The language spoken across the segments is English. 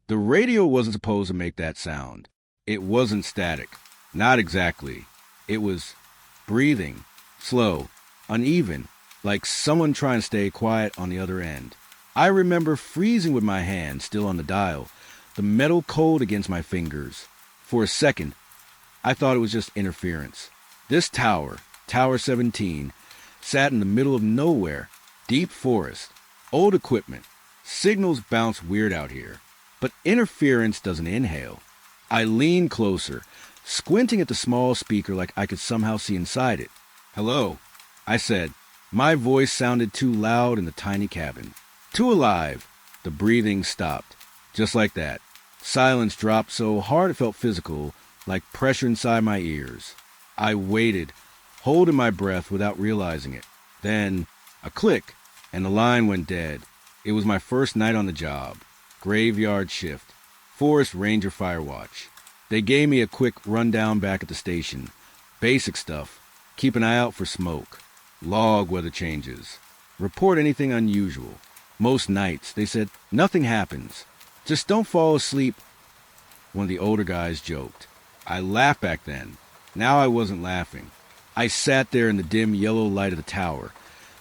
The radio wasn't supposed to make that sound. It wasn't static. Not exactly. It was breathing, slow, uneven, like someone trying to stay quiet on the other end. I remember freezing with my hand still on the dial, the metal cold against my fingers. For a second, I thought it was just interference. This tower, Tower 17, sat in the middle of nowhere, deep forest, old equipment. Signals bounce weird out here, but interference doesn't inhale. I leaned closer, squinting at the small speaker like I could somehow see inside it. "Hello," I said. My voice sounded too loud in the tiny cabin. Too alive. The breathing stopped. Just like that. Silence dropped so hard it felt physical, like pressure inside my ears. I waited, holding my breath without realizing it. Then, a click, and the line went dead. It was my first night on the job. Graveyard shift. Forest Ranger Fire Watch. They gave me a quick rundown back at the station. Basic stuff. Keep an eye out for smoke. Log weather changes. Report anything unusual. Most nights, they said, nothing happens. Just don't fall asleep. One of the older guys joked. I laughed back then. Now I wasn't laughing. I sat there in the dim yellow light of the tower,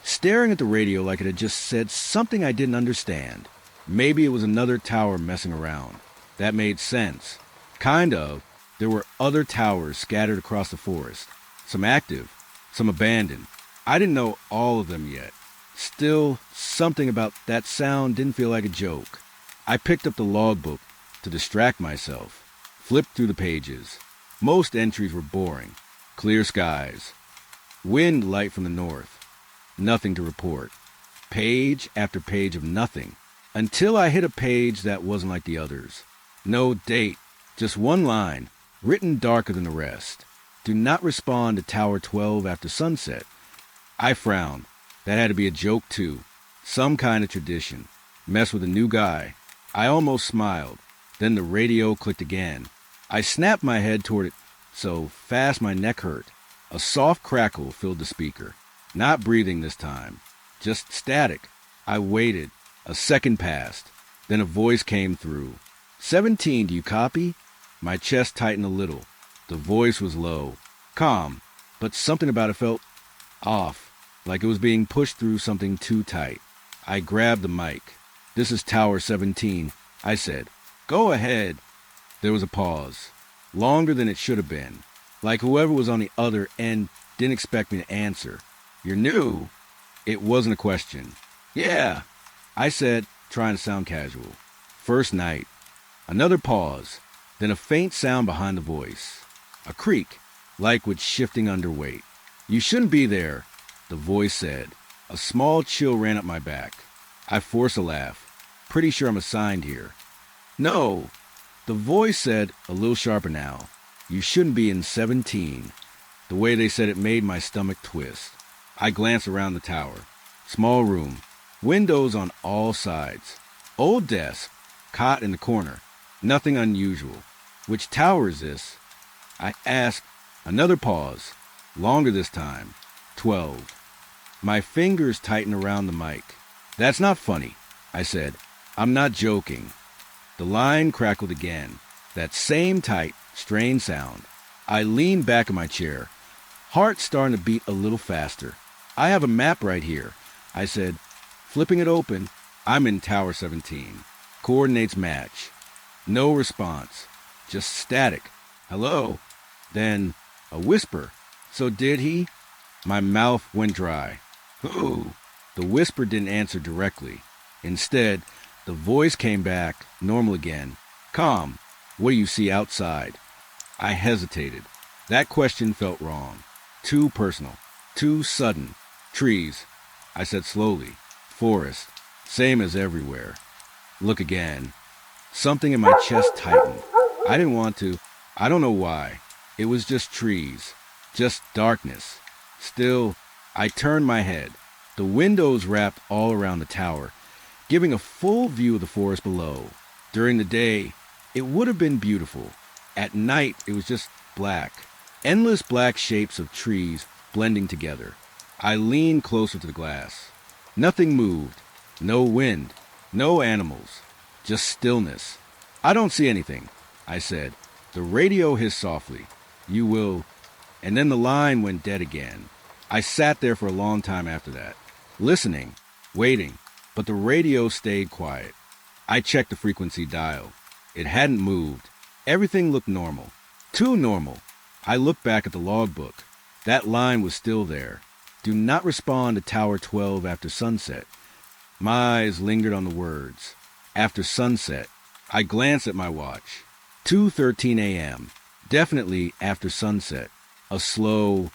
staring at the radio like it had just said something I didn't understand. Maybe it was another tower messing around. That made sense. Kind of. There were other towers scattered across the forest. Some active, some abandoned. I didn't know all of them yet. Still, something about that sound didn't feel like a joke. I picked up the logbook to distract myself, flipped through the pages. Most entries were boring. Clear skies. Wind light from the north. Nothing to report. Page after page of nothing. Until I hit a page that wasn't like the others. No date. Just one line, written darker than the rest. Do not respond to Tower 12 after sunset. I frowned. That had to be a joke too. Some kind of tradition. Mess with a new guy. I almost smiled. Then the radio clicked again. I snapped my head toward it so fast my neck hurt. A soft crackle filled the speaker. Not breathing this time. Just static. I waited. A second passed. Then a voice came through. 17, do you copy? My chest tightened a little. The voice was low. Calm. But something about it felt off. Like it was being pushed through something too tight. I grabbed the mic. "This is Tower 17, I said. "Go ahead." There was a pause. Longer than it should have been. Like whoever was on the other end didn't expect me to answer. "You're new?" It wasn't a question. "Yeah," I said, trying to sound casual. "First night." Another pause. Then a faint sound behind the voice. A creak, like with shifting underweight. "You shouldn't be there," the voice said. A small chill ran up my back. I forced a laugh. "Pretty sure I'm assigned here." "No," the voice said, a little sharper now. "You shouldn't be in 17. The way they said it made my stomach twist. I glanced around the tower. Small room. Windows on all sides. Old desk. Cot in the corner. Nothing unusual. "Which tower is this?" I asked. Another pause. Longer this time. 12. My fingers tightened around the mic. "That's not funny," I said. "I'm not joking." The line crackled again. That same tight, strained sound. I leaned back in my chair, heart starting to beat a little faster. "I have a map right here," I said, flipping it open. "I'm in Tower 17. Coordinates match." No response. Just static. "Hello?" Then a whisper. "So did he?" My mouth went dry. "Who?" The whisper didn't answer directly. Instead, the voice came back, normal again. "Calm. What do you see outside?" I hesitated. That question felt wrong. Too personal. Too sudden. "Trees," I said slowly. "Forest. Same as everywhere." Look again. Something in my chest tightened. I didn't want to. I don't know why. It was just trees. Just darkness. Still, I turned my head. The windows wrapped all around the tower, giving a full view of the forest below. During the day, it would have been beautiful. At night, it was just black. Endless black shapes of trees blending together. I leaned closer to the glass. Nothing moved. No wind. No animals. Just stillness. I don't see anything, I said. The radio hissed softly. You will... And then the line went dead again. I sat there for a long time after that, listening, waiting, but the radio stayed quiet. I checked the frequency dial. It hadn't moved. Everything looked normal. Too normal. I looked back at the logbook. That line was still there. Do not respond to Tower 12 after sunset. My eyes lingered on the words. After sunset. I glanced at my watch. 2:13 a.m. Definitely after sunset. A slow,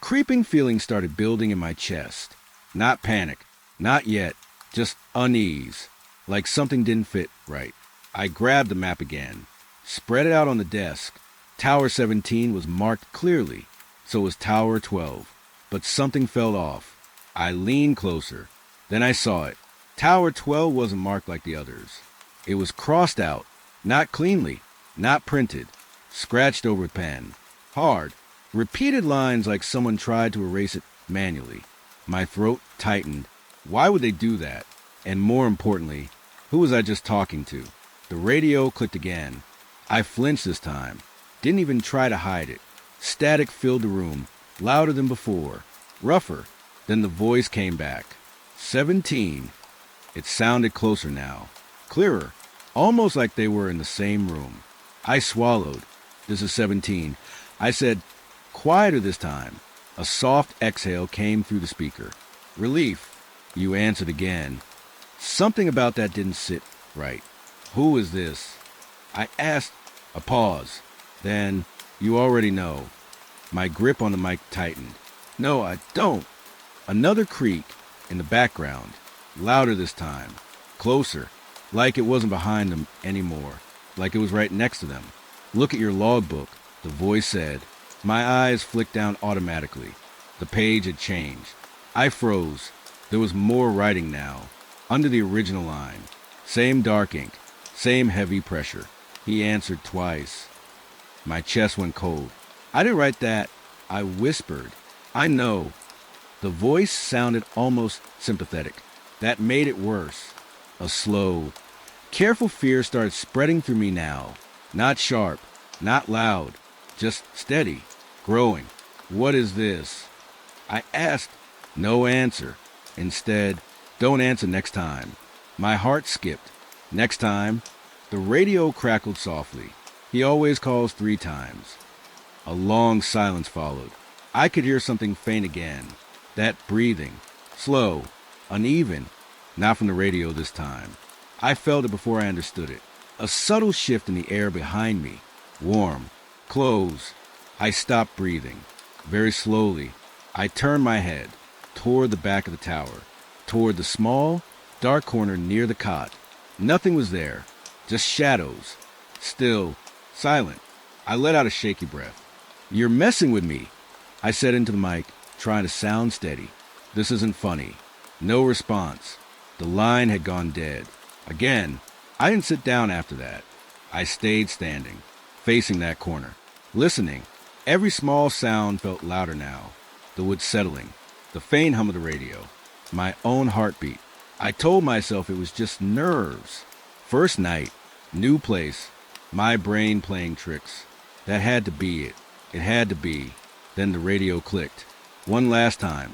creeping feeling started building in my chest. Not panic. Not yet. Just unease. Like something didn't fit right. I grabbed the map again. Spread it out on the desk. Tower 17 was marked clearly. So was Tower 12. But something fell off. I leaned closer. Then I saw it. Tower 12 wasn't marked like the others. It was crossed out. Not cleanly. Not printed. Scratched over with pen. Hard. Repeated lines like someone tried to erase it manually. My throat tightened. Why would they do that? And more importantly, who was I just talking to? The radio clicked again. I flinched this time. Didn't even try to hide it. Static filled the room, louder than before, rougher. Then the voice came back. 17. It sounded closer now. Clearer. Almost like they were in the same room. I swallowed. This is 17. I said, quieter this time. A soft exhale came through the speaker. Relief. You answered again. Something about that didn't sit right. Who is this? I asked. A pause. Then, you already know. My grip on the mic tightened. No, I don't. Another creak in the background. Louder this time. Closer. Like it wasn't behind them anymore. Like it was right next to them. Look at your logbook, the voice said. My eyes flicked down automatically. The page had changed. I froze. There was more writing now. Under the original line. Same dark ink. Same heavy pressure. He answered twice. My chest went cold. I didn't write that. I whispered. I know. The voice sounded almost sympathetic. That made it worse. A slow, careful fear started spreading through me now. Not sharp. Not loud. Just steady. Growing. What is this? I asked. No answer. Instead, don't answer next time. My heart skipped. Next time. The radio crackled softly. He always calls 3 times. A long silence followed. I could hear something faint again. That breathing. Slow. Uneven. Not from the radio this time. I felt it before I understood it. A subtle shift in the air behind me. Warm. Close. I stopped breathing. Very slowly, I turned my head toward the back of the tower. Toward the small, dark corner near the cot. Nothing was there. Just shadows. Still. Silent. I let out a shaky breath. You're messing with me, I said into the mic, trying to sound steady. This isn't funny. No response. The line had gone dead. Again, I didn't sit down after that. I stayed standing, facing that corner, listening. Every small sound felt louder now. The wood settling, the faint hum of the radio, my own heartbeat. I told myself it was just nerves. First night, new place, my brain playing tricks. That had to be it. It had to be. Then the radio clicked. One last time.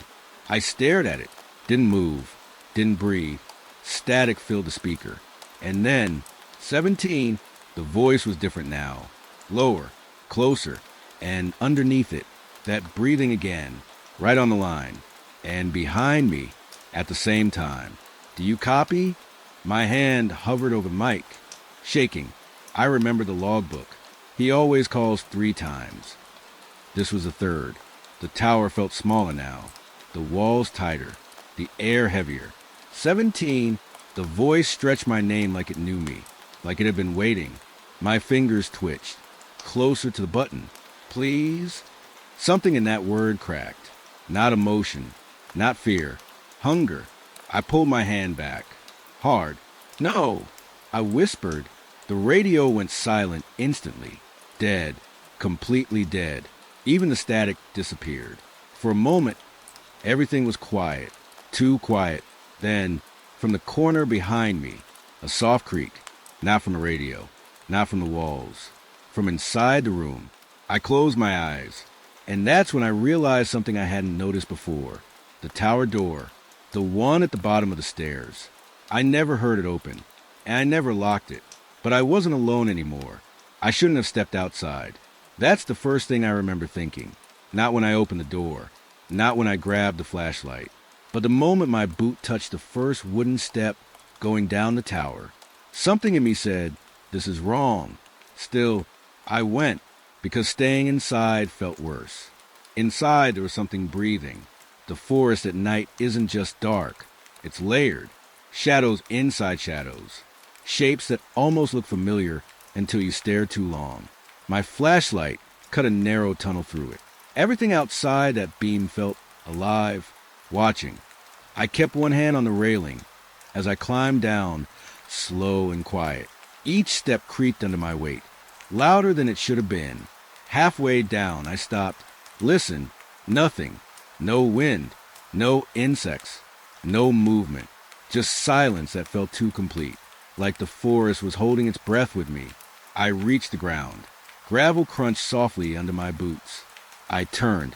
I stared at it. Didn't move. Didn't breathe. Static filled the speaker. And then, 17, the voice was different now. Lower, closer, and underneath it, that breathing again, right on the line. And behind me, at the same time. Do you copy? My hand hovered over the mic, shaking. I remember the logbook. He always calls 3 times. This was the third. The tower felt smaller now. The walls tighter. The air heavier. 17. The voice stretched my name like it knew me. Like it had been waiting. My fingers twitched. Closer to the button. Please? Something in that word cracked. Not emotion. Not fear. Hunger. I pulled my hand back. Hard. No! I whispered. The radio went silent instantly. Dead. Completely dead. Even the static disappeared. For a moment, everything was quiet. Too quiet. Then, from the corner behind me, a soft creak. Not from the radio. not from the walls, from inside the room. I closed my eyes, and that's when I realized something I hadn't noticed before. The tower door, the one at the bottom of the stairs. I never heard it open, and I never locked it, but I wasn't alone anymore. I shouldn't have stepped outside. That's the first thing I remember thinking. Not when I opened the door, not when I grabbed the flashlight, but the moment my boot touched the first wooden step going down the tower. Something in me said, this is wrong. Still, I went, because staying inside felt worse. Inside there was something breathing. The forest at night isn't just dark, it's layered. Shadows inside shadows. Shapes that almost look familiar until you stare too long. My flashlight cut a narrow tunnel through it. Everything outside that beam felt alive, watching. I kept one hand on the railing as I climbed down, slow and quiet. Each step creaked under my weight, louder than it should have been. Halfway down, I stopped, listened. Nothing. No wind, no insects, no movement. Just silence that felt too complete, like the forest was holding its breath with me. I reached the ground. Gravel crunched softly under my boots. I turned,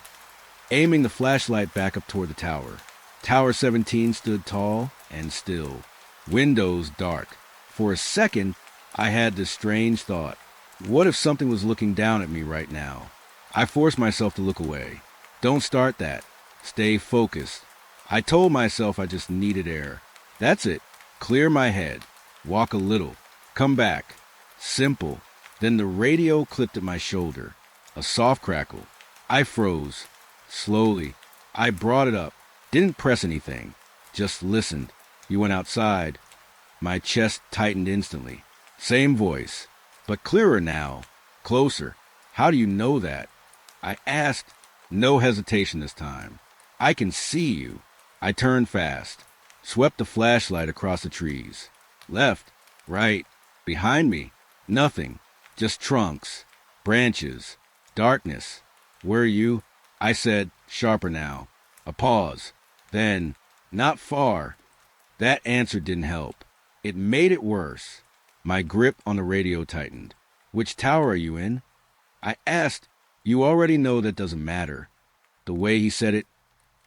aiming the flashlight back up toward the tower. Tower 17 stood tall and still, windows dark. For a second, I had this strange thought. What if something was looking down at me right now? I forced myself to look away. Don't start that. Stay focused. I told myself I just needed air. That's it. Clear my head. Walk a little. Come back. Simple. Then the radio clipped at my shoulder. A soft crackle. I froze. Slowly. I brought it up. Didn't press anything. Just listened. You went outside. My chest tightened instantly. Same voice, but clearer now. Closer. How do you know that? I asked. No hesitation this time. I can see you. I turned fast. Swept the flashlight across the trees. Left. Right. Behind me. Nothing. Just trunks. Branches. Darkness. Where are you? I said, sharper now. A pause. Then, not far. That answer didn't help. It made it worse. My grip on the radio tightened. Which tower are you in? I asked. You already know that doesn't matter. The way he said it,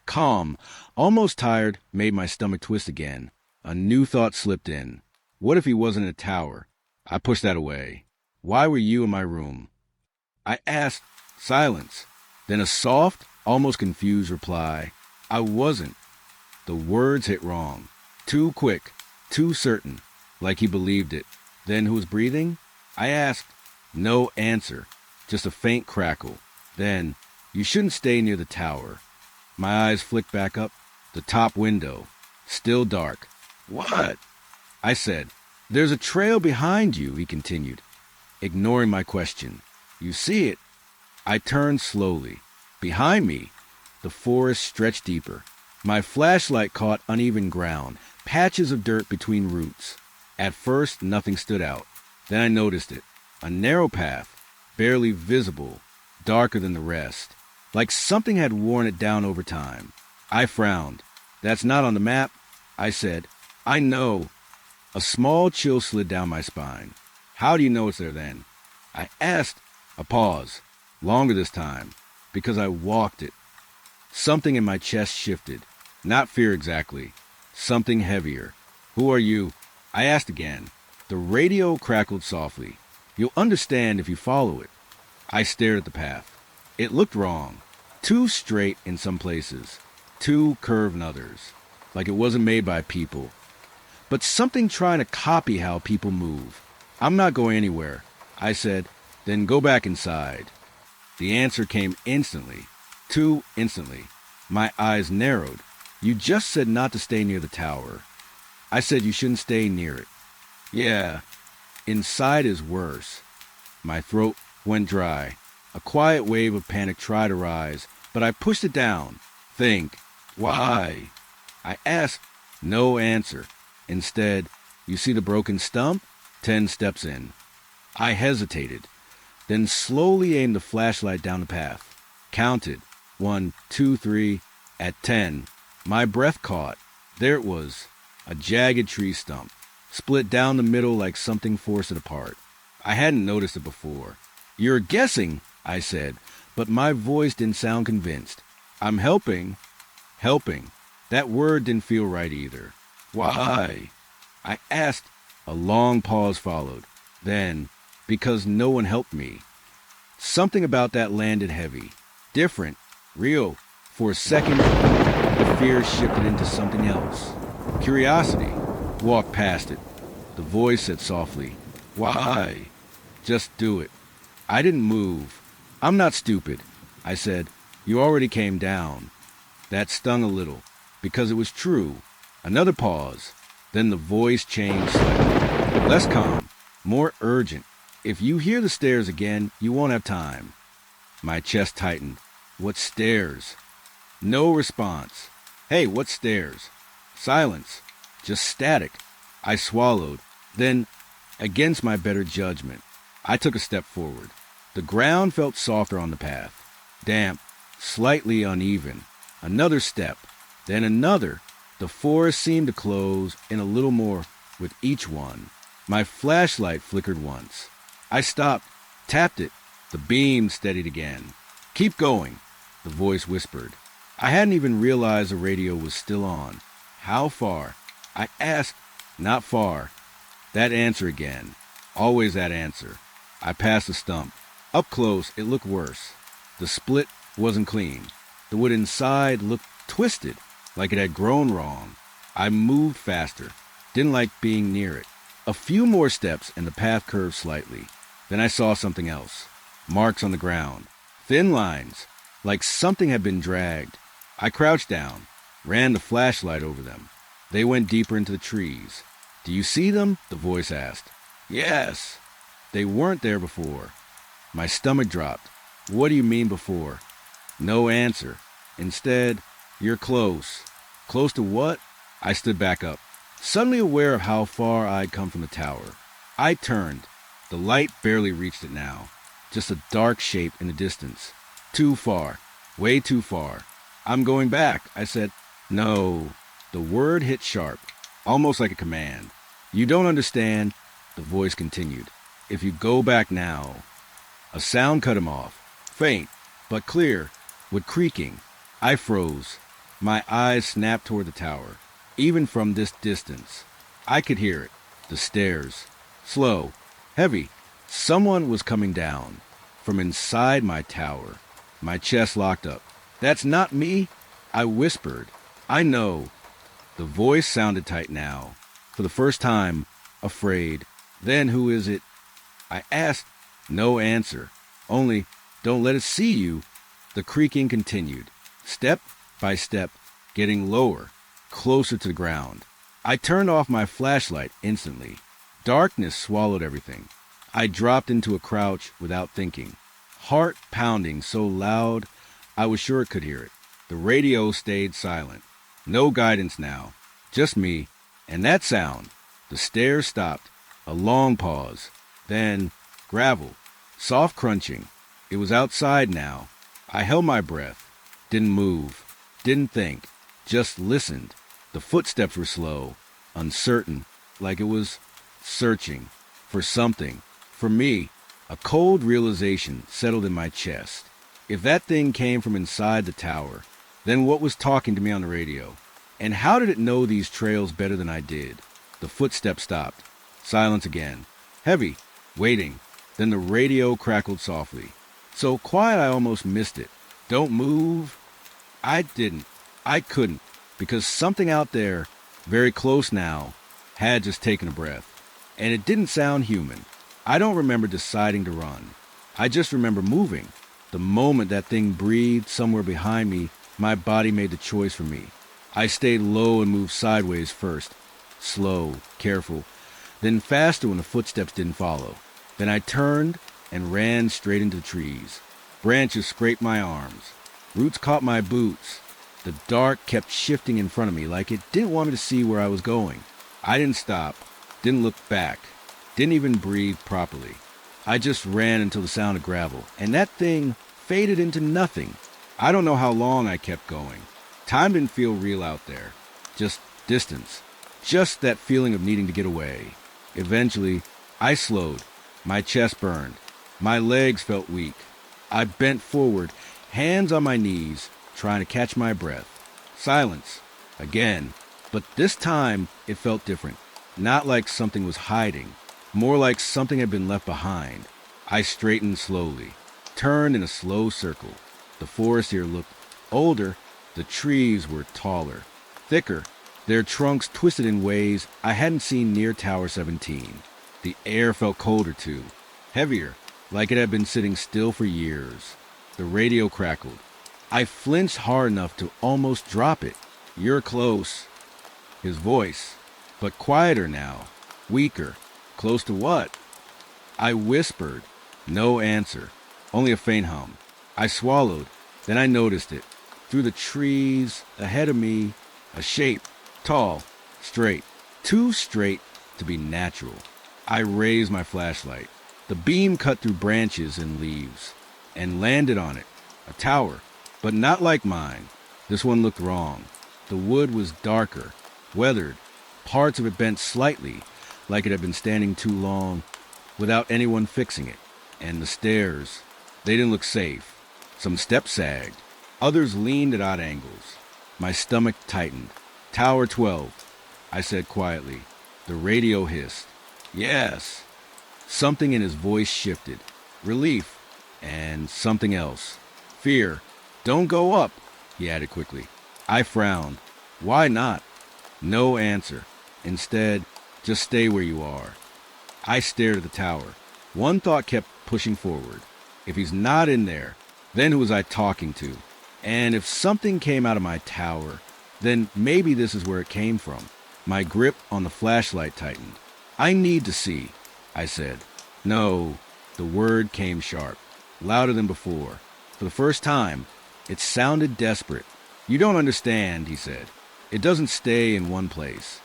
calm, almost tired, made my stomach twist again. A new thought slipped in. What if he wasn't in a tower? I pushed that away. Why were you in my room? I asked. Silence. Then a soft, almost confused reply. I wasn't. The words hit wrong. Too quick. Too certain. Like he believed it. Then who was breathing? I asked. No answer. Just a faint crackle. Then, you shouldn't stay near the tower. My eyes flicked back up. The top window. Still dark. What? I said. There's a trail behind you, he continued, ignoring my question. You see it? I turned slowly. Behind me, the forest stretched deeper. My flashlight caught uneven ground, patches of dirt between roots. At first, nothing stood out. Then I noticed it. A narrow path, barely visible, darker than the rest, like something had worn it down over time. I frowned. That's not on the map, I said. I know. A small chill slid down my spine. How do you know it's there then? I asked. A pause. Longer this time, because I walked it. Something in my chest shifted. Not fear exactly. Something heavier. Who are you? I asked again. The radio crackled softly. You'll understand if you follow it. I stared at the path. It looked wrong. Too straight in some places. Too curved in others. Like it wasn't made by people. But something trying to copy how people move. I'm not going anywhere, I said. Then go back inside. The answer came instantly. Too instantly. My eyes narrowed. You just said not to stay near the tower. I said you shouldn't stay near it. Yeah. Inside is worse. My throat went dry. A quiet wave of panic tried to rise, but I pushed it down. Think. Why? I asked. No answer. Instead, you see the broken stump? 10 steps in. I hesitated, then slowly aimed the flashlight down the path. Counted. 1, 2, 3. At 10, my breath caught. There it was. A jagged tree stump, split down the middle like something forced it apart. I hadn't noticed it before. You're guessing, I said, but my voice didn't sound convinced. I'm helping. Helping. That word didn't feel right either. Why? I asked. A long pause followed. Then, because no one helped me. Something about that landed heavy. Different. Real. For a second, the fear shifted into something else. Curiosity. Walked past it. The voice said softly, "Why? Just do it." I didn't move. "I'm not stupid," I said. "You already came down." That stung a little, because it was true. Another pause. Then the voice changed slightly. Less calm, more urgent. "If you hear the stairs again, you won't have time." My chest tightened. "What stairs?" No response. "Hey, what stairs?" Silence. Just static. I swallowed. Then, against my better judgment, I took a step forward. The ground felt softer on the path. Damp, slightly uneven. Another step. Then another. The forest seemed to close in a little more with each one. My flashlight flickered once. I stopped, tapped it. The beam steadied again. "Keep going," the voice whispered. I hadn't even realized the radio was still on. "How far?" I asked. "Not far." That answer again. Always that answer. I passed the stump. Up close, it looked worse. The split wasn't clean. The wood inside looked twisted, like it had grown wrong. I moved faster. Didn't like being near it. A few more steps and the path curved slightly. Then I saw something else. Marks on the ground. Thin lines, like something had been dragged. I crouched down, ran the flashlight over them. They went deeper into the trees. "Do you see them?" the voice asked. "Yes." They weren't there before. My stomach dropped. "What do you mean before?" No answer. Instead, "You're close." Close to what? I stood back up, suddenly aware of how far I'd come from the tower. I turned. The light barely reached it now. Just a dark shape in the distance. Too far. Way too far. "I'm going back," I said. "No." The word hit sharp, almost like a command. "You don't understand," the voice continued. "If you go back now." A sound cut him off. Faint, but clear, with creaking. I froze. My eyes snapped toward the tower. Even from this distance, I could hear it. The stairs. Slow. Heavy. Someone was coming down. From inside my tower. My chest locked up. "That's not me," I whispered. "I know." The voice sounded tight now. For the first time, afraid. "Then who is it?" I asked. No answer. Only, "Don't let it see you." The creaking continued. Step by step, getting lower, closer to the ground. I turned off my flashlight instantly. Darkness swallowed everything. I dropped into a crouch without thinking. Heart pounding so loud, I was sure it could hear it. The radio stayed silent. No guidance now. Just me. And that sound. The stairs stopped. A long pause. Then, gravel. Soft crunching. It was outside now. I held my breath. Didn't move. Didn't think. Just listened. The footsteps were slow. Uncertain. Like it was searching. For something. For me. A cold realization settled in my chest. If that thing came from inside the tower, then what was talking to me on the radio? And how did it know these trails better than I did? The footsteps stopped. Silence again. Heavy. Waiting. Then the radio crackled softly. So quiet I almost missed it. "Don't move." I didn't. I couldn't. Because something out there, very close now, had just taken a breath. And it didn't sound human. I don't remember deciding to run. I just remember moving. The moment that thing breathed somewhere behind me, my body made the choice for me. I stayed low and moved sideways first. Slow, careful. Then faster when the footsteps didn't follow. Then I turned and ran straight into the trees. Branches scraped my arms. Roots caught my boots. The dark kept shifting in front of me like it didn't want me to see where I was going. I didn't stop. Didn't look back. Didn't even breathe properly. I just ran until the sound of gravel, and that thing faded into nothing. I don't know how long I kept going. Time didn't feel real out there. Just distance. Just that feeling of needing to get away. Eventually, I slowed. My chest burned. My legs felt weak. I bent forward, hands on my knees, trying to catch my breath. Silence. Again. But this time, it felt different. Not like something was hiding. More like something had been left behind. I straightened slowly, turned in a slow circle. The forest here looked older. The trees were taller, thicker, their trunks twisted in ways I hadn't seen near Tower 17. The air felt colder too, heavier, like it had been sitting still for years. The radio crackled. I flinched hard enough to almost drop it. "You're close." His voice, but quieter now, weaker. Close to what? I whispered. No answer, only a faint hum. I swallowed, then I noticed it. Through the trees, ahead of me, a shape, tall, straight, too straight to be natural. I raised my flashlight. The beam cut through branches and leaves, and landed on it, a tower, but not like mine. This one looked wrong. The wood was darker, weathered, parts of it bent slightly, like it had been standing too long, without anyone fixing it. And the stairs, they didn't look safe. Some steps sagged. Others leaned at odd angles. My stomach tightened. "Tower 12, I said quietly. The radio hissed. "Yes." Something in his voice shifted. Relief, and something else. Fear. "Don't go up," he added quickly. I frowned. Why not? No answer. Instead, just stay where you are. I stared at the tower. One thought kept pushing forward. If he's not in there, then who was I talking to? And if something came out of my tower, then maybe this is where it came from. My grip on the flashlight tightened. "I need to see," I said. No, the word came sharp, louder than before. For the first time, it sounded desperate. "You don't understand," he said. "It doesn't stay in one place."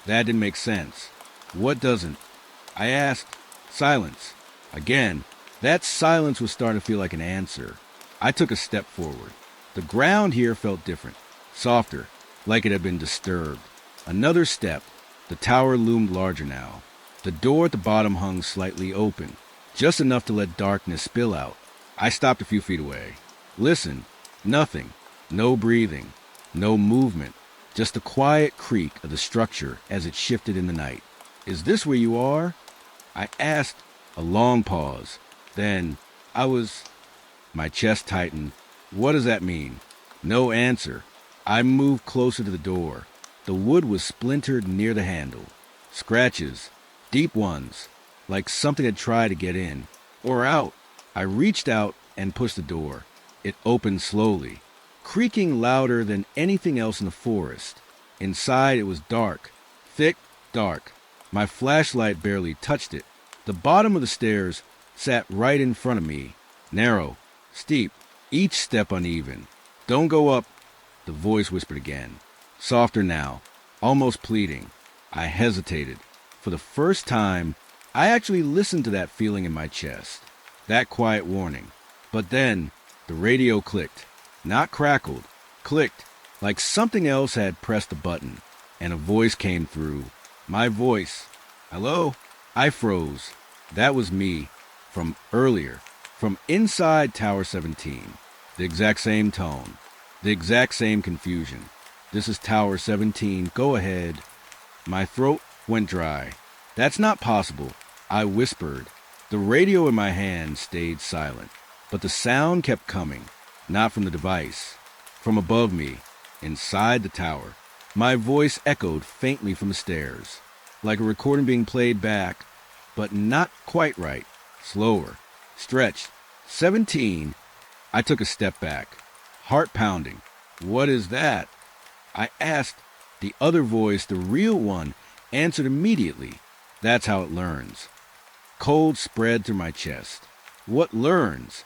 That didn't make sense. What doesn't? I asked. Silence. Again, that silence was starting to feel like an answer. I took a step forward. The ground here felt different, softer, like it had been disturbed. Another step. The tower loomed larger now. The door at the bottom hung slightly open, just enough to let darkness spill out. I stopped a few feet away. Listened. Nothing. No breathing. No movement. Just the quiet creak of the structure as it shifted in the night. "Is this where you are?" I asked. A long pause. Then, My chest tightened. What does that mean? No answer. I moved closer to the door. The wood was splintered near the handle. Scratches. Deep ones. Like something had tried to get in. Or out. I reached out and pushed the door. It opened slowly, creaking louder than anything else in the forest. Inside it was dark. Thick, dark. My flashlight barely touched it. The bottom of the stairs sat right in front of me. Narrow. Steep. Each step uneven. "Don't go up," the voice whispered again. Softer now. Almost pleading. I hesitated. For the first time, I actually listened to that feeling in my chest. That quiet warning. But then, the radio clicked. Not crackled. Clicked. Like something else had pressed a button. And a voice came through. My voice. "Hello?" I froze. That was me. From earlier. From inside Tower 17. The exact same tone. The exact same confusion. "This is Tower 17. Go ahead." My throat went dry. "That's not possible," I whispered. The radio in my hand stayed silent. But the sound kept coming. Not from the device. From above me. Inside the tower. My voice echoed faintly from the stairs. Like a recording being played back. But not quite right. Slower. Stretched. 17. I took a step back. Heart pounding. "What is that?" I asked. The other voice, the real one, answered immediately. That's how it learns. Cold spread through my chest. What learns?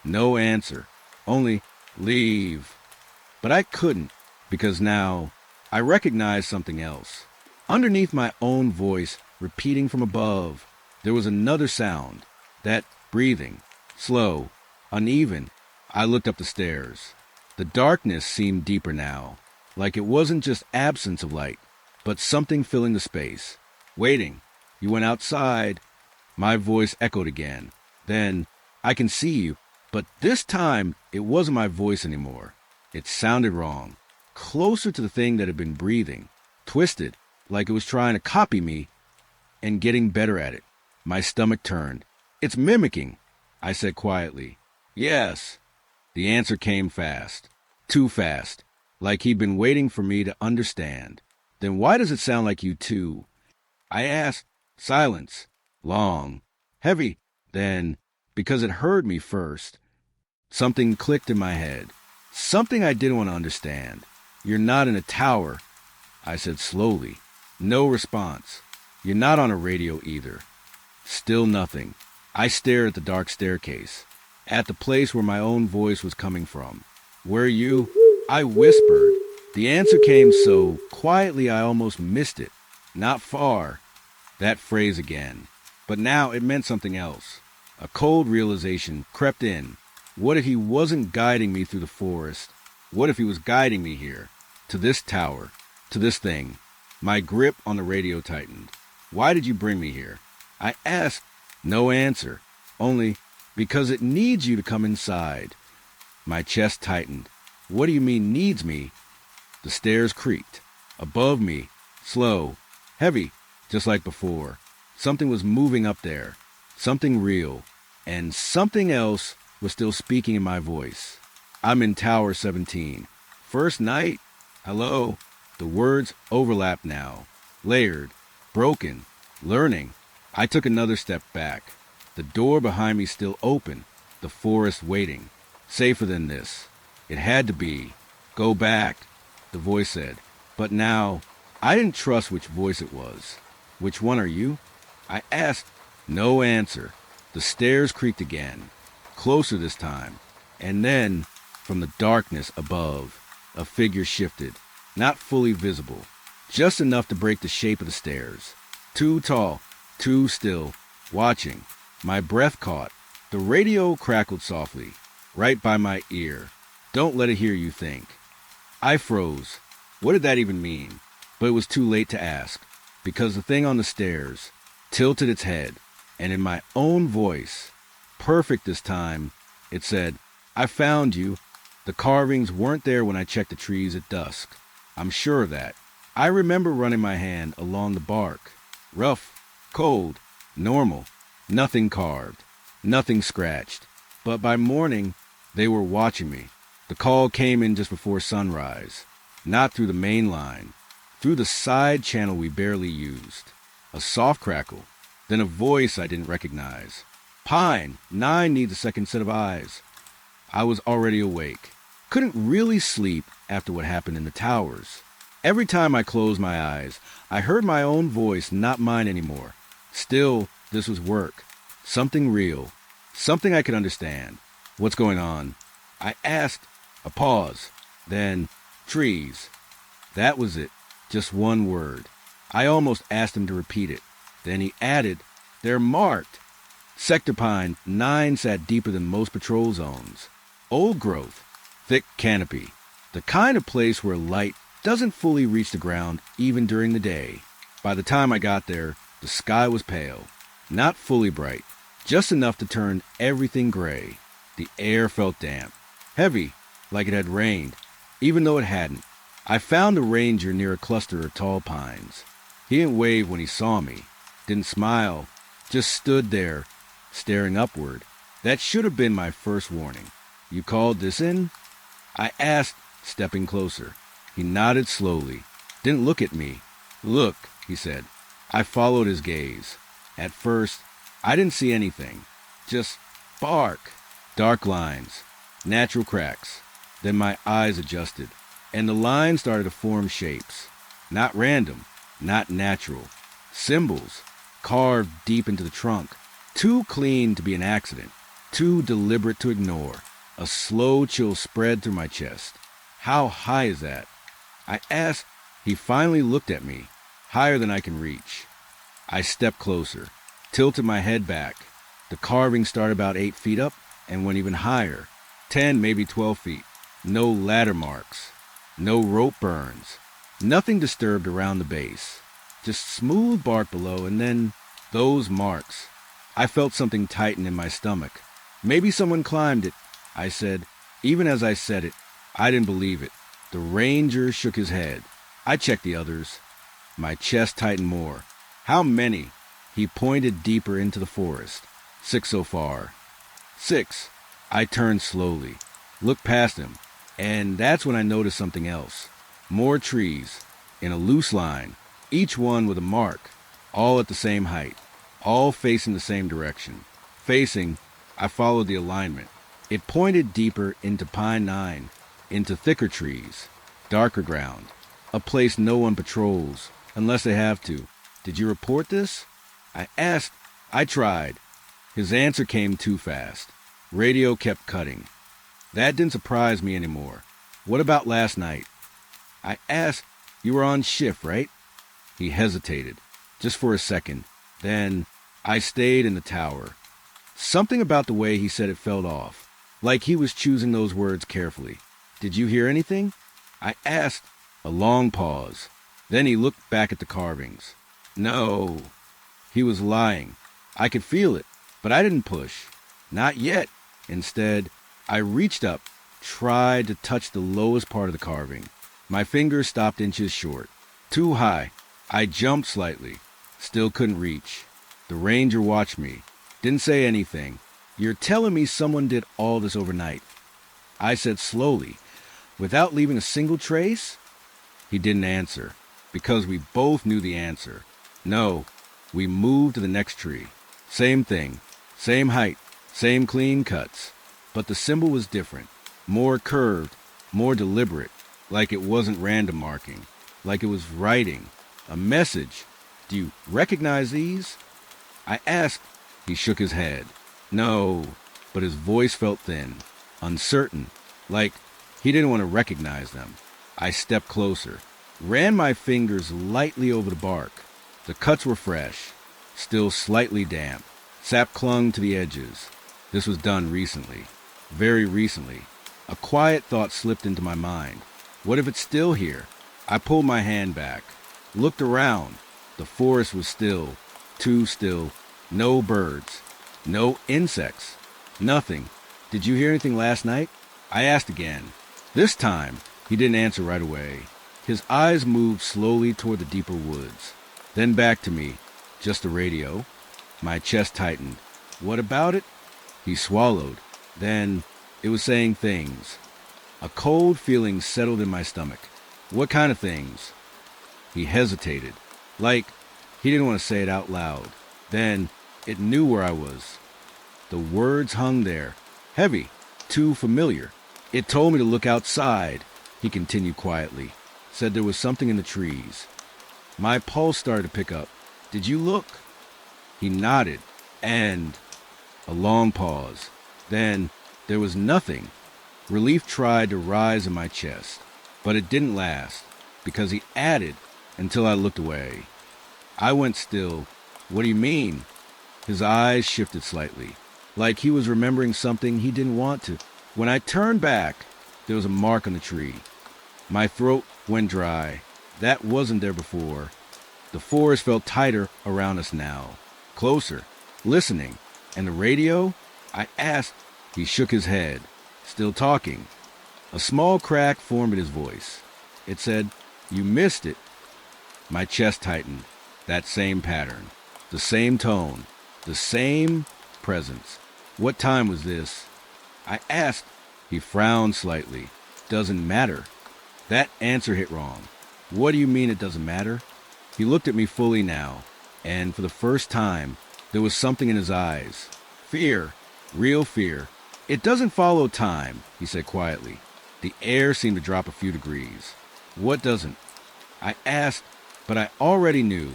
No answer. Only, "Leave." But I couldn't, because now I recognized something else. Underneath my own voice, repeating from above, there was another sound. That breathing. Slow. Uneven. I looked up the stairs. The darkness seemed deeper now. Like it wasn't just absence of light, but something filling the space. "Waiting. You went outside." My voice echoed again. Then, I can see you, but this time it wasn't my voice anymore. It sounded wrong, closer to the thing that had been breathing, twisted, like it was trying to copy me and getting better at it. My stomach turned. It's mimicking, I said quietly. Yes. The answer came fast. Too fast. Like he'd been waiting for me to understand. Then why does it sound like you too? I asked. Silence. Long. Heavy. Then, because it heard me first, something clicked in my head. Something I didn't want to understand. You're not in a tower, I said slowly. No response. You're not on a radio either. Still nothing. I stared at the dark staircase, at the place where my own voice was coming from. Where you? I whispered. The answer came so quietly I almost missed it. Not far. That phrase again. But now it meant something else. A cold realization crept in. What if he wasn't guiding me through the forest? What if he was guiding me here? To this tower. To this thing. My grip on the radio tightened. Why did you bring me here? I asked. No answer. Only, because it needs you to come inside. My chest tightened. What do you mean needs me? The stairs creaked. Above me. Slow. Heavy. Just like before. Something was moving up there. Something real. And something else was still speaking in my voice. I'm in Tower 17. First night? Hello? The words overlapped now. Layered. Broken. Learning. I took another step back. The door behind me still open. The forest waiting. Safer than this. It had to be. Go back, the voice said. But now, I didn't trust which voice it was. Which one are you? I asked. No answer. The stairs creaked again. Closer this time. And then, from the darkness above, a figure shifted. Not fully visible. Just enough to break the shape of the stairs. Too tall. Too still. Watching. My breath caught. The radio crackled softly. Right by my ear. Don't let it hear you think. I froze. What did that even mean? But it was too late to ask. Because the thing on the stairs tilted its head. And in my own voice, perfect this time, it said, I found you. The carvings weren't there when I checked the trees at dusk. I'm sure of that. I remember running my hand along the bark. Rough, cold, normal, nothing carved, nothing scratched. But by morning, they were watching me. The call came in just before sunrise. Not through the main line, through the side channel we barely used. A soft crackle, then a voice I didn't recognize. Pine, 9 needs a second set of eyes. I was already awake. Couldn't really sleep after what happened in the towers. Every time I closed my eyes, I heard my own voice, not mine anymore. Still, this was work. Something real. Something I could understand. What's going on? I asked. A pause. Then, trees. That was it. Just one word. I almost asked him to repeat it. Then he added, they're marked. Sector Pine 9 sat deeper than most patrol zones. Old growth. Thick canopy. The kind of place where light doesn't fully reach the ground even during the day. By the time I got there, the sky was pale. Not fully bright. Just enough to turn everything gray. The air felt damp. Heavy, like it had rained, even though it hadn't. I found a ranger near a cluster of tall pines. He didn't wave when he saw me. Didn't smile. Just stood there, staring upward. That should have been my first warning. You called this in? I asked, stepping closer. He nodded slowly. Didn't look at me. Look, he said. I followed his gaze. At first, I didn't see anything. Just bark. Dark lines. Natural cracks. Then my eyes adjusted, and the lines started to form shapes. Not random. Not natural. Symbols. Carved deep into the trunk. Too clean to be an accident. Too deliberate to ignore. A slow chill spread through my chest. How high is that? I asked. He finally looked at me. Higher than I can reach. I stepped closer. Tilted my head back. The carving started about 8 feet up and went even higher. 10, maybe 12 feet. No ladder marks. No rope burns. Nothing disturbed around the base. Just smooth bark below and then those marks. I felt something tighten in my stomach. Maybe someone climbed it, I said. Even as I said it, I didn't believe it. The ranger shook his head. I checked the others. My chest tightened more. How many? He pointed deeper into the forest. 6 so far. 6. I turned slowly, looked past him, and that's when I noticed something else. More trees, in a loose line, each one with a mark, all at the same height, all facing the same direction. Facing, I followed the alignment. It pointed deeper into Pine 9, into thicker trees, darker ground, a place no one patrols, unless they have to. Did you report this? I asked. I tried. His answer came too fast. Radio kept cutting. That didn't surprise me anymore. What about last night? I asked. You were on shift, right? He hesitated, just for a second. Then, I stayed in the tower. Something about the way he said it felt off, like he was choosing those words carefully. Did you hear anything? I asked. A long pause. Then he looked back at the carvings. No. He was lying. I could feel it, but I didn't push. Not yet. Instead, I reached up, tried to touch the lowest part of the carving. My fingers stopped inches short. Too high. I jumped slightly. Still couldn't reach. The ranger watched me. Didn't say anything. You're telling me someone did all this overnight? I said slowly, without leaving a single trace? He didn't answer, because we both knew the answer. No. We moved to the next tree. Same thing. Same height. Same clean cuts. But the symbol was different. More curved. More deliberate. Like it wasn't random marking. Like it was writing. A message. Do you recognize these? I asked. He shook his head. No. But his voice felt thin. Uncertain. Like he didn't want to recognize them. I stepped closer. Ran my fingers lightly over the bark. The cuts were fresh. Still slightly damp. Sap clung to the edges. This was done recently. Very recently. A quiet thought slipped into my mind. What if it's still here? I pulled my hand back. Looked around. The forest was still. Too still. No birds. No insects. Nothing. Did you hear anything last night? I asked again. This time, he didn't answer right away. His eyes moved slowly toward the deeper woods. Then back to me. Just the radio. My chest tightened. What about it? He swallowed. Then, it was saying things. A cold feeling settled in my stomach. What kind of things? He hesitated. Like, he didn't want to say it out loud. Then, it knew where I was. The words hung there. Heavy. Too familiar. It told me to look outside, he continued quietly. Said there was something in the trees. My pulse started to pick up. Did you look? He nodded, and a long pause. Then there was nothing. Relief tried to rise in my chest, but it didn't last, because he added until I looked away. I went still. What do you mean? His eyes shifted slightly, like he was remembering something he didn't want to. When I turned back, there was a mark on the tree. My throat went dry. That wasn't there before. The forest felt tighter around us now. Closer. Listening. And the radio? I asked. He shook his head. Still talking. A small crack formed in his voice. It said, "You missed it." My chest tightened. That same pattern. The same tone. The same presence. What time was this? I asked. He frowned slightly. Doesn't matter. That answer hit wrong. What do you mean it doesn't matter? He looked at me fully now, and for the first time, there was something in his eyes. Fear. Real fear. It doesn't follow time, he said quietly. The air seemed to drop a few degrees. What doesn't? I asked, but I already knew.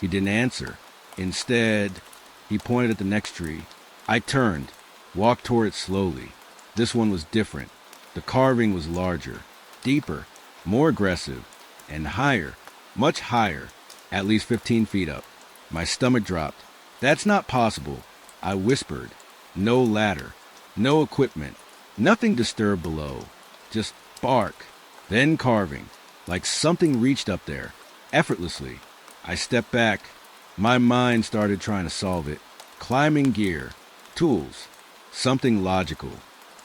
He didn't answer. Instead, he pointed at the next tree. I turned, walked toward it slowly. This one was different. The carving was larger, deeper, more aggressive, and higher, much higher, at least 15 feet up. My stomach dropped. That's not possible, I whispered. No ladder, no equipment, nothing disturbed below, just bark, then carving, like something reached up there, effortlessly. I stepped back. My mind started trying to solve it. climbing gear, tools, something logical.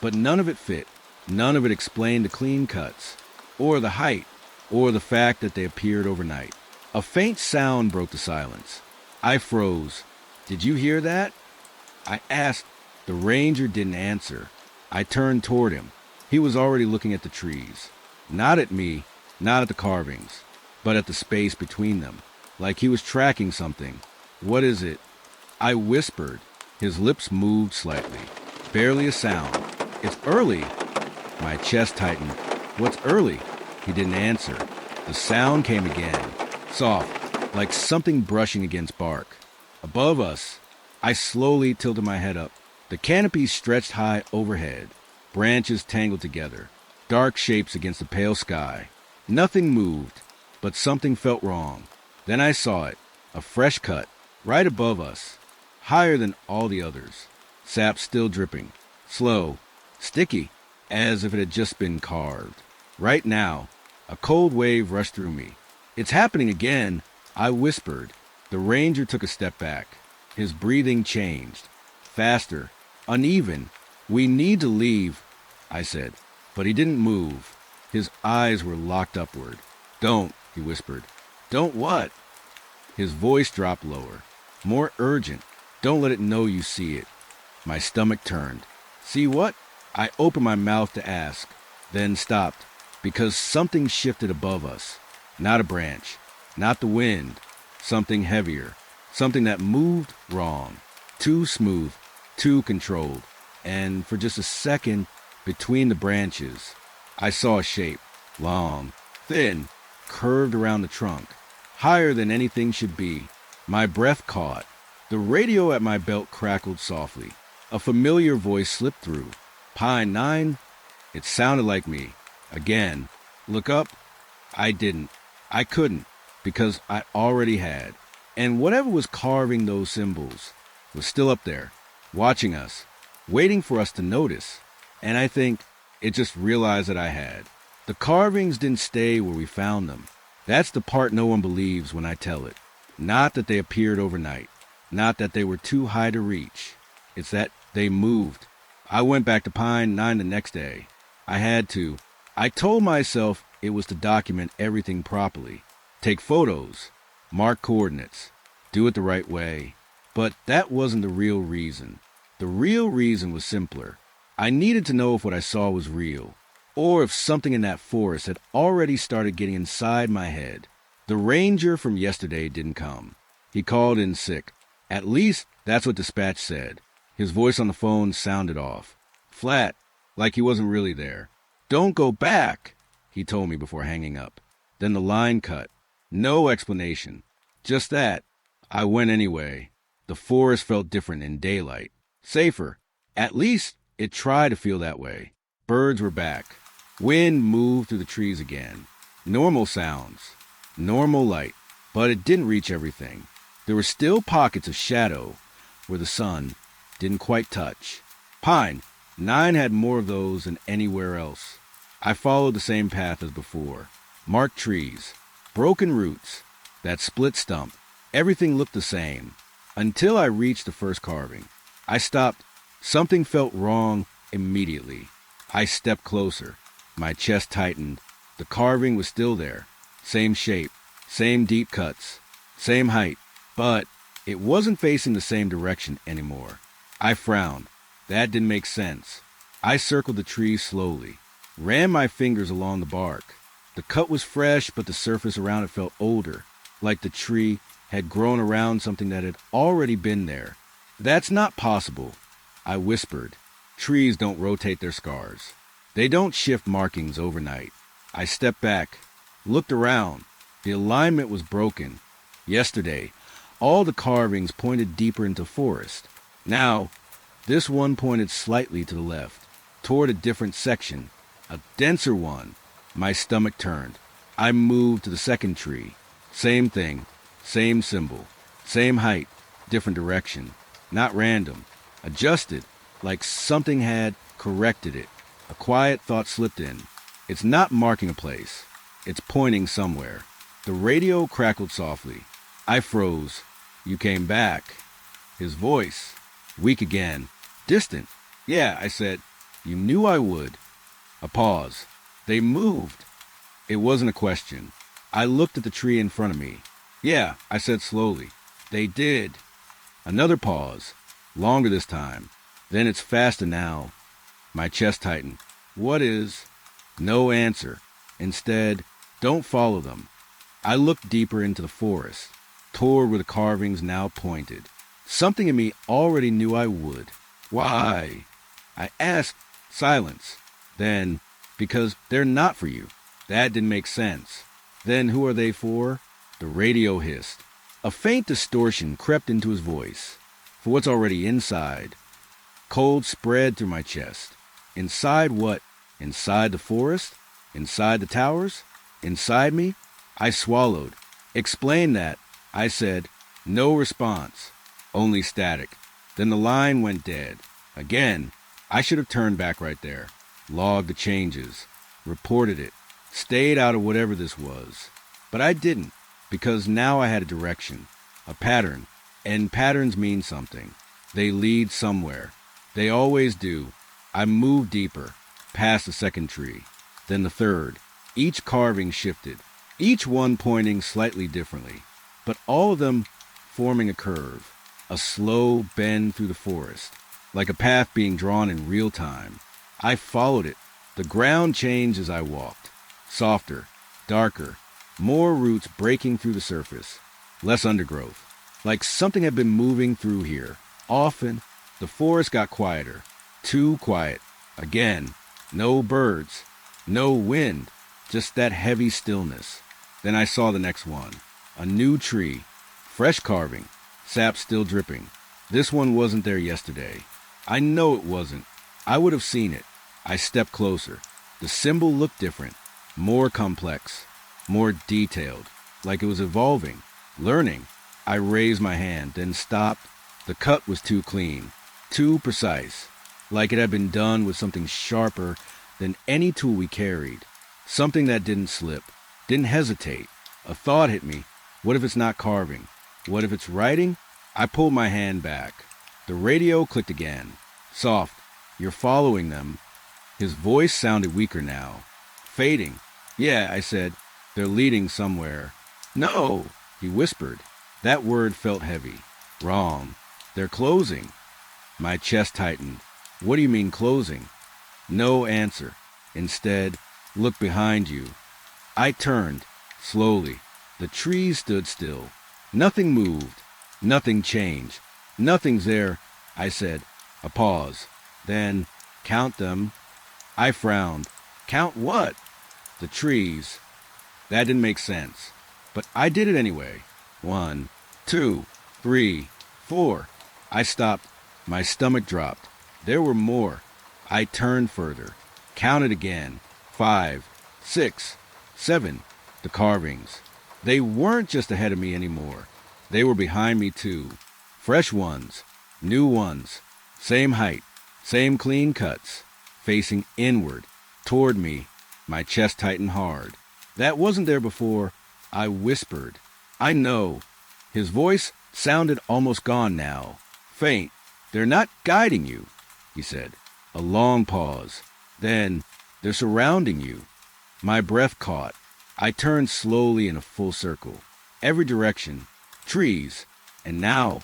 But none of it fit. None of it explained the clean cuts, or the height, or the fact that they appeared overnight. A faint sound broke the silence. I froze. "Did you hear that?" I asked. The ranger didn't answer. I turned toward him. He was already looking at the trees. Not at me, not at the carvings, but at the space between them, like he was tracking something. "What is it?" I whispered. His lips moved slightly. Barely a sound. "It's early." My chest tightened. "What's early?" He didn't answer. The sound came again, soft, like something brushing against bark. Above us, I slowly tilted my head up. The canopy stretched high overhead, branches tangled together, dark shapes against the pale sky. Nothing moved, but something felt wrong. Then I saw it, a fresh cut, right above us, higher than all the others. Sap still dripping, slow, sticky, as if it had just been carved. Right now, a cold wave rushed through me. "It's happening again," I whispered. The ranger took a step back. His breathing changed, faster, uneven. "We need to leave," I said, but he didn't move. His eyes were locked upward. "Don't," he whispered. "Don't what?" His voice dropped lower, more urgent. "Don't let it know you see it." My stomach turned. "See what?" I opened my mouth to ask, then stopped, because something shifted above us. Not a branch, not the wind, something heavier, something that moved wrong, too smooth, too controlled. And for just a second, between the branches, I saw a shape, long, thin, curved around the trunk, higher than anything should be. My breath caught. The radio at my belt crackled softly. A familiar voice slipped through. "Pine 9? It sounded like me. Again. "Look up." I didn't. I couldn't, because I already had. And whatever was carving those symbols was still up there, watching us, waiting for us to notice. And I think it just realized that I had. The carvings didn't stay where we found them. That's the part no one believes when I tell it. Not that they appeared overnight. Not that they were too high to reach. It's that they moved. I went back to Pine 9 the next day. I had to. I told myself it was to document everything properly. Take photos, mark coordinates, do it the right way. But that wasn't the real reason. The real reason was simpler. I needed to know if what I saw was real, or if something in that forest had already started getting inside my head. The ranger from yesterday didn't come. He called in sick. At least that's what dispatch said. His voice on the phone sounded off, flat, like he wasn't really there. "Don't go back," he told me before hanging up. Then the line cut. No explanation. Just that. I went anyway. The forest felt different in daylight. Safer. At least it tried to feel that way. Birds were back. Wind moved through the trees again. Normal sounds. Normal light. But it didn't reach everything. There were still pockets of shadow where the sun didn't quite touch. Pine 9 had more of those than anywhere else. I followed the same path as before. Marked trees, broken roots, that split stump. Everything looked the same. Until I reached the first carving. I stopped. Something felt wrong immediately. I stepped closer. My chest tightened. The carving was still there. Same shape, same deep cuts, same height. But it wasn't facing the same direction anymore. I frowned. That didn't make sense. I circled the tree slowly, ran my fingers along the bark. The cut was fresh, but the surface around it felt older, like the tree had grown around something that had already been there. "That's not possible," I whispered. "Trees don't rotate their scars. They don't shift markings overnight." I stepped back, looked around. The alignment was broken. Yesterday, all the carvings pointed deeper into forest. Now, this one pointed slightly to the left, toward a different section, a denser one. My stomach turned. I moved to the second tree. Same thing, same symbol, same height, different direction. Not random, adjusted, like something had corrected it. A quiet thought slipped in. It's not marking a place. It's pointing somewhere. The radio crackled softly. I froze. "You came back." His voice, weak again, distant. Yeah, I said. You knew I would. A pause. They moved. It wasn't a question. I looked at the tree in front of me. Yeah, I said slowly. They did. Another pause. Longer this time. Then it's faster now. My chest tightened. What is? No answer. Instead, don't follow them. I looked deeper into the forest, toward where the carvings now pointed. Something in me already knew I would. Why? I asked. Silence. Then, because they're not for you. That didn't make sense. Then who are they for? The radio hissed. A faint distortion crept into his voice. For what's already inside. Cold spread through my chest. Inside what? Inside the forest? Inside the towers? Inside me? I swallowed. Explain that. I said. No response. Only static. Then the line went dead. Again. I should have turned back right there. Logged the changes. Reported it. Stayed out of whatever this was. But I didn't. Because now I had a direction. A pattern. And patterns mean something. They lead somewhere. They always do. I moved deeper. Past the second tree. Then the third. Each carving shifted. Each one pointing slightly differently. But all of them forming a curve. A slow bend through the forest. Like a path being drawn in real time. I followed it. The ground changed as I walked. Softer. Darker. More roots breaking through the surface. Less undergrowth. Like something had been moving through here. Often, the forest got quieter. Too quiet. Again. No birds. No wind. Just that heavy stillness. Then I saw the next one. A new tree. Fresh carving. Sap still dripping. This one wasn't there yesterday. I know it wasn't. I would have seen it. I stepped closer. The symbol looked different. More complex. More detailed. Like it was evolving. Learning. I raised my hand, then stopped. The cut was too clean. Too precise. Like it had been done with something sharper than any tool we carried. Something that didn't slip. Didn't hesitate. A thought hit me. What if it's not carving? What if it's writing? I pulled my hand back. The radio clicked again. Soft. You're following them. His voice sounded weaker now. Fading. Yeah, I said. They're leading somewhere. No, he whispered. That word felt heavy. Wrong. They're closing. My chest tightened. What do you mean closing? No answer. Instead, look behind you. I turned. Slowly. The trees stood still. Nothing moved. Nothing changed. Nothing's there, I said. A pause. Then, count them. I frowned. Count what? The trees. That didn't make sense. But I did it anyway. 1, 2, 3, 4. I stopped. My stomach dropped. There were more. I turned further. Counted again. 5, 6, 7. The carvings. They weren't just ahead of me anymore. They were behind me too. Fresh ones. New ones. Same height. Same clean cuts. Facing inward. Toward me. My chest tightened hard. That wasn't there before. I whispered. I know. His voice sounded almost gone now. Faint. They're not guiding you, he said. A long pause. Then, they're surrounding you. My breath caught. I turned slowly in a full circle. Every direction. Trees. And now,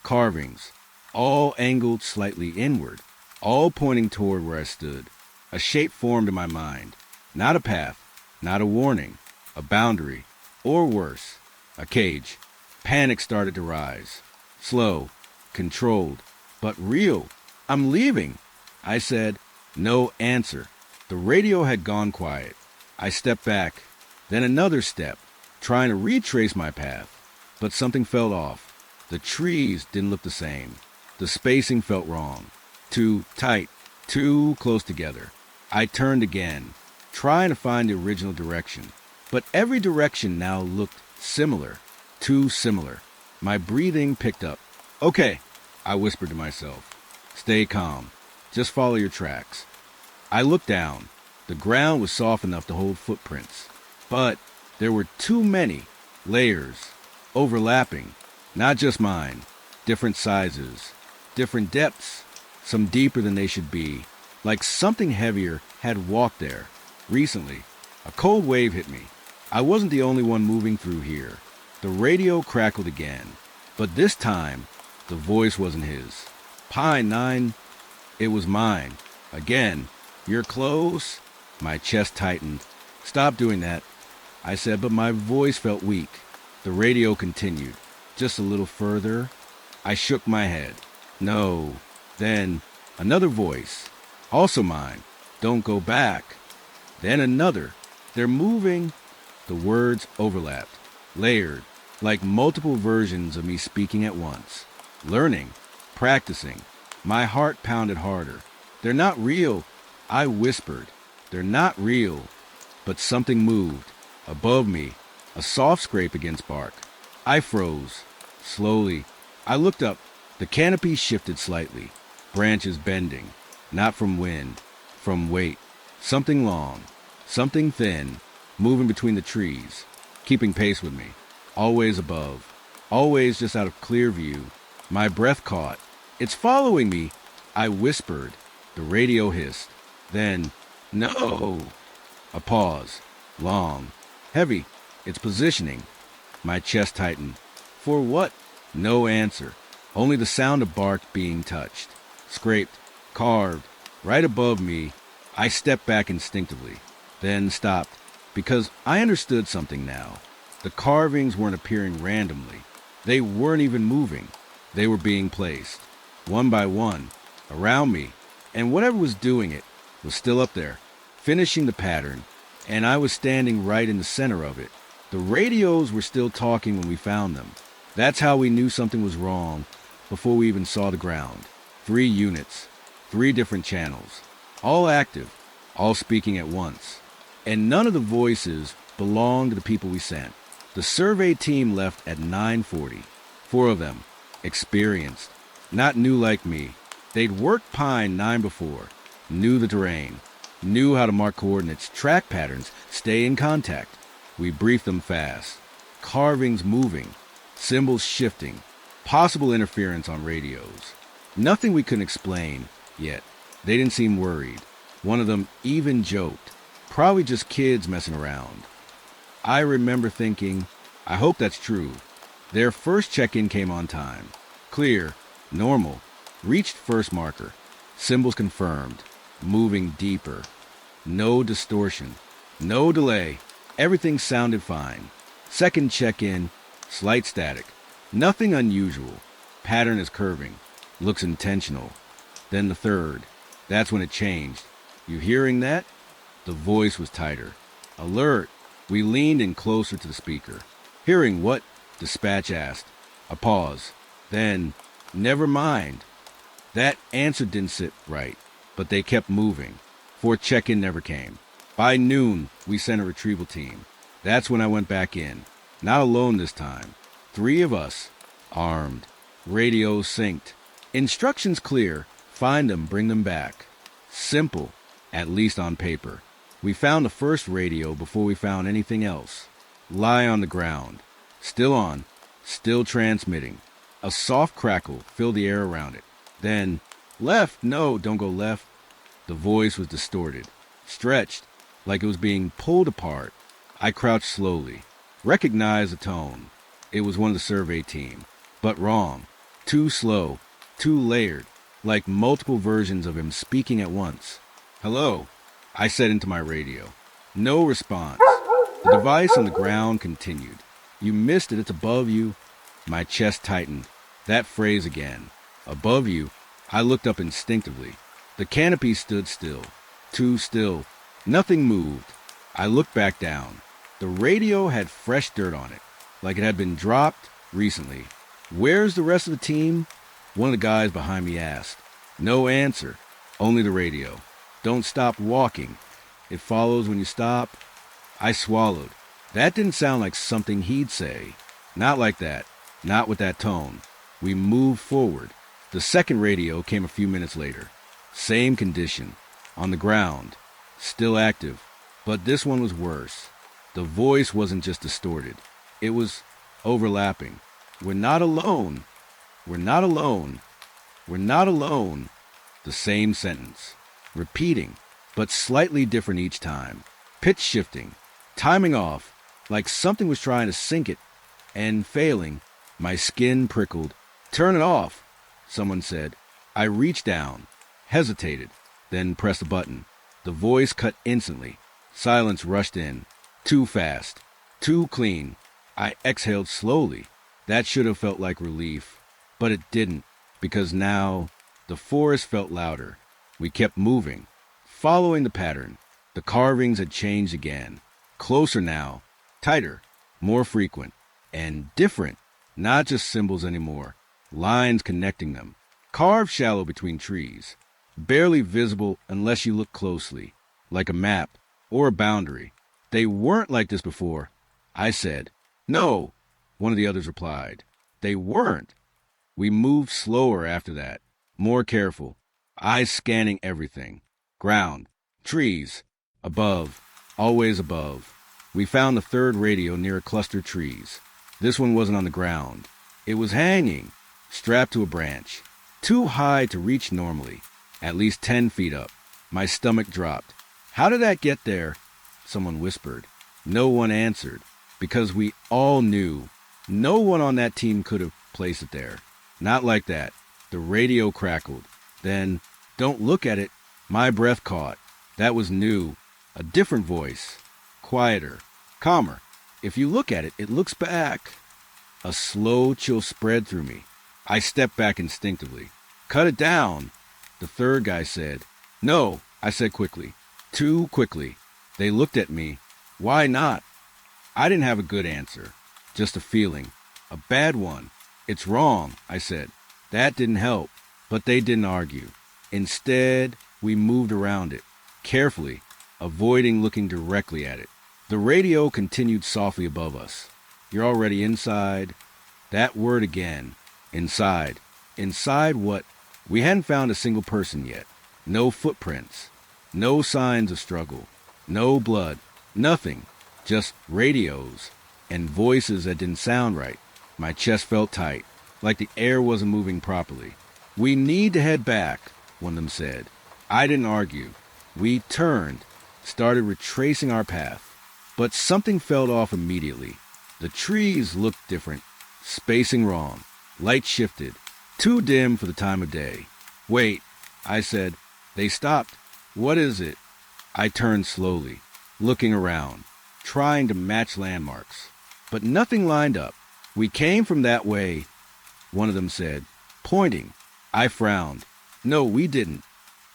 carvings. All angled slightly inward. All pointing toward where I stood. A shape formed in my mind. Not a path. Not a warning. A boundary. Or worse, a cage. Panic started to rise. Slow. Controlled. But real. I'm leaving. I said. No answer. The radio had gone quiet. I stepped back. Then another step. Trying to retrace my path. But something fell off. The trees didn't look the same. The spacing felt wrong. Too tight. Too close together. I turned again. Trying to find the original direction. But every direction now looked similar. Too similar. My breathing picked up. Okay, I whispered to myself. Stay calm. Just follow your tracks. I looked down. The ground was soft enough to hold footprints. But there were too many layers. Overlapping. Not just mine. different sizes, different depths, some deeper than they should be, like something heavier had walked there. Recently, a cold wave hit me. I wasn't the only one moving through here. The radio crackled again, but this time, the voice wasn't his. Pine 9, it was mine. Again, you're close? My chest tightened. Stop doing that, I said, but my voice felt weak. The radio continued. Just a little further. I shook my head. No. Then, another voice. Also mine. Don't go back. Then another. They're moving. The words overlapped, layered, like multiple versions of me speaking at once. Learning, practicing. My heart pounded harder. They're not real, I whispered. They're not real. But something moved. Above me, a soft scrape against bark. I froze. Slowly, I looked up. The canopy shifted slightly, branches bending, not from wind, from weight. Something long, something thin, moving between the trees, keeping pace with me, always above, always just out of clear view. My breath caught. It's following me, I whispered. The radio hissed. Then, no! A pause, long, heavy. It's positioning. My chest tightened. For what? No answer. Only the sound of bark being touched, scraped, carved, right above me. I stepped back instinctively, then stopped, because I understood something now. The carvings weren't appearing randomly. They weren't even moving. They were being placed, one by one, around me, and whatever was doing it was still up there, finishing the pattern, and I was standing right in the center of it. The radios were still talking when we found them. That's how we knew something was wrong before we even saw the ground. 3 units, 3 different channels, all active, all speaking at once. And none of the voices belonged to the people we sent. The survey team left at 9:40. 4 of them, experienced, not new like me. They'd worked Pine 9 before, knew the terrain, knew how to mark coordinates, track patterns, stay in contact. We briefed them fast. Carvings moving, symbols shifting, possible interference on radios. Nothing we couldn't explain yet. They didn't seem worried. One of them even joked. Probably just kids messing around. I remember thinking, I hope that's true. Their first check-in came on time. Clear, normal, reached first marker. Symbols confirmed, moving deeper. No distortion, no delay. Everything sounded fine. Second check-in, slight static. Nothing unusual. Pattern is curving. Looks intentional. Then the third. That's when it changed. You hearing that? The voice was tighter. Alert. We leaned in closer to the speaker. Hearing what? Dispatch asked. A pause. Then, never mind. That answer didn't sit right, but they kept moving. Fourth check-in never came. By noon, we sent a retrieval team. That's when I went back in. Not alone this time. 3 of us, armed. Radios synced. Instructions clear. Find them, bring them back. Simple, at least on paper. We found the first radio before we found anything else. Lie on the ground. Still on. Still transmitting. A soft crackle filled the air around it. Then, left, no, don't go left. The voice was distorted, stretched, like it was being pulled apart. I crouched slowly, recognized the tone. It was one of the survey team, but wrong. Too slow, too layered, like multiple versions of him speaking at once. Hello, I said into my radio. No response. The device on the ground continued. You missed it, it's above you. My chest tightened. That phrase again. Above you. I looked up instinctively. The canopy stood still. Too still. Nothing moved. I looked back down. The radio had fresh dirt on it, like it had been dropped recently. Where's the rest of the team? One of the guys behind me asked. No answer. Only the radio. Don't stop walking. It follows when you stop. I swallowed. That didn't sound like something he'd say. Not like that. Not with that tone. We moved forward. The second radio came a few minutes later. Same condition. On the ground. Still active. But this one was worse. The voice wasn't just distorted. It was overlapping. We're not alone. We're not alone. We're not alone. The same sentence, repeating, but slightly different each time. Pitch shifting, timing off, like something was trying to sink it, and failing. My skin prickled. Turn it off, someone said. I reached down, hesitated, then pressed a button. The voice cut instantly. Silence rushed in. Too fast. Too clean. I exhaled slowly. That should have felt like relief. But it didn't, because now the forest felt louder. We kept moving, following the pattern. The carvings had changed again. Closer now, tighter, more frequent, and different. Not just symbols anymore. Lines connecting them. Carved shallow between trees. Barely visible unless you look closely, like a map or a boundary. They weren't like this before, I said. No, one of the others replied. They weren't. We moved slower after that, more careful, eyes scanning everything. Ground, trees, above, always above. We found the third radio near a cluster of trees. This one wasn't on the ground. It was hanging, strapped to a branch, too high to reach normally, at least 10 feet up. My stomach dropped. How did that get there? Someone whispered. No one answered, because we all knew. No one on that team could have placed it there. Not like that. The radio crackled. Then, don't look at it. My breath caught. That was new. A different voice. Quieter. Calmer. If you look at it, it looks back. A slow chill spread through me. I stepped back instinctively. Cut it down, the third guy said. No, I said quickly. Too quickly. They looked at me. Why not? I didn't have a good answer. Just a feeling. A bad one. It's wrong, I said. That didn't help. But they didn't argue. Instead, we moved around it, carefully, avoiding looking directly at it. The radio continued softly above us. You're already inside. That word again. Inside. Inside what? We hadn't found a single person yet. No footprints. No signs of struggle. No blood. Nothing. Just radios. And voices that didn't sound right. My chest felt tight, like the air wasn't moving properly. We need to head back, one of them said. I didn't argue. We turned, started retracing our path. But something fell off immediately. The trees looked different, spacing wrong. Light shifted, too dim for the time of day. Wait, I said. They stopped. What is it? I turned slowly, looking around, trying to match landmarks. But nothing lined up. We came from that way, one of them said, pointing. I frowned. No, we didn't.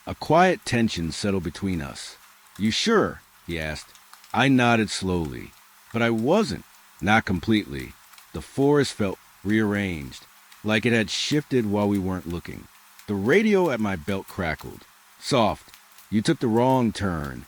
A quiet tension settled between us. You sure? He asked. I nodded slowly. But I wasn't. Not completely. The forest felt rearranged, like it had shifted while we weren't looking. The radio at my belt crackled. Soft. You took the wrong turn.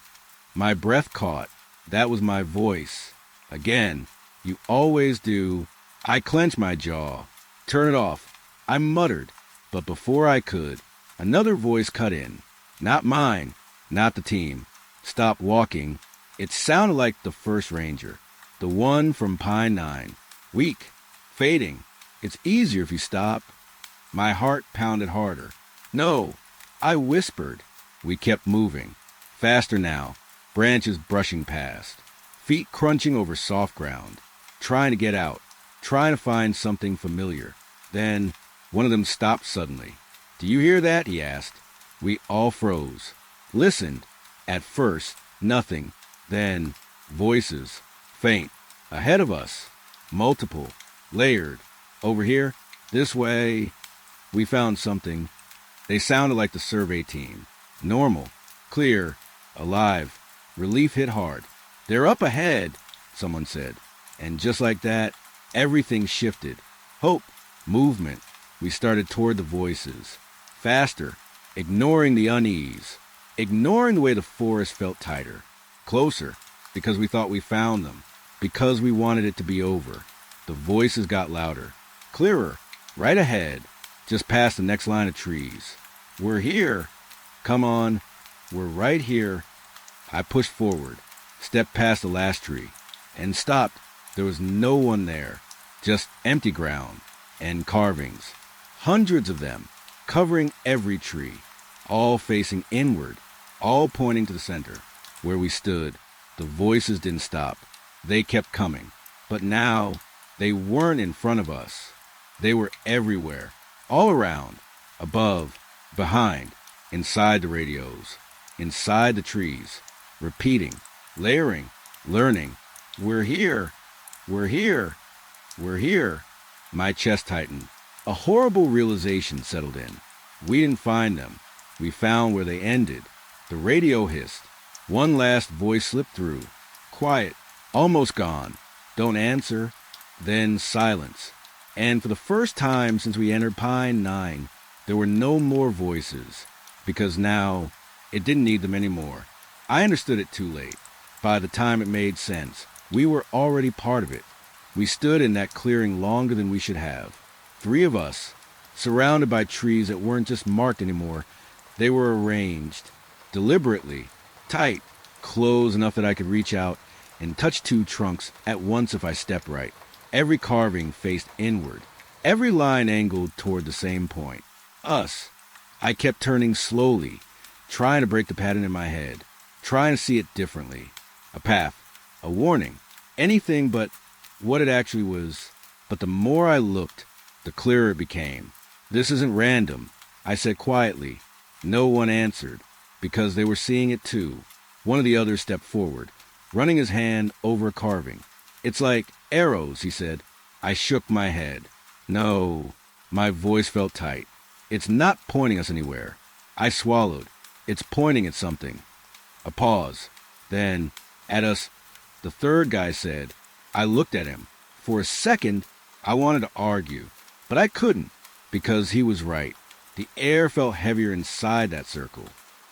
My breath caught. That was my voice. Again. You always do. I clenched my jaw. Turn it off. I muttered. But before I could, another voice cut in. Not mine. Not the team. Stop walking. It sounded like the first ranger. The one from Pine 9. Weak. Fading. It's easier if you stop. My heart pounded harder. No. I whispered. We kept moving. Faster now. Branches brushing past. Feet crunching over soft ground. Trying to get out. Trying to find something familiar. Then, one of them stopped suddenly. Do you hear that? He asked. We all froze. Listened. At first, nothing. Then, voices. Faint. Ahead of us. Multiple. Layered. Over here. This way. We found something. They sounded like the survey team. Normal. Clear. Alive. Relief hit hard. They're up ahead, someone said. And just like that, everything shifted. Hope. Movement. We started toward the voices. Faster. Ignoring the unease. Ignoring the way the forest felt tighter. Closer. Because we thought we found them. Because we wanted it to be over. The voices got louder. Clearer. Right ahead. Just past the next line of trees. We're here. Come on. We're right here. I pushed forward. Stepped past the last tree. And stopped. There was no one there. Just empty ground. And carvings. Hundreds of them, covering every tree, all facing inward, all pointing to the center. Where we stood, the voices didn't stop. They kept coming. But now, they weren't in front of us. They were everywhere, all around, above, behind, inside the radios, inside the trees, repeating, layering, learning. We're here. We're here. We're here. My chest tightened. A horrible realization settled in. We didn't find them. We found where they ended. The radio hissed. One last voice slipped through. Quiet. Almost gone. Don't answer. Then silence. And for the first time since we entered Pine 9, there were no more voices. Because now, it didn't need them anymore. I understood it too late. By the time it made sense, we were already part of it. We stood in that clearing longer than we should have. 3 of us, surrounded by trees that weren't just marked anymore. They were arranged, deliberately, tight, close enough that I could reach out and touch 2 trunks at once if I stepped right. Every carving faced inward. Every line angled toward the same point. Us. I kept turning slowly, trying to break the pattern in my head, trying to see it differently. A path, a warning, anything but what it actually was. But the more I looked, the clearer it became. This isn't random, I said quietly. No one answered, because they were seeing it too. One of the others stepped forward, running his hand over a carving. It's like arrows, he said. I shook my head. No, my voice felt tight. It's not pointing us anywhere. I swallowed. It's pointing at something. A pause. Then, at us, the third guy said. I looked at him. For a second, I wanted to argue, but I couldn't, because he was right. The air felt heavier inside that circle,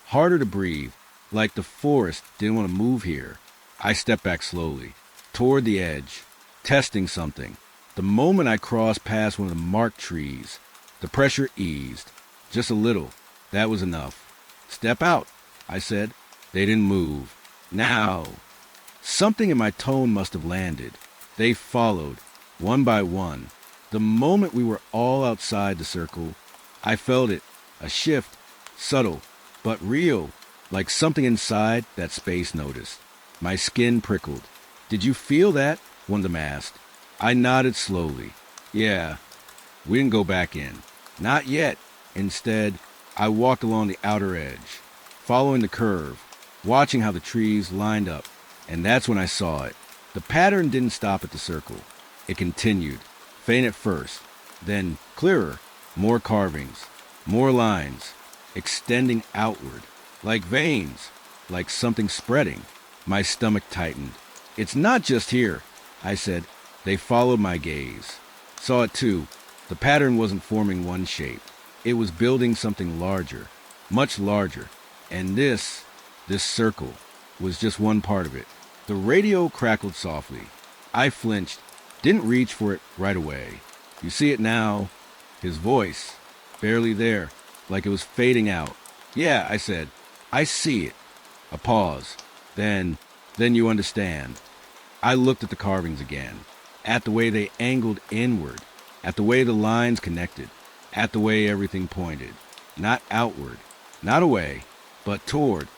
harder to breathe, like the forest didn't want to move here. I stepped back slowly, toward the edge, testing something. The moment I crossed past one of the marked trees, the pressure eased, just a little. That was enough. Step out, I said. They didn't move. Now. Something in my tone must have landed. They followed, one by one. The moment we were all outside the circle, I felt it, a shift, subtle, but real, like something inside that space noticed. My skin prickled. Did you feel that? One of them asked. I nodded slowly. Yeah. We didn't go back in. Not yet. Instead, I walked along the outer edge, following the curve, watching how the trees lined up, and that's when I saw it. The pattern didn't stop at the circle. It continued, faint at first, then clearer, more carvings, more lines, extending outward, like veins, like something spreading. My stomach tightened. It's not just here, I said. They followed my gaze. Saw it too. The pattern wasn't forming one shape. It was building something larger, much larger. And this circle, was just one part of it. The radio crackled softly. I flinched, didn't reach for it right away. You see it now? His voice, barely there, like it was fading out. Yeah, I said. I see it. A pause. Then you understand. I looked at the carvings again, at the way they angled inward, at the way the lines connected, at the way everything pointed. Not outward, not away, but toward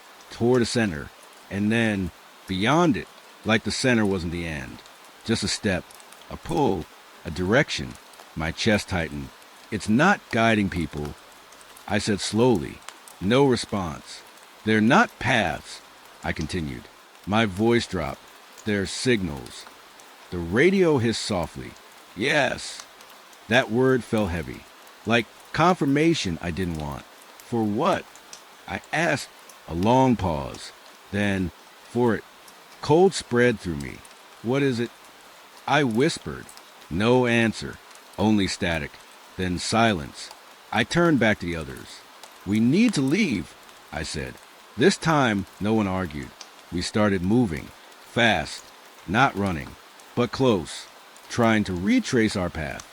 a center. And then, beyond it, like the center wasn't the end. Just a step, a pull, a direction. My chest tightened. It's not guiding people, I said slowly. No response. They're not paths, I continued. My voice dropped. They're signals. The radio hissed softly. Yes. That word fell heavy, like confirmation I didn't want. For what? I asked. A long pause. Then, for it. Cold spread through me. What is it? I whispered. No answer. Only static. Then silence. I turned back to the others. We need to leave, I said. This time, no one argued. We started moving. Fast. Not running, but close. Trying to retrace our path.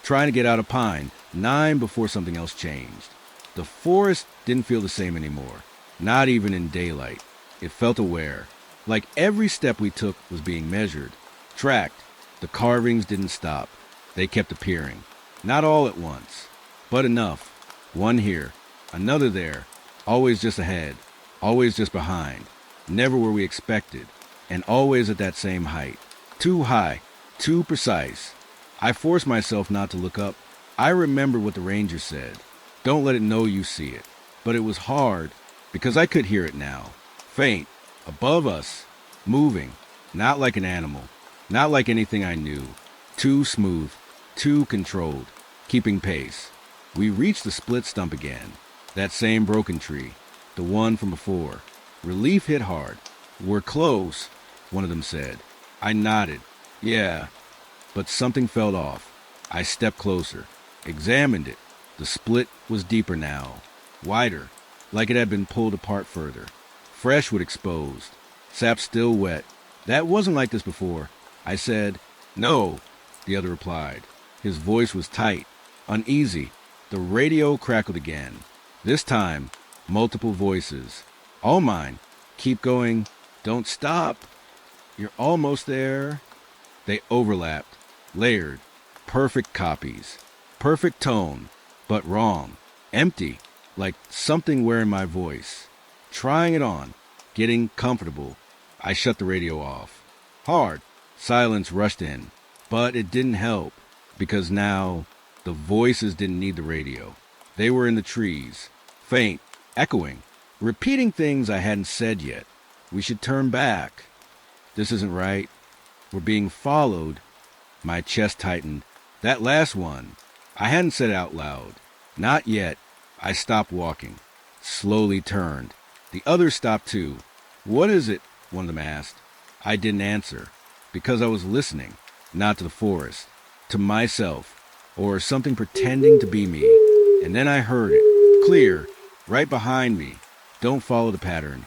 Trying to get out of Pine 9 before something else changed. The forest didn't feel the same anymore. Not even in daylight. It felt aware. Like every step we took was being measured. Tracked. The carvings didn't stop. They kept appearing. Not all at once. But enough. One here, another there, always just ahead, always just behind, never where we expected, and always at that same height. Too high, too precise. I forced myself not to look up. I remembered what the ranger said. Don't let it know you see it. But it was hard, because I could hear it now. Faint, above us, moving, not like an animal, not like anything I knew. Too smooth, too controlled, keeping pace. We reached the split stump again, that same broken tree, the one from before. Relief hit hard. We're close, one of them said. I nodded. Yeah, but something felt off. I stepped closer, examined it. The split was deeper now, wider, like it had been pulled apart further. Fresh wood exposed, sap still wet. That wasn't like this before. I said, "No," the other replied. His voice was tight, uneasy. The radio crackled again. This time, multiple voices. All mine. Keep going. Don't stop. You're almost there. They overlapped, layered. Perfect copies. Perfect tone, but wrong. Empty, like something wearing my voice. Trying it on, getting comfortable. I shut the radio off. Hard. Silence rushed in. But it didn't help, because now the voices didn't need the radio. They were in the trees, faint, echoing, repeating things I hadn't said yet. We should turn back. This isn't right. We're being followed. My chest tightened. That last one, I hadn't said it out loud. Not yet. I stopped walking, slowly turned. The others stopped too. What is it? One of them asked. I didn't answer, because I was listening, not to the forest, to myself, or something pretending to be me. And then I heard it, clear, right behind me. Don't follow the pattern.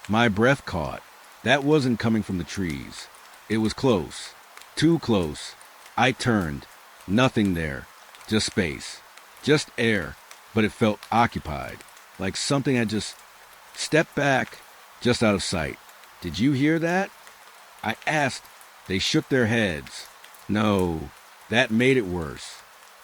My breath caught. That wasn't coming from the trees. It was close, too close. I turned. Nothing there. Just space. Just air. But it felt occupied, like something had just stepped back, just out of sight. Did you hear that? I asked. They shook their heads. No, that made it worse,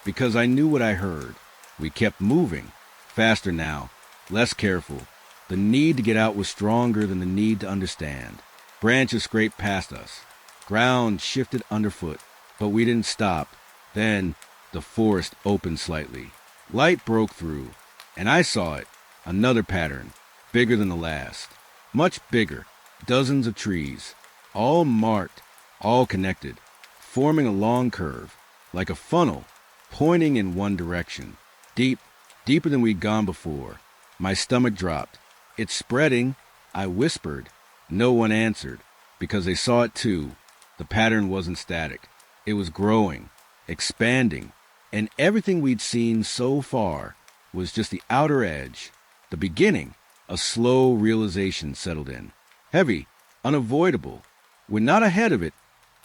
because I knew what I heard. We kept moving, faster now, less careful. The need to get out was stronger than the need to understand. Branches scraped past us. Ground shifted underfoot, but we didn't stop. Then the forest opened slightly. Light broke through, and I saw it. Another pattern, bigger than the last. Much bigger. Dozens of trees, all marked, all connected, forming a long curve, like a funnel, pointing in one direction. Deep, deeper than we'd gone before. My stomach dropped. It's spreading, I whispered. No one answered, because they saw it too. The pattern wasn't static. It was growing, expanding, and everything we'd seen so far was just the outer edge, the beginning. A slow realization settled in. Heavy, unavoidable. We're not ahead of it,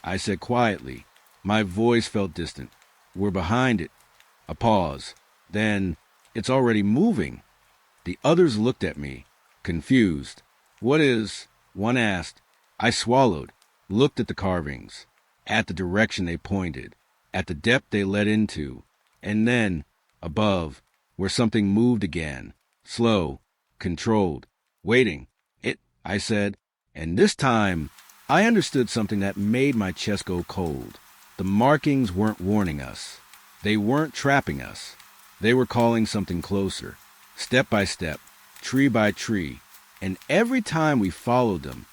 I said quietly. My voice felt distant. We're behind it. A pause. Then, it's already moving. The others looked at me, confused. What is? One asked. I swallowed, looked at the carvings, at the direction they pointed, at the depth they led into, and then, above, where something moved again, slow, controlled, waiting. It, I said, and this time I understood something that made my chest go cold. The markings weren't warning us. They weren't trapping us. They were calling something closer, step by step, tree by tree, and every time we followed them,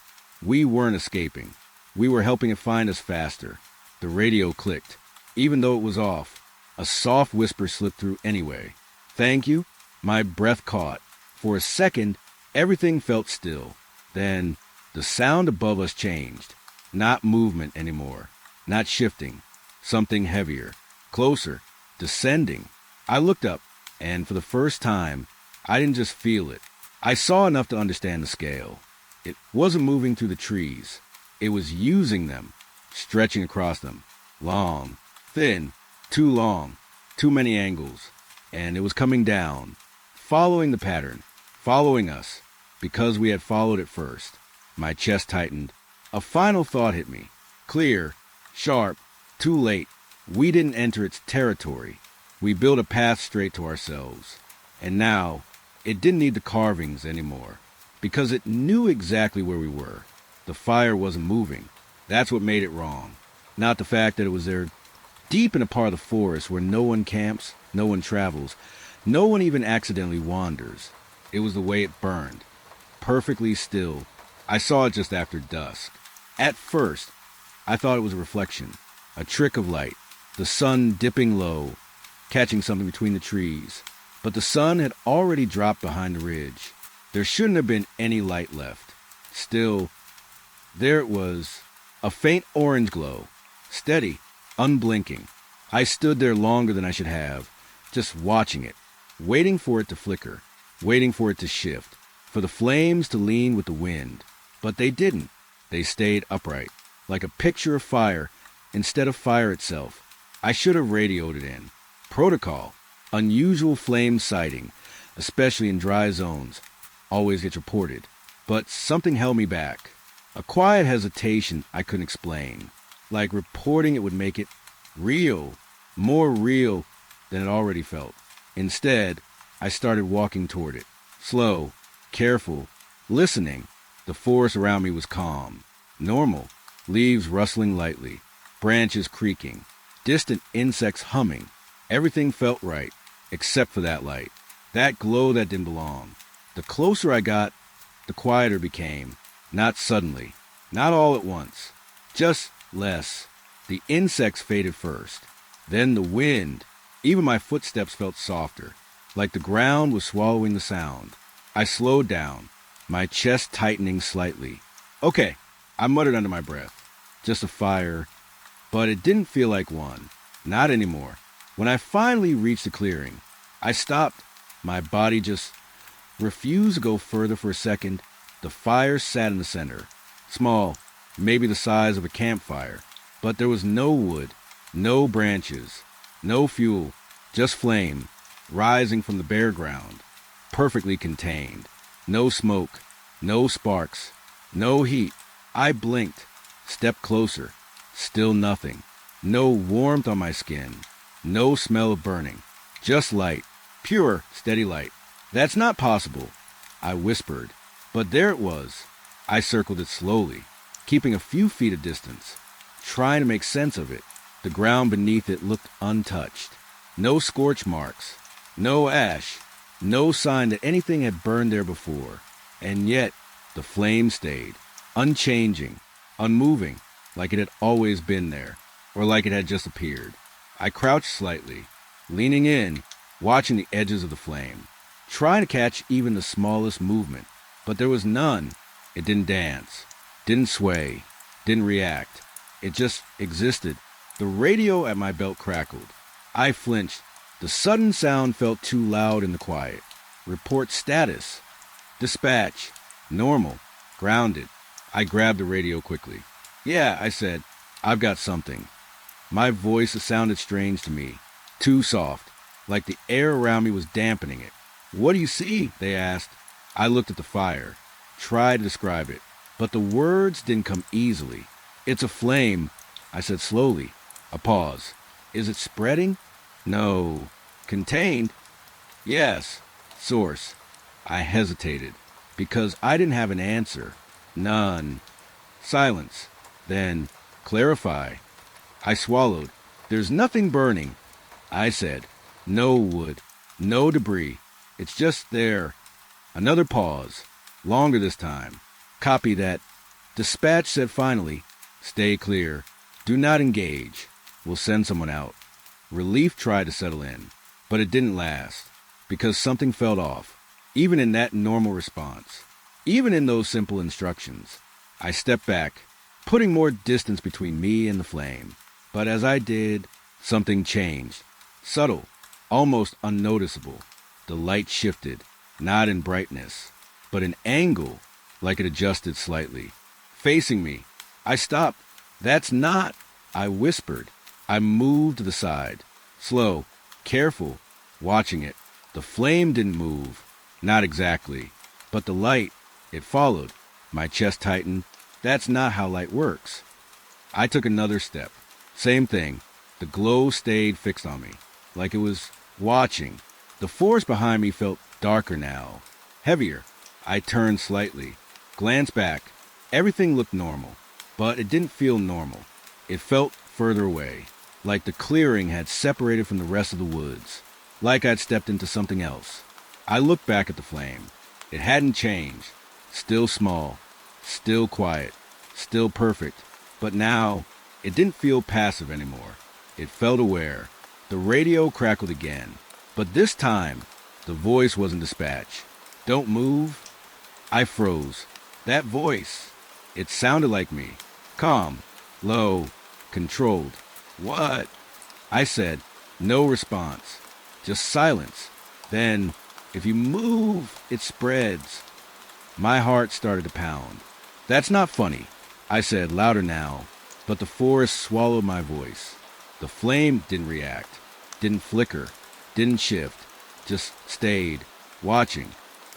we weren't escaping. We were helping it find us faster. The radio clicked. Even though it was off, a soft whisper slipped through anyway. Thank you. My breath caught. For a second, everything felt still. Then, the sound above us changed. Not movement anymore. Not shifting. Something heavier. Closer. Descending. I looked up, and for the first time, I didn't just feel it. I saw enough to understand the scale. It wasn't moving through the trees. It was using them, stretching across them. Long, thin, too long, too many angles. And it was coming down, following the pattern, following us, because we had followed it first. My chest tightened. A final thought hit me. Clear, sharp, too late. We didn't enter its territory. We built a path straight to ourselves. And now, it didn't need the carvings anymore, because it knew exactly where we were. The fire wasn't moving. That's what made it wrong. Not the fact that it was there deep in a part of the forest where no one camps, no one travels, no one even accidentally wanders. It was the way it burned. Perfectly still. I saw it just after dusk. At first, I thought it was a reflection, a trick of light, the sun dipping low, catching something between the trees. But the sun had already dropped behind the ridge. There shouldn't have been any light left. Still, there it was, a faint orange glow, steady, unblinking. I stood there longer than I should have, just watching it, waiting for it to flicker, waiting for it to shift, for the flames to lean with the wind. But they didn't. They stayed upright, like a picture of fire instead of fire itself. I should have radioed it in. Protocol. Unusual flame sighting, especially in dry zones, always gets reported. But something held me back. A quiet hesitation I couldn't explain. Like reporting it would make it real, more real than it already felt. Instead, I started walking toward it. Slow, careful, listening. The forest around me was calm, normal. Leaves rustling lightly, branches creaking, distant insects humming. Everything felt right, except for that light, that glow that didn't belong. The closer I got, the quieter it became. Not suddenly, not all at once, just less. The insects faded first, then the wind. Even my footsteps felt softer, like the ground was swallowing the sound. I slowed down, my chest tightening slightly. Okay, I muttered under my breath. Just a fire, but it didn't feel like one. Not anymore. When I finally reached the clearing, I stopped. My body just refused to go further for a second. The fire sat in the center, small, maybe the size of a campfire, but there was no wood, no branches, no fuel, just flame, rising from the bare ground, perfectly contained. No smoke, no sparks, no heat. I blinked, stepped closer, still nothing. No warmth on my skin, no smell of burning, just light, pure, steady light. That's not possible, I whispered. But there it was. I circled it slowly, keeping a few feet of distance, trying to make sense of it. The ground beneath it looked untouched. No scorch marks, no ash, no sign that anything had burned there before. And yet, the flame stayed, unchanging, unmoving, like it had always been there, or like it had just appeared. I crouched slightly, leaning in, watching the edges of the flame, trying to catch even the smallest movement. But there was none. It didn't dance, didn't sway, didn't react. It just existed. The radio at my belt crackled. I flinched. The sudden sound felt too loud in the quiet. Report status. Dispatch. Normal. Grounded. I grabbed the radio quickly. Yeah, I said, I've got something. My voice sounded strange to me. Too soft. Like the air around me was dampening it. What do you see? They asked. I looked at the fire, tried to describe it, but the words didn't come easily. It's a flame, I said slowly. A pause. Is it spreading? No. Contained? Yes. Source. I hesitated, because I didn't have an answer. None. Silence. Then, clarify. I swallowed. There's nothing burning. I said, no wood, no debris. It's just there. Another pause. Longer this time. Copy that. Dispatch said finally, stay clear. Do not engage. We'll send someone out. Relief tried to settle in, but it didn't last, because something felt off, even in that normal response, even in those simple instructions. I stepped back, putting more distance between me and the flame. But as I did, something changed. Subtle, almost unnoticeable. The light shifted, not in brightness, but in angle, like it adjusted slightly. Facing me, I stopped. That's not, I whispered. I moved to the side, slow, careful, watching it. The flame didn't move, not exactly, but the light, it followed. My chest tightened. That's not how light works. I took another step. Same thing. The glow stayed fixed on me. like it was watching. The forest behind me felt darker now, heavier. I turned slightly, glanced back. Everything looked normal, but it didn't feel normal. It felt further away, like the clearing had separated from the rest of the woods, like I'd stepped into something else. I looked back at the flame. It hadn't changed. Still small, still quiet, still perfect. But now, it didn't feel passive anymore. It felt aware. The radio crackled again. But this time, the voice wasn't dispatch. Don't move. I froze. That voice. It sounded like me. Calm, low, controlled. What? I said. No response. Just silence. Then, if you move, it spreads. My heart started to pound. That's not funny, I said louder now, but the forest swallowed my voice. The flame didn't react, didn't flicker, didn't shift, just stayed, watching.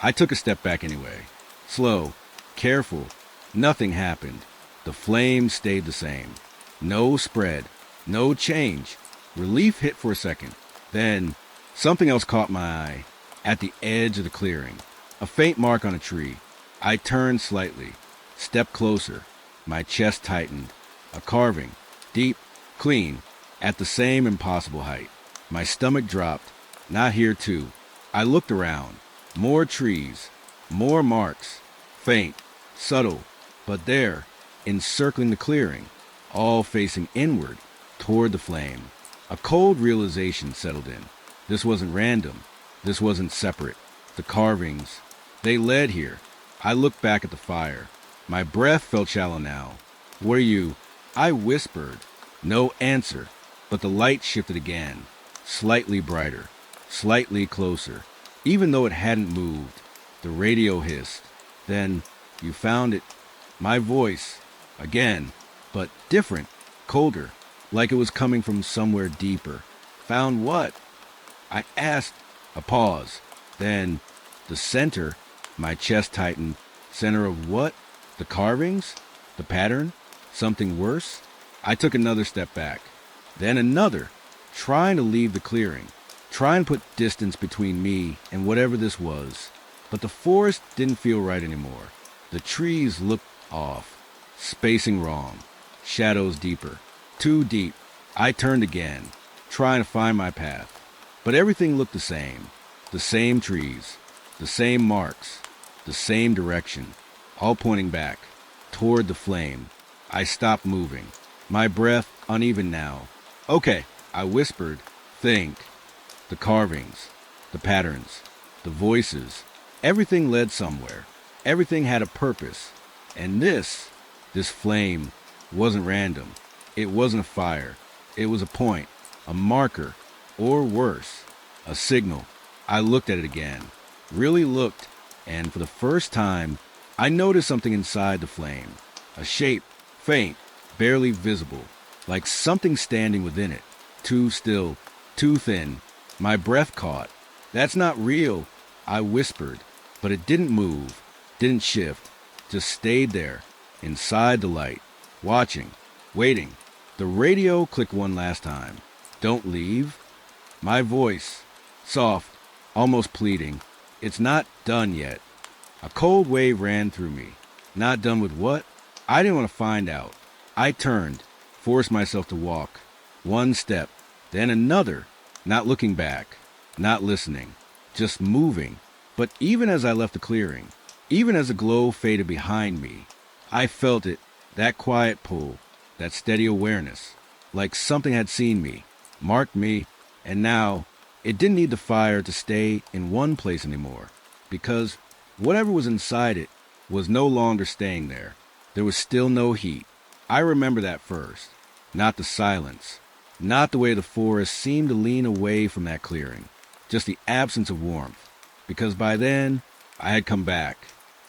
I took a step back anyway. Slow, careful. Nothing happened. The flame stayed the same. No spread, no change. Relief hit for a second. Then, something else caught my eye. At the edge of the clearing, a faint mark on a tree. I turned slightly, stepped closer. My chest tightened. A carving, deep, clean, at the same impossible height. My stomach dropped. Not here too. I looked around. More trees, more marks. Faint, subtle, but there, encircling the clearing, all facing inward, toward the flame. A cold realization settled in. This wasn't random. This wasn't separate. The carvings, they led here. I looked back at the fire. My breath felt shallow now. What are you? I whispered. No answer, but the light shifted again. Slightly brighter, slightly closer. Even though it hadn't moved, the radio hissed. Then, you found it. My voice. Again, but different, colder, like it was coming from somewhere deeper. Found what? I asked. A pause. Then, the center. My chest tightened. Center of what? The carvings? The pattern? Something worse? I took another step back. Then another, trying to leave the clearing. Try and put distance between me and whatever this was. But the forest didn't feel right anymore. The trees looked off. Spacing wrong. Shadows deeper. Too deep. I turned again, trying to find my path. But everything looked the same. The same trees. The same marks. The same direction. All pointing back. Toward the flame. I stopped moving. My breath uneven now. Okay, I whispered. Think. The carvings. The patterns. The voices. Everything led somewhere. Everything had a purpose. And this flame, wasn't random. It wasn't a fire. It was a point. A marker. Or worse, a signal. I looked at it again. Really looked. And for the first time, I noticed something inside the flame. A shape. Faint. Barely visible. Like something standing within it. Too still. Too thin. My breath caught. That's not real, I whispered. But it didn't move. Didn't shift. Just stayed there. Inside the light. Watching. Waiting. The radio clicked one last time. Don't leave. My voice. Soft. Almost pleading. It's not done yet. A cold wave ran through me. Not done with what? I didn't want to find out. I turned. Forced myself to walk. One step. Then another. Not looking back. Not listening. Just moving. But even as I left the clearing, even as the glow faded behind me, I felt it. That quiet pull. That steady awareness. Like something had seen me. Marked me. And now, it didn't need the fire to stay in one place anymore, because whatever was inside it was no longer staying there. There was still no heat. I remember that first. Not the silence. Not the way the forest seemed to lean away from that clearing. Just the absence of warmth. Because by then, I had come back.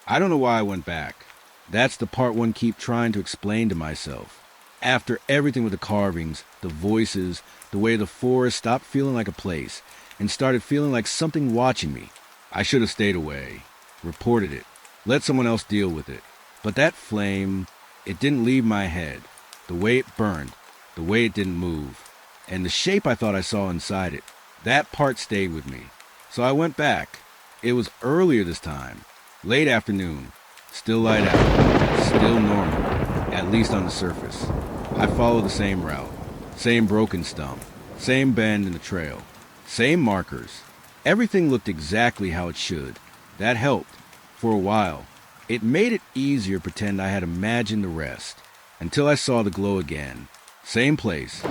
I don't know why I went back. That's the part one keep trying to explain to myself. After everything with the carvings, the voices, the way the forest stopped feeling like a place and started feeling like something watching me. I should have stayed away, reported it, let someone else deal with it. But that flame, it didn't leave my head. The way it burned, the way it didn't move, and the shape I thought I saw inside it, That part stayed with me. So I went back. It was earlier this time. Late afternoon. Still light out. Still normal. At least on the surface. I followed the same route. Same broken stump. Same bend in the trail. Same markers. Everything looked exactly how it should. That helped. For a while. It made it easier to pretend I had imagined the rest. Until I saw the glow again. Same place.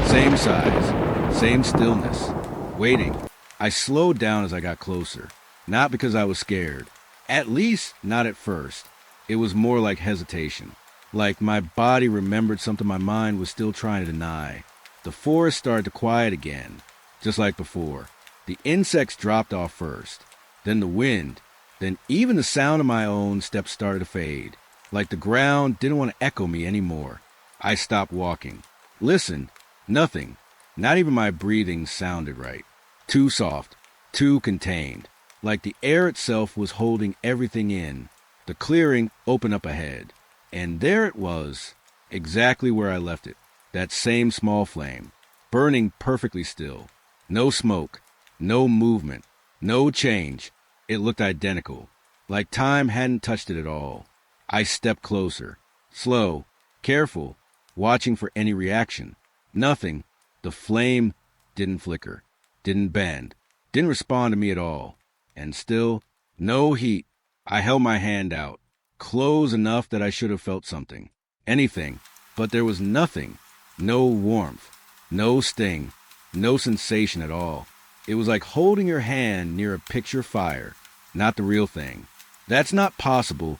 Same size. Same stillness. Waiting. I slowed down as I got closer. Not because I was scared. At least not at first. It was more like hesitation. Like my body remembered something my mind was still trying to deny. The forest started to quiet again. Just like before. The insects dropped off first. Then the wind. Then even the sound of my own steps started to fade. Like the ground didn't want to echo me anymore. I stopped walking. Listen. Nothing. Not even my breathing sounded right. Too soft. Too contained. Like the air itself was holding everything in. The clearing opened up ahead. And there it was. Exactly where I left it. That same small flame. Burning perfectly still. No smoke. No movement. No change. It looked identical. Like time hadn't touched it at all. I stepped closer. Slow. Careful. Watching for any reaction. Nothing. The flame didn't flicker. Didn't bend. Didn't respond to me at all. And still, no heat. I held my hand out. Close enough that I should have felt something. Anything. But there was nothing. No warmth. No sting. No sensation at all. It was like holding your hand near a picture fire. Not the real thing. That's not possible,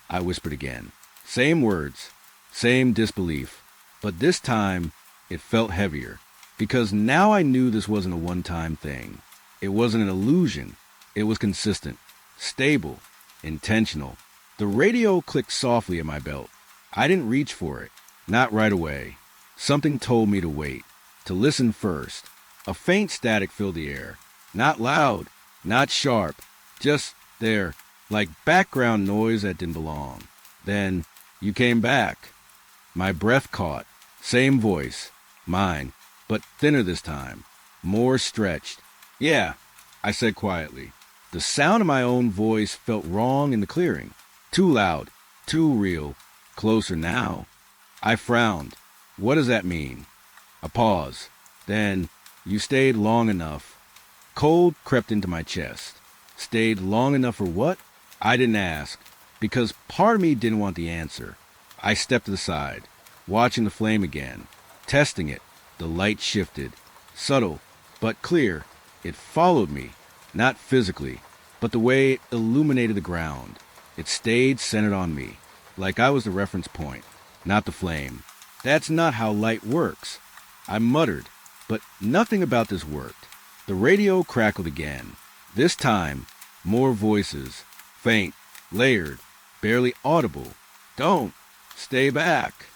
I whispered again. Same words. Same disbelief. But this time, it felt heavier. Because now I knew this wasn't a one-time thing. It wasn't an illusion. It was consistent. Stable. Intentional. The radio clicked softly at my belt. I didn't reach for it. Not right away. Something told me to wait. To listen first. A faint static filled the air. Not loud. Not sharp. Just there. Like background noise that didn't belong. Then, you came back. My breath caught. Same voice. Mine. But thinner this time. More stretched. Yeah, I said quietly. The sound of my own voice felt wrong in the clearing. Too loud. Too real. Closer now. I frowned. What does that mean? A pause. Then, you stayed long enough. Cold crept into my chest. Stayed long enough for what? I didn't ask, because part of me didn't want the answer. I stepped to the side, watching the flame again, testing it. The light shifted. Subtle, but clear. It followed me, not physically, but the way it illuminated the ground. It stayed centered on me, like I was the reference point, not the flame. That's not how light works. I muttered, but nothing about this worked. The radio crackled again. This time, more voices, faint, layered, barely audible. Don't, stay back.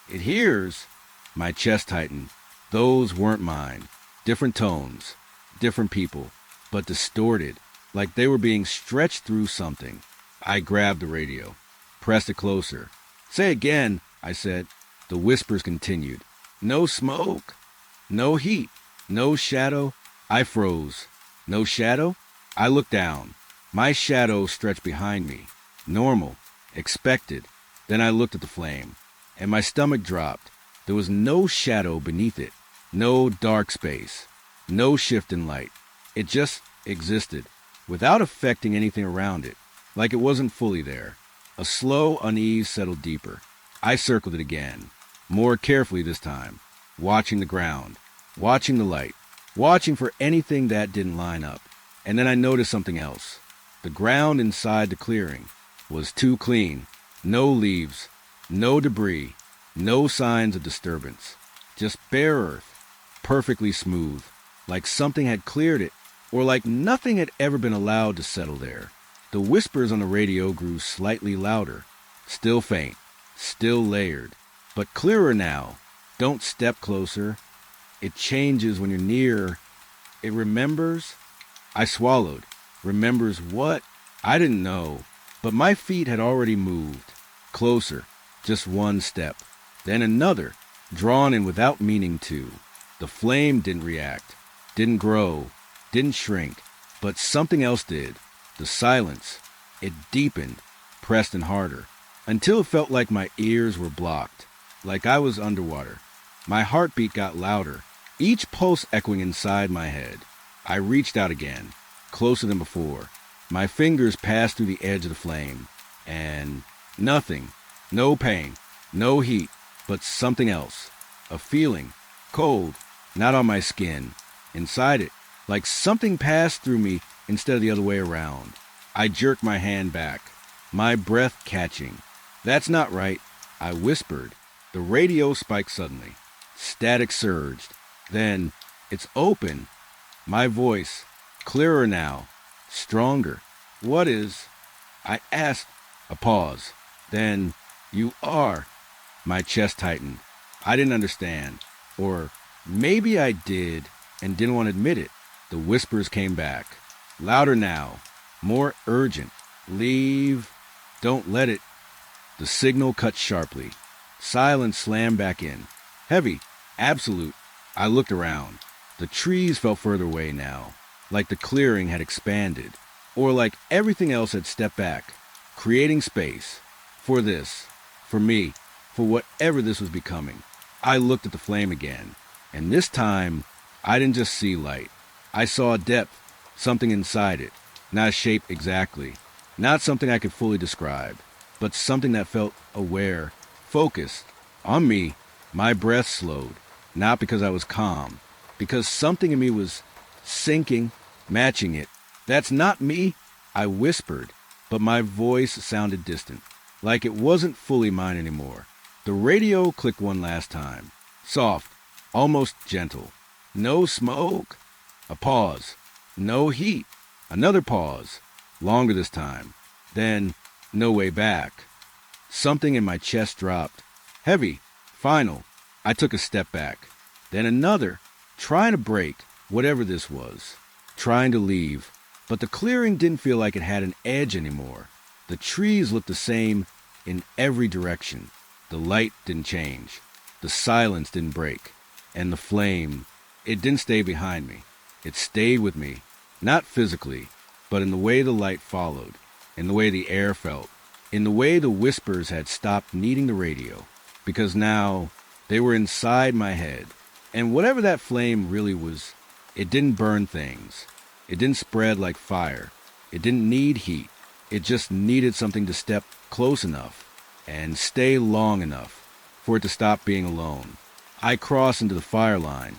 It hears. My chest tightened. Those weren't mine. Different tones, different people, but distorted, like they were being stretched through something. I grabbed the radio, pressed it closer. Say again, I said. The whispers continued. No smoke, no heat, no shadow. I froze. No shadow? I looked down. My shadow stretched behind me. Normal. Expected. Then I looked at the flame, and my stomach dropped. There was no shadow beneath it. No dark space. No shift in light. It just existed, without affecting anything around it, like it wasn't fully there. A slow unease settled deeper. I circled it again, more carefully this time, watching the ground, watching the light, watching for anything that didn't line up. And then I noticed something else. The ground inside the clearing was too clean. No leaves, no debris, no signs of disturbance. Just bare earth, perfectly smooth, like something had cleared it, or like nothing had ever been allowed to settle there. The whispers on the radio grew slightly louder, still faint, still layered, but clearer now. Don't step closer. It changes when you're near. It remembers. I swallowed. Remembers what? I didn't know, but my feet had already moved. Closer, just one step. Then another, drawn in without meaning to. The flame didn't react. Didn't grow, didn't shrink, but something else did. The silence. It deepened, pressed in harder, until it felt like my ears were blocked, like I was underwater. My heartbeat got louder, each pulse echoing inside my head. I reached out again, closer than before. My fingers passed through the edge of the flame, and nothing. No pain, no heat, but something else. A feeling, cold, not on my skin, inside it, like something passed through me instead of the other way around. I jerked my hand back, my breath catching. "That's not right," I whispered. The radio spiked suddenly. Static surged. Then, "It's open." My voice, clearer now, stronger. "What is?" I asked. A pause. Then, "You are." My chest tightened. I didn't understand. Or maybe I did and didn't want to admit it. The whispers came back. Louder now. More urgent. "Leave. Don't let it." The signal cut sharply. Silence slammed back in. Heavy. Absolute. I looked around. The trees felt further away now. Like the clearing had expanded. Or like everything else had stepped back. Creating space. For this. For me. For whatever this was becoming. I looked at the flame again. And this time, I didn't just see light. I saw a depth. Something inside it. Not a shape exactly. Not something I could fully describe. But something that felt aware. Focused. On me. My breath slowed. Not because I was calm. Because something in me was sinking, matching it. "That's not me," I whispered. But my voice sounded distant. Like it wasn't fully mine anymore. The radio clicked one last time. Soft. Almost gentle. "No smoke." A pause. "No heat." Another pause. Longer this time. Then, "No way back." Something in my chest dropped. Heavy. Final. I took a step back. Then another. Trying to break, whatever this was. Trying to leave. But the clearing didn't feel like it had an edge anymore. The trees looked the same in every direction. The light didn't change. The silence didn't break. And the flame, it didn't stay behind me. It stayed with me. Not physically, but in the way the light followed. In the way the air felt. In the way the whispers had stopped needing the radio. Because now, they were inside my head. And whatever that flame really was, it didn't burn things. It didn't spread like fire. It didn't need heat. It just needed something to step close enough and stay long enough for it to stop being alone. I crossed into the fire line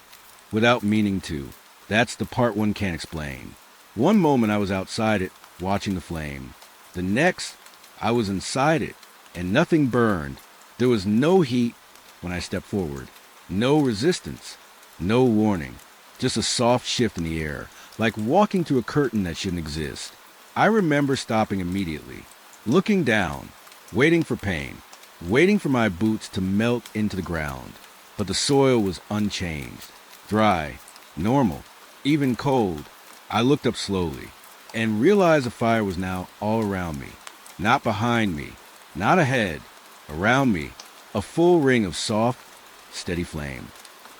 without meaning to. That's the part one can't explain. One moment I was outside it, watching the flame. The next, I was inside it, and nothing burned. There was no heat when I stepped forward. No resistance. No warning. Just a soft shift in the air, like walking through a curtain that shouldn't exist. I remember stopping immediately, looking down, waiting for pain, waiting for my boots to melt into the ground. But the soil was unchanged, dry, normal, even cold. I looked up slowly and realized the fire was now all around me, not behind me, not ahead, around me, a full ring of soft, steady flame,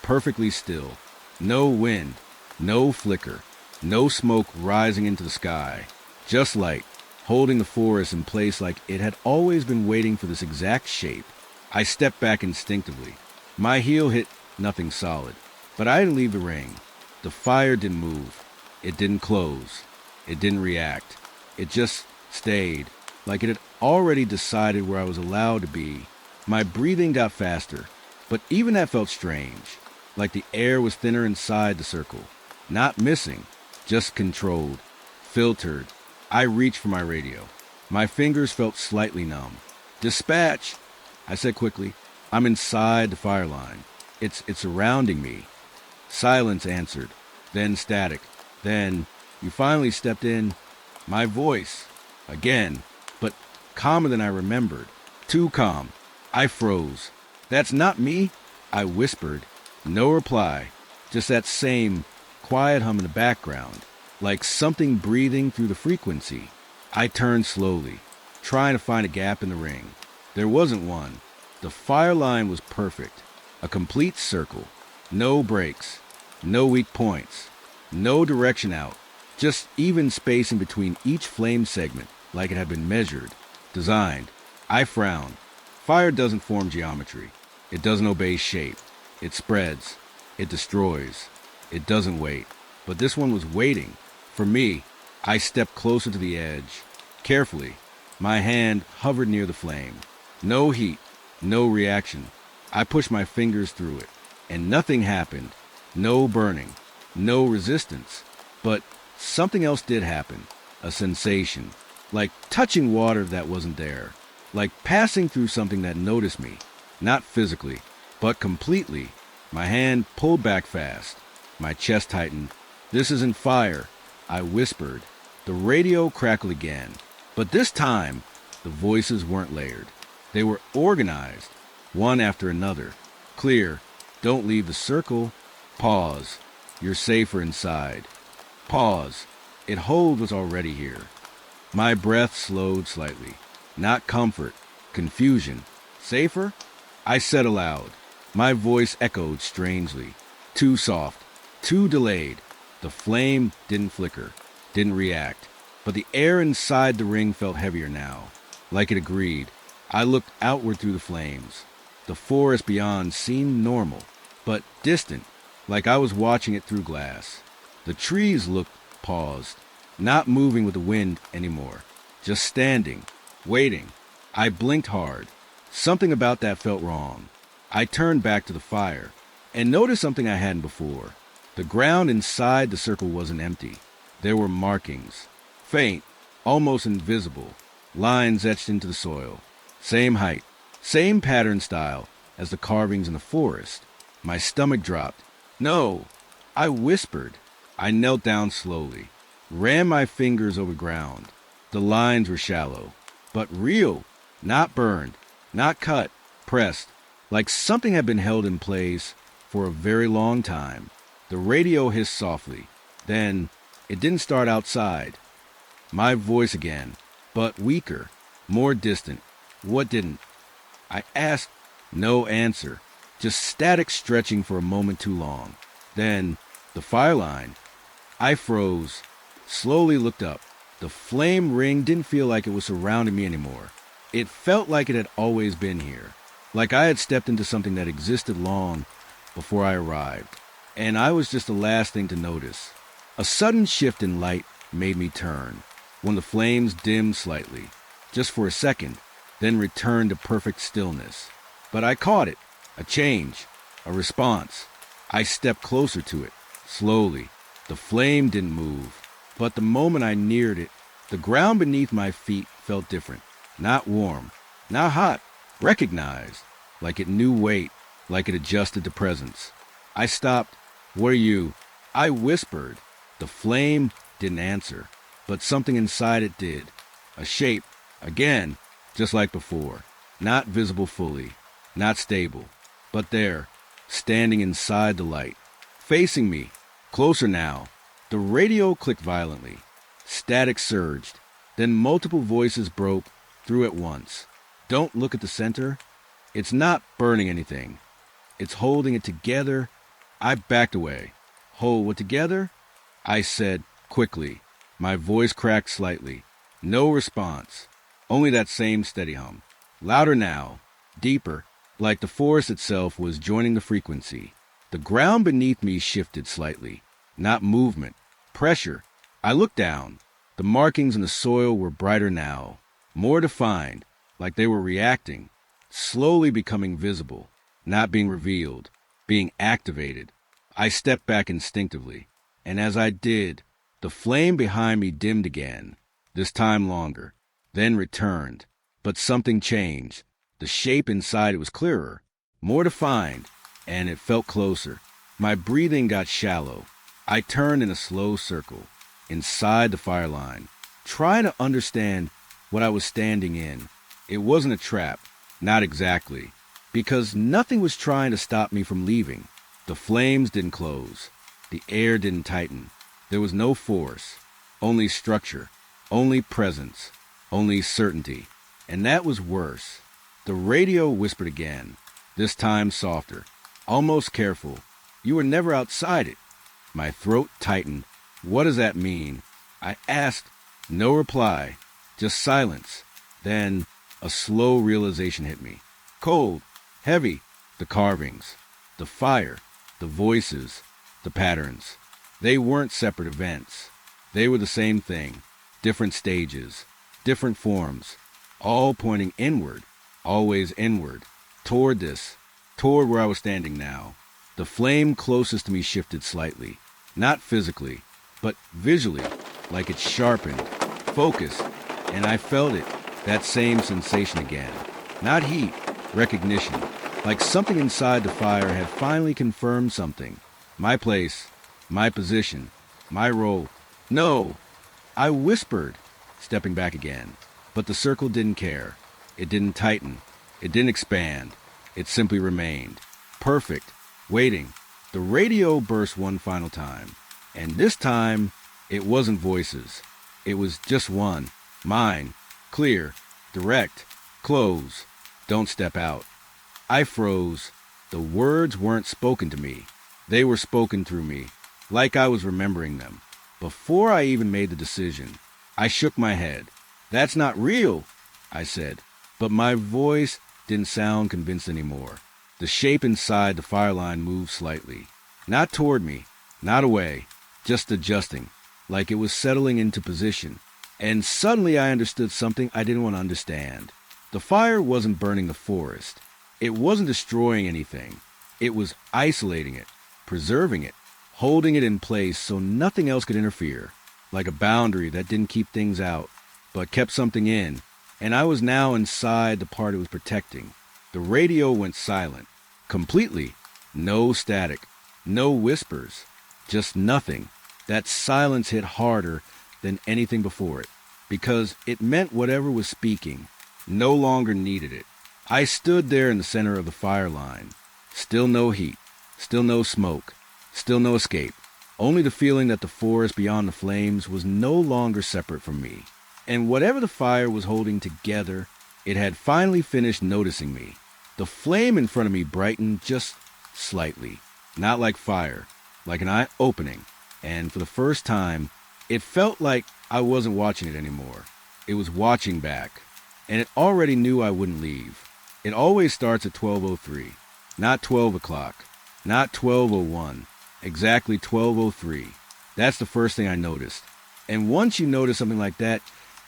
perfectly still, no wind, no flicker, no smoke rising into the sky, just light, holding the forest in place like it had always been waiting for this exact shape. I stepped back instinctively. My heel hit nothing solid, but I didn't leave the ring. The fire didn't move. It didn't close. It didn't react. It just stayed, like it had already decided where I was allowed to be. My breathing got faster, but even that felt strange, like the air was thinner inside the circle. Not missing, just controlled, filtered. I reached for my radio. My fingers felt slightly numb. "Dispatch," I said quickly. "I'm inside the fire line. It's surrounding me." Silence answered, then static. Then you finally stepped in. My voice, again, but calmer than I remembered. Too calm. I froze. "That's not me," I whispered. No reply, just that same quiet hum in the background, like something breathing through the frequency. I turned slowly, trying to find a gap in the ring. There wasn't one. The fire line was perfect, a complete circle. No breaks, no weak points. No direction out, just even space in between each flame segment, like it had been measured, designed. I frowned. Fire doesn't form geometry. It doesn't obey shape. It spreads. It destroys. It doesn't wait. But this one was waiting. For me, I stepped closer to the edge. Carefully, my hand hovered near the flame. No heat, no reaction. I pushed my fingers through it, and nothing happened. No burning, no resistance. But something else did happen. A sensation, like touching water that wasn't there, like passing through something that noticed me, not physically, but completely. My hand pulled back fast. My chest tightened. "This isn't fire," I whispered. The radio crackled again, but this time the voices weren't layered. They were organized, one after another. Clear. "Don't leave the circle." Pause. "You're safer inside." Pause. It hold was already here. My breath slowed slightly. Not comfort, confusion. "Safer?" I said aloud. My voice echoed strangely. Too soft, too delayed. The flame didn't flicker, didn't react. But the air inside the ring felt heavier now, like it agreed. I looked outward through the flames. The forest beyond seemed normal, but distant, like I was watching it through glass. The trees looked paused, not moving with the wind anymore, just standing, waiting. I blinked hard. Something about that felt wrong. I turned back to the fire and noticed something I hadn't before. The ground inside the circle wasn't empty. There were markings, faint, almost invisible, lines etched into the soil. Same height, same pattern style as the carvings in the forest. My stomach dropped. "No," I whispered. I knelt down slowly, ran my fingers over ground. The lines were shallow, but real, not burned, not cut, pressed, like something had been held in place for a very long time. The radio hissed softly. Then it didn't start outside. My voice again, but weaker, more distant. "What didn't?" I asked. No answer, just static stretching for a moment too long. Then the fire line. I froze, slowly looked up. The flame ring didn't feel like it was surrounding me anymore. It felt like it had always been here, like I had stepped into something that existed long before I arrived, and I was just the last thing to notice. A sudden shift in light made me turn, when the flames dimmed slightly, just for a second, then returned to perfect stillness. But I caught it, a change, a response. I stepped closer to it, slowly. The flame didn't move, but the moment I neared it, the ground beneath my feet felt different. Not warm, not hot, recognized, like it knew weight, like it adjusted to presence. I stopped. "What are you?" I whispered. The flame didn't answer, but something inside it did. A shape, again, just like before, not visible fully, not stable, but there, standing inside the light, facing me, closer now. The radio clicked violently. Static surged. Then multiple voices broke through at once. "Don't look at the center. It's not burning anything. It's holding it together." I backed away. "Hold what together?" I said quickly. My voice cracked slightly. No response. Only that same steady hum. Louder now. Deeper. Like the forest itself was joining the frequency. The ground beneath me shifted slightly. Not movement. Pressure. I looked down. The markings in the soil were brighter now. More defined. Like they were reacting. Slowly becoming visible. Not being revealed. Being activated. I stepped back instinctively. And as I did, the flame behind me dimmed again. This time longer. Then returned. But something changed. The shape inside it was clearer. More defined. And it felt closer. My breathing got shallow. I turned in a slow circle. Inside the fire line. Trying to understand what I was standing in. It wasn't a trap. Not exactly. Because nothing was trying to stop me from leaving. The flames didn't close. The air didn't tighten. There was no force. Only structure. Only presence. Only certainty. And that was worse. The radio whispered again. This time softer. Almost careful. "You were never outside it." My throat tightened. What does that mean? I asked. No reply. Just silence. Then a slow realization hit me. Cold. Heavy. The carvings. The fire. The voices. The patterns. They weren't separate events. They were the same thing. Different stages. Different forms. All pointing inward. Always inward. Toward this. Toward where I was standing now. The flame closest to me shifted slightly. Not physically, but visually, like it sharpened, focused, and I felt it, that same sensation again. Not heat, recognition, like something inside the fire had finally confirmed something. My place, my position, my role. No! I whispered, stepping back again. But the circle didn't care. It didn't tighten. It didn't expand. It simply remained. Perfect. Waiting. The radio burst one final time. And this time, it wasn't voices. It was just one. Mine. Clear. Direct. Close. Don't step out. I froze. The words weren't spoken to me. They were spoken through me, like I was remembering them. Before I even made the decision, I shook my head. That's not real, I said. But my voice didn't sound convinced anymore. The shape inside the fire line moved slightly. Not toward me, not away, just adjusting, like it was settling into position. And suddenly I understood something I didn't want to understand. The fire wasn't burning the forest. It wasn't destroying anything. It was isolating it, preserving it, holding it in place so nothing else could interfere, like a boundary that didn't keep things out, but kept something in. And I was now inside the part it was protecting. The radio went silent. Completely. No static. No whispers. Just nothing. That silence hit harder than anything before it, because it meant whatever was speaking no longer needed it. I stood there in the center of the fire line. Still no heat. Still no smoke. Still no escape. Only the feeling that the forest beyond the flames was no longer separate from me. And whatever the fire was holding together, it had finally finished noticing me. The flame in front of me brightened just slightly, not like fire, like an eye opening. And for the first time, it felt like I wasn't watching it anymore. It was watching back, and it already knew I wouldn't leave. It always starts at 12:03, not 12 o'clock, not 12:01, exactly 12:03. That's the first thing I noticed. And once you notice something like that,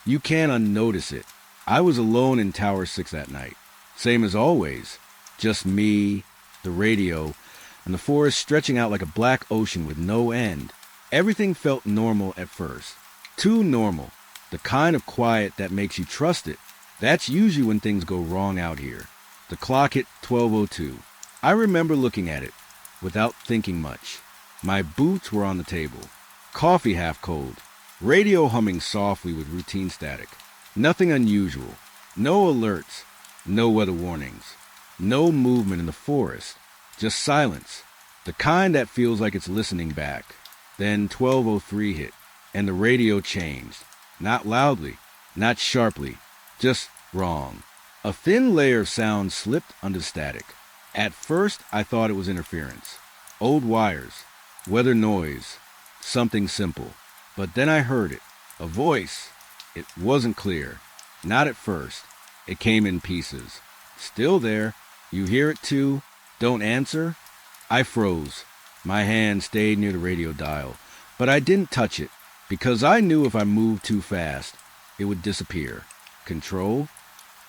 you can't unnotice it. I was alone in Tower 6 that night. Same as always. Just me, the radio, and the forest stretching out like a black ocean with no end. Everything felt normal at first. Too normal. The kind of quiet that makes you trust it. That's usually when things go wrong out here. The clock hit 12:02. I remember looking at it, without thinking much. My boots were on the table. Coffee half cold. Radio humming softly with routine static. Nothing unusual. No alerts. No weather warnings. No movement in the forest. Just silence. The kind that feels like it's listening back. Then 12:03 hit, and the radio changed. Not loudly. Not sharply. Just wrong. A thin layer of sound slipped under static. At first, I thought it was interference. Old wires. Weather noise. Something simple. But then I heard it. A voice. It wasn't clear. Not at first. It came in pieces. Still there. You hear it too? Don't answer? I froze. My hand stayed near the radio dial. But I didn't touch it, because I knew if I moved too fast, it would disappear. Control?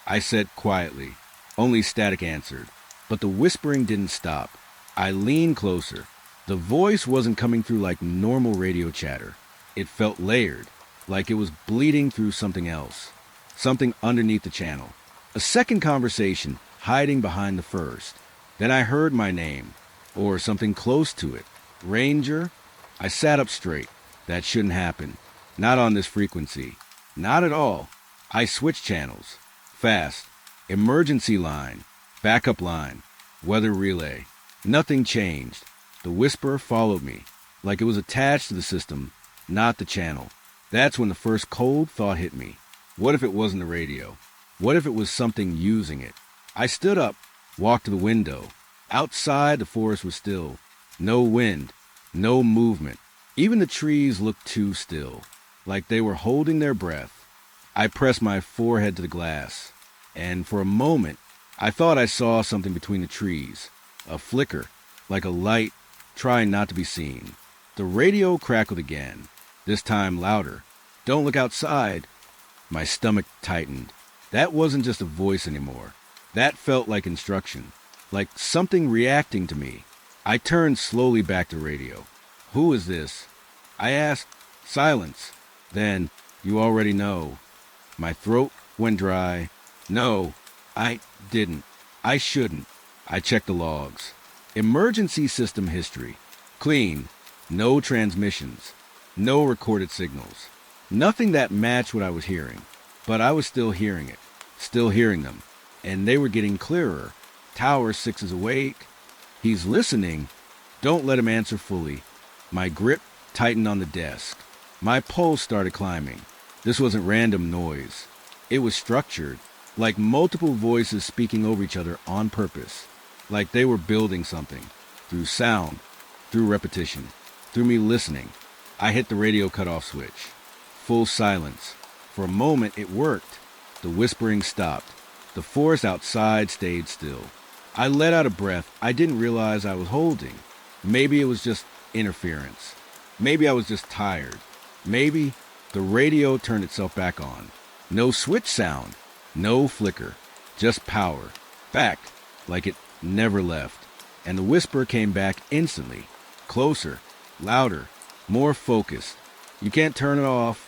I said quietly. Only static answered. But the whispering didn't stop. I leaned closer. The voice wasn't coming through like normal radio chatter. It felt layered, like it was bleeding through something else. Something underneath the channel. A second conversation hiding behind the first. Then I heard my name, or something close to it. Ranger? I sat up straight. That shouldn't happen. Not on this frequency. Not at all. I switched channels. Fast. Emergency line. Backup line. Weather relay. Nothing changed. The whisper followed me, like it was attached to the system, not the channel. That's when the first cold thought hit me. What if it wasn't the radio? What if it was something using it? I stood up, walked to the window. Outside, the forest was still. No wind. No movement. Even the trees looked too still, like they were holding their breath. I pressed my forehead to the glass, and for a moment, I thought I saw something between the trees. A flicker, like a light trying not to be seen. The radio crackled again, this time louder. "Don't look outside." My stomach tightened. That wasn't just a voice anymore. That felt like instruction, like something reacting to me. I turned slowly back to radio. "Who is this?" I asked. Silence. Then, "You already know." My throat went dry. "No, I didn't. I shouldn't." I checked the logs. Emergency system history. Clean. No transmissions. No recorded signals. Nothing that matched what I was hearing. But I was still hearing it. Still hearing them. And they were getting clearer. Tower 6 is awake. He's listening. Don't let him answer fully. My grip tightened on the desk. My pulse started climbing. This wasn't random noise. It was structured, like multiple voices speaking over each other on purpose, like they were building something, through sound, through repetition, through me listening. I hit the radio cutoff switch. Full silence. For a moment, it worked. The whispering stopped. The forest outside stayed still. I let out a breath I didn't realize I was holding. Maybe it was just interference. Maybe I was just tired. Maybe the radio turned itself back on. No switch sound. No flicker. Just power. Back, like it never left. And the whisper came back instantly. Closer. Louder. More focused. "You can't turn it off."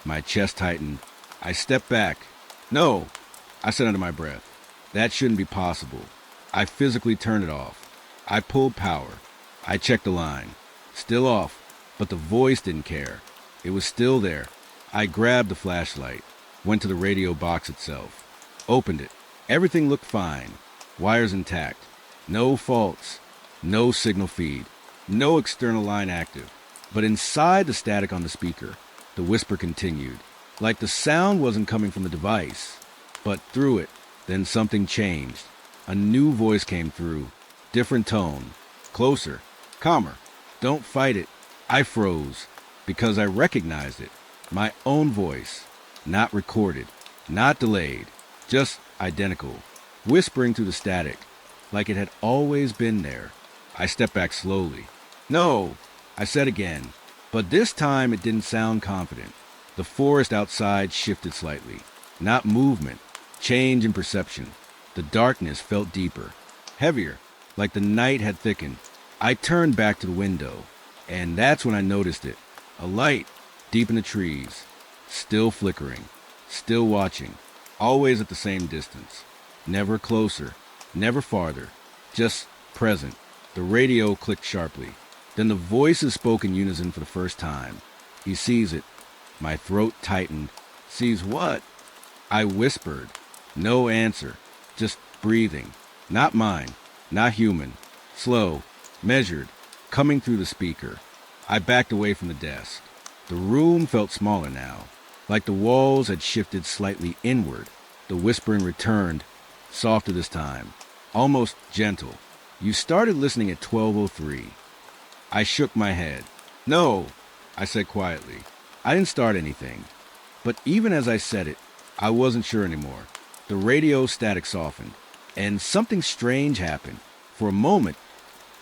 My chest tightened. I stepped back. "No," I said under my breath. "That shouldn't be possible." I physically turned it off. I pulled power. I checked the line. Still off, but the voice didn't care. It was still there. I grabbed the flashlight, went to the radio box itself, opened it. Everything looked fine. Wires intact. No faults. No signal feed. No external line active. But inside the static on the speaker, the whisper continued, like the sound wasn't coming from the device, but through it. Then something changed. A new voice came through. Different tone. Closer. Calmer. "Don't fight it." I froze, because I recognized it. My own voice. Not recorded. Not delayed. Just identical. Whispering through the static, like it had always been there. I stepped back slowly. "No," I said again, but this time it didn't sound confident. The forest outside shifted slightly. Not movement. Change in perception. The darkness felt deeper. Heavier, like the night had thickened. I turned back to the window, and that's when I noticed it. A light, deep in the trees. Still flickering. Still watching. Always at the same distance. Never closer. Never farther. Just present. The radio clicked sharply. Then the voices spoke in unison for the first time. "He sees it." My throat tightened. "Sees what?" I whispered. No answer. Just breathing. Not mine. Not human. Slow. Measured. Coming through the speaker. I backed away from the desk. The room felt smaller now. Like the walls had shifted slightly inward. The whispering returned. Softer this time. Almost gentle. "You started listening at 12:03. I shook my head. "No," I said quietly. I didn't start anything. But even as I said it, I wasn't sure anymore. The radio static softened, and something strange happened. For a moment,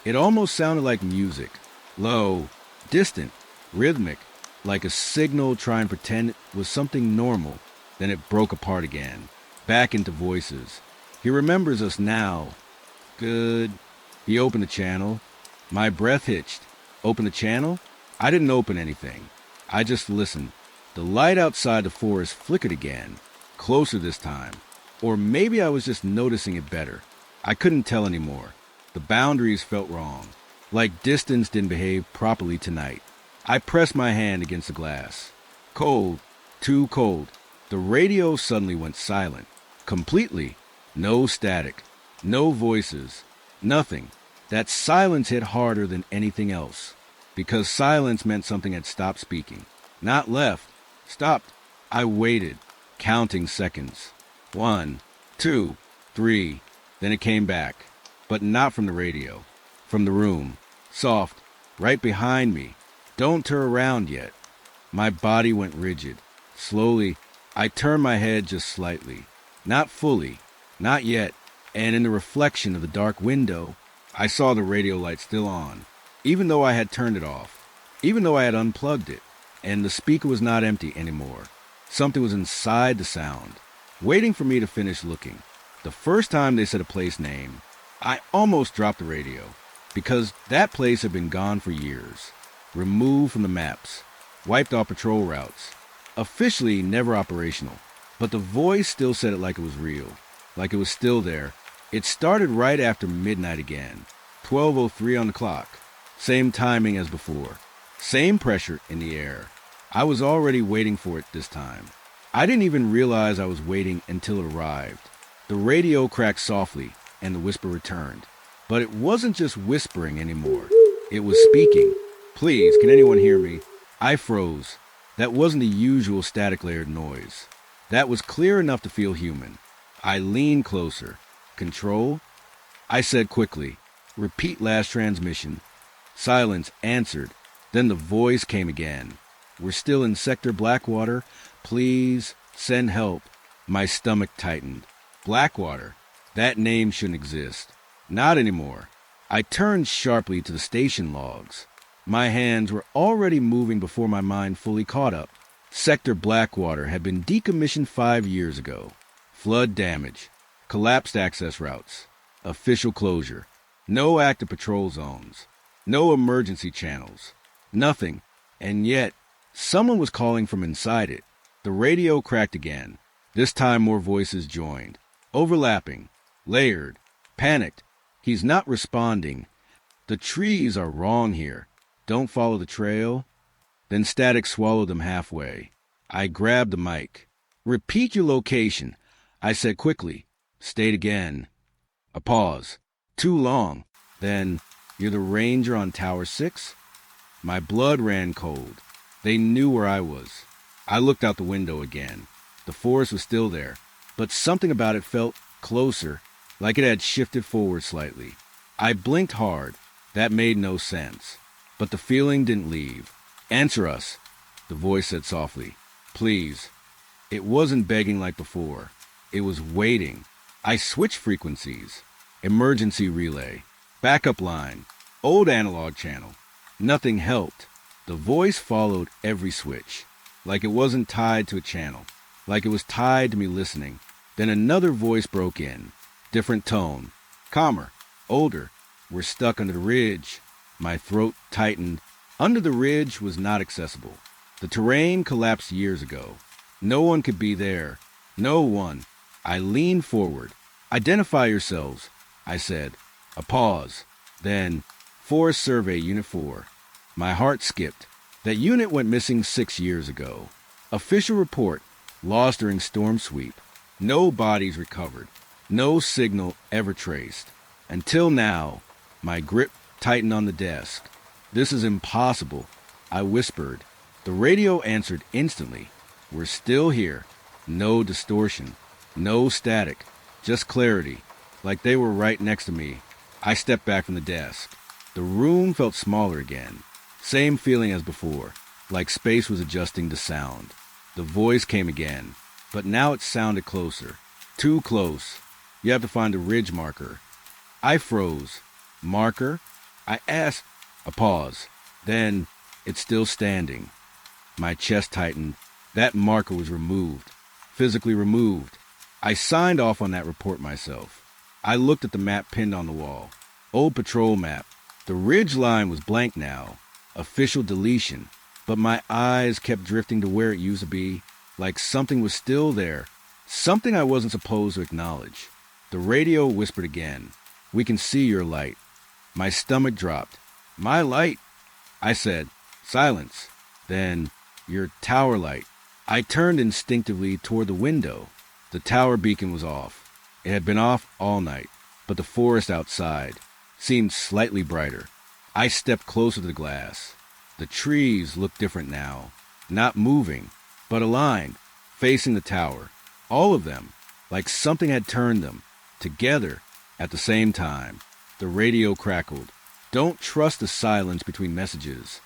it almost sounded like music. Low, distant, rhythmic, like a signal trying to pretend it was something normal. Then it broke apart again, back into voices. "He remembers us now." "Good." He opened the channel. My breath hitched. Open the channel? I didn't open anything. I just listened. The light outside the forest flickered again, closer this time. Or maybe I was just noticing it better. I couldn't tell anymore. The boundaries felt wrong, like distance didn't behave properly tonight. I pressed my hand against the glass. Cold, too cold. The radio suddenly went silent. Completely. No static. No voices. Nothing. That silence hit harder than anything else. Because silence meant something had stopped speaking. Not left. Stopped. I waited, counting seconds. 1, 2, 3. Then it came back. But not from the radio. From the room. Soft, right behind me. Don't turn around yet. My body went rigid. Slowly, I turned my head just slightly. Not fully, not yet, and in the reflection of the dark window, I saw the radio light still on, even though I had turned it off, even though I had unplugged it, and the speaker was not empty anymore. Something was inside the sound, waiting for me to finish looking. The first time they said a place name, I almost dropped the radio, because that place had been gone for years, removed from the maps, wiped off patrol routes, officially never operational. But the voice still said it like it was real, like it was still there. It started right after midnight again, 12:03 on the clock. Same timing as before, same pressure in the air. I was already waiting for it this time. I didn't even realize I was waiting until it arrived. The radio cracked softly, and the whisper returned. But it wasn't just whispering anymore. It was speaking. Please, can anyone hear me? I froze. That wasn't the usual static layered noise. That was clear enough to feel human. I leaned closer. Control? I said quickly. Repeat last transmission. Silence answered. Then the voice came again. We're still in Sector Blackwater. Please send help. My stomach tightened. Blackwater. That name shouldn't exist. Not anymore. I turned sharply to the station logs. My hands were already moving before my mind fully caught up. Sector Blackwater had been decommissioned 5 years ago. Flood damage. Collapsed access routes. Official closure. No active patrol zones. No emergency channels. Nothing. And yet, someone was calling from inside it. The radio cracked again. This time more voices joined. Overlapping. Layered. Panicked. He's not responding. The trees are wrong here. Don't follow the trail. Then static swallowed them halfway. I grabbed the mic. Repeat your location, I said quickly. State again. A pause. Too long. Then, you're the ranger on Tower 6? My blood ran cold. They knew where I was. I looked out the window again. The forest was still there, but something about it felt closer, like it had shifted forward slightly. I blinked hard. That made no sense. But the feeling didn't leave. Answer us, the voice said softly. Please. It wasn't begging like before. It was waiting. I switched frequencies. Emergency relay. Backup line. Old analog channel. Nothing helped. The voice followed every switch. Like it wasn't tied to a channel. Like it was tied to me listening. Then another voice broke in. Different tone. Calmer. Older. We're stuck under the ridge. My throat tightened. Under the ridge was not accessible. The terrain collapsed years ago. No one could be there. No one. I leaned forward. Identify yourselves, I said. A pause. Then, Forest Survey Unit 4. My heart skipped. That unit went missing 6 years ago. Official report. Lost during storm sweep. No bodies recovered. No signal ever traced. Until now, my grip tightened on the desk. This is impossible, I whispered. The radio answered instantly. We're still here. No distortion. No static. Just clarity. Like they were right next to me. I stepped back from the desk. The room felt smaller again. Same feeling as before. Like space was adjusting to sound. The voice came again. But now it sounded closer. Too close. You have to find a ridge marker. I froze. Marker? I asked. A pause. Then, it's still standing. My chest tightened. That marker was removed. Physically removed. I signed off on that report myself. I looked at the map pinned on the wall. Old patrol map. The ridge line was blank now. Official deletion. But my eyes kept drifting to where it used to be, like something was still there. Something I wasn't supposed to acknowledge. The radio whispered again. We can see your light. My stomach dropped. My light? I said. Silence. Then, your tower light. I turned instinctively toward the window. The tower beacon was off. It had been off all night, but the forest outside seemed slightly brighter. I stepped closer to the glass. The trees looked different now. Not moving, but aligned, facing the tower. All of them, like something had turned them, together, at the same time. The radio crackled. Don't trust the silence between messages.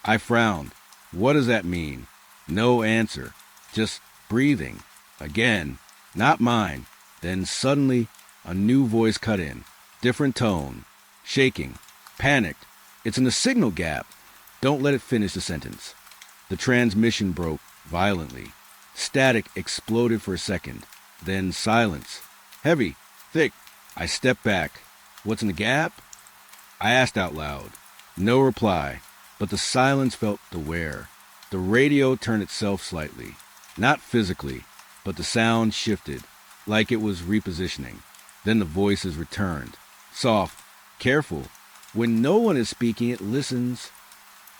I frowned. What does that mean? No answer. Just breathing. Again. Not mine. Then suddenly, a new voice cut in. Different tone. Shaking. Panicked. It's in the signal gap. Don't let it finish the sentence. The transmission broke violently. Static exploded for a second. Then silence. Heavy. Thick. I stepped back. What's in the gap? I asked out loud. No reply, but the silence felt aware. The radio turned itself slightly. Not physically, but the sound shifted, like it was repositioning. Then the voices returned. Soft. Careful. When no one is speaking, it listens.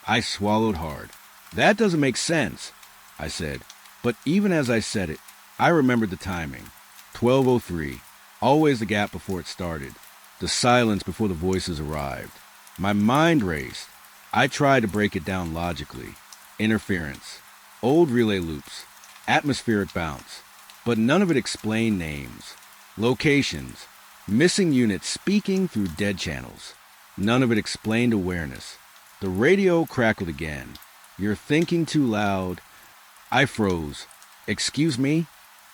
I swallowed hard. That doesn't make sense, I said. But even as I said it, I remembered the timing. 12:03. Always the gap before it started. The silence before the voices arrived. My mind raced. I tried to break it down logically. Interference. Old relay loops. Atmospheric bounce. But none of it explained names. Locations. Missing units speaking through dead channels. None of it explained awareness. The radio crackled again. You're thinking too loud. I froze. Excuse me?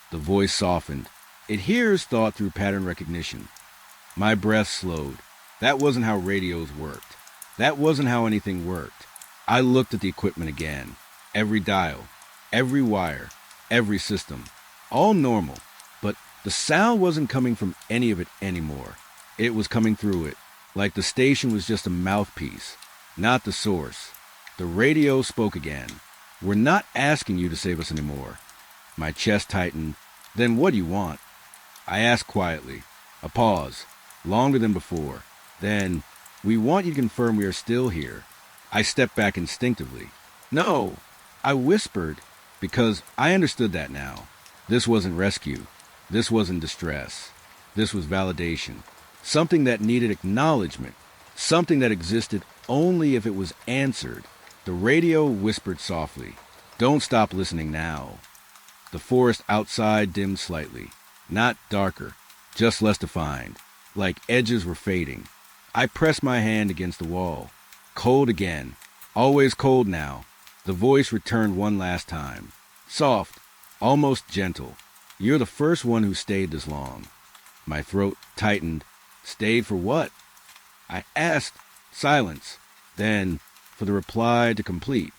The voice softened. It hears thought through pattern recognition. My breath slowed. That wasn't how radios worked. That wasn't how anything worked. I looked at the equipment again. Every dial, every wire, every system. All normal. But the sound wasn't coming from any of it anymore. It was coming through it, like the station was just a mouthpiece, not the source. The radio spoke again. We're not asking you to save us anymore. My chest tightened. Then what do you want? I asked quietly. A pause. Longer than before. Then, we want you to confirm we are still here. I stepped back instinctively. No, I whispered, because I understood that now. This wasn't rescue. This wasn't distress. This was validation. Something that needed acknowledgement. Something that existed only if it was answered. The radio whispered softly. Don't stop listening now. The forest outside dimmed slightly. Not darker, just less defined. Like edges were fading. I pressed my hand against the wall. Cold again. Always cold now. The voice returned one last time. Soft. Almost gentle. You're the first one who stayed this long. My throat tightened. Stayed for what? I asked. Silence. Then, for the reply to complete.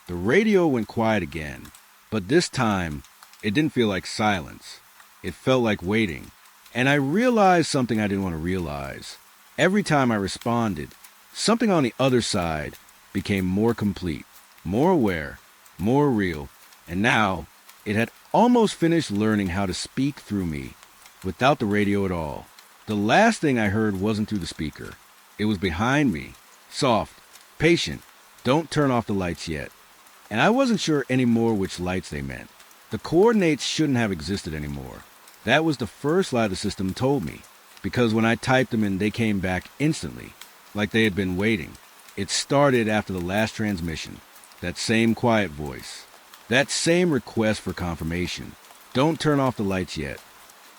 The radio went quiet again. But this time, it didn't feel like silence. It felt like waiting. And I realized something I didn't want to realize. Every time I responded, something on the other side became more complete, more aware, more real. And now, it had almost finished learning how to speak through me, without the radio at all. The last thing I heard wasn't through the speaker. It was behind me, soft, patient. Don't turn off the lights yet. And I wasn't sure anymore which lights they meant. The coordinates shouldn't have existed anymore. That was the first lie the system told me, because when I typed them in, they came back instantly, like they had been waiting. It started after the last transmission, that same quiet voice, that same request for confirmation. Don't turn off the lights yet.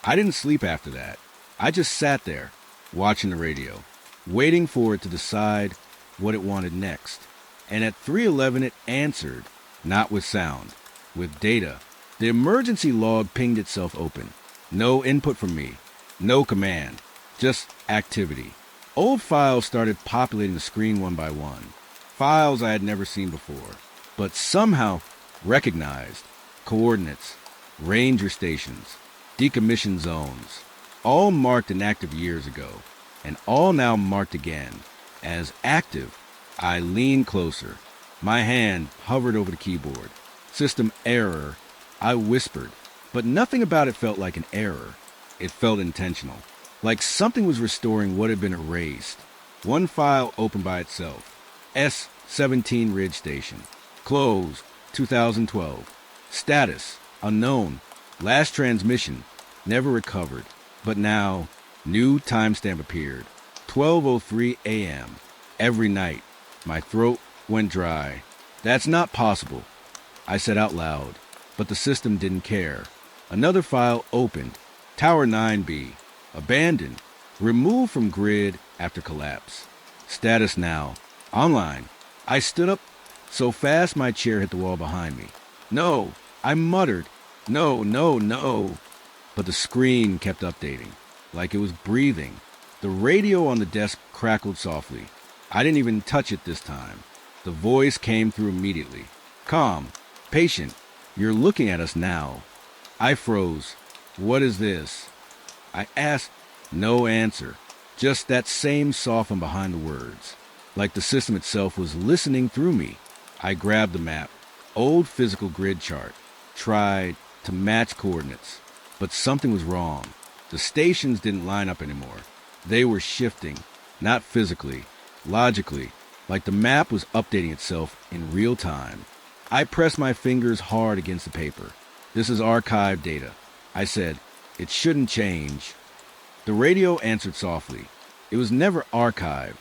I didn't sleep after that. I just sat there, watching the radio, waiting for it to decide what it wanted next. And at 3:11 it answered, not with sound, with data. The emergency log pinged itself open. No input from me, no command, just activity. Old files started populating the screen one by one. Files I had never seen before, but somehow recognized. Coordinates, ranger stations, decommissioned zones, all marked inactive years ago, and all now marked again as active. I leaned closer. My hand hovered over the keyboard. System error, I whispered. But nothing about it felt like an error. It felt intentional, like something was restoring what had been erased. One file opened by itself. S-17 Ridge Station. Close, 2012. Status, unknown. Last transmission, never recovered. But now, new timestamp appeared. 12:03 a.m. Every night. My throat went dry. That's not possible, I said out loud, but the system didn't care. Another file opened. Tower 9B. Abandoned. Removed from grid after collapse. Status now. Online. I stood up so fast my chair hit the wall behind me. No, I muttered. No, no, no. But the screen kept updating, like it was breathing. The radio on the desk crackled softly. I didn't even touch it this time. The voice came through immediately. Calm, patient. You're looking at us now. I froze. What is this? I asked. No answer. Just that same soften behind the words. Like the system itself was listening through me. I grabbed the map. Old physical grid chart. Tried to match coordinates. But something was wrong. The stations didn't line up anymore. They were shifting. Not physically. Logically. Like the map was updating itself in real time. I pressed my fingers hard against the paper. This is archived data. I said, it shouldn't change. The radio answered softly. It was never archived.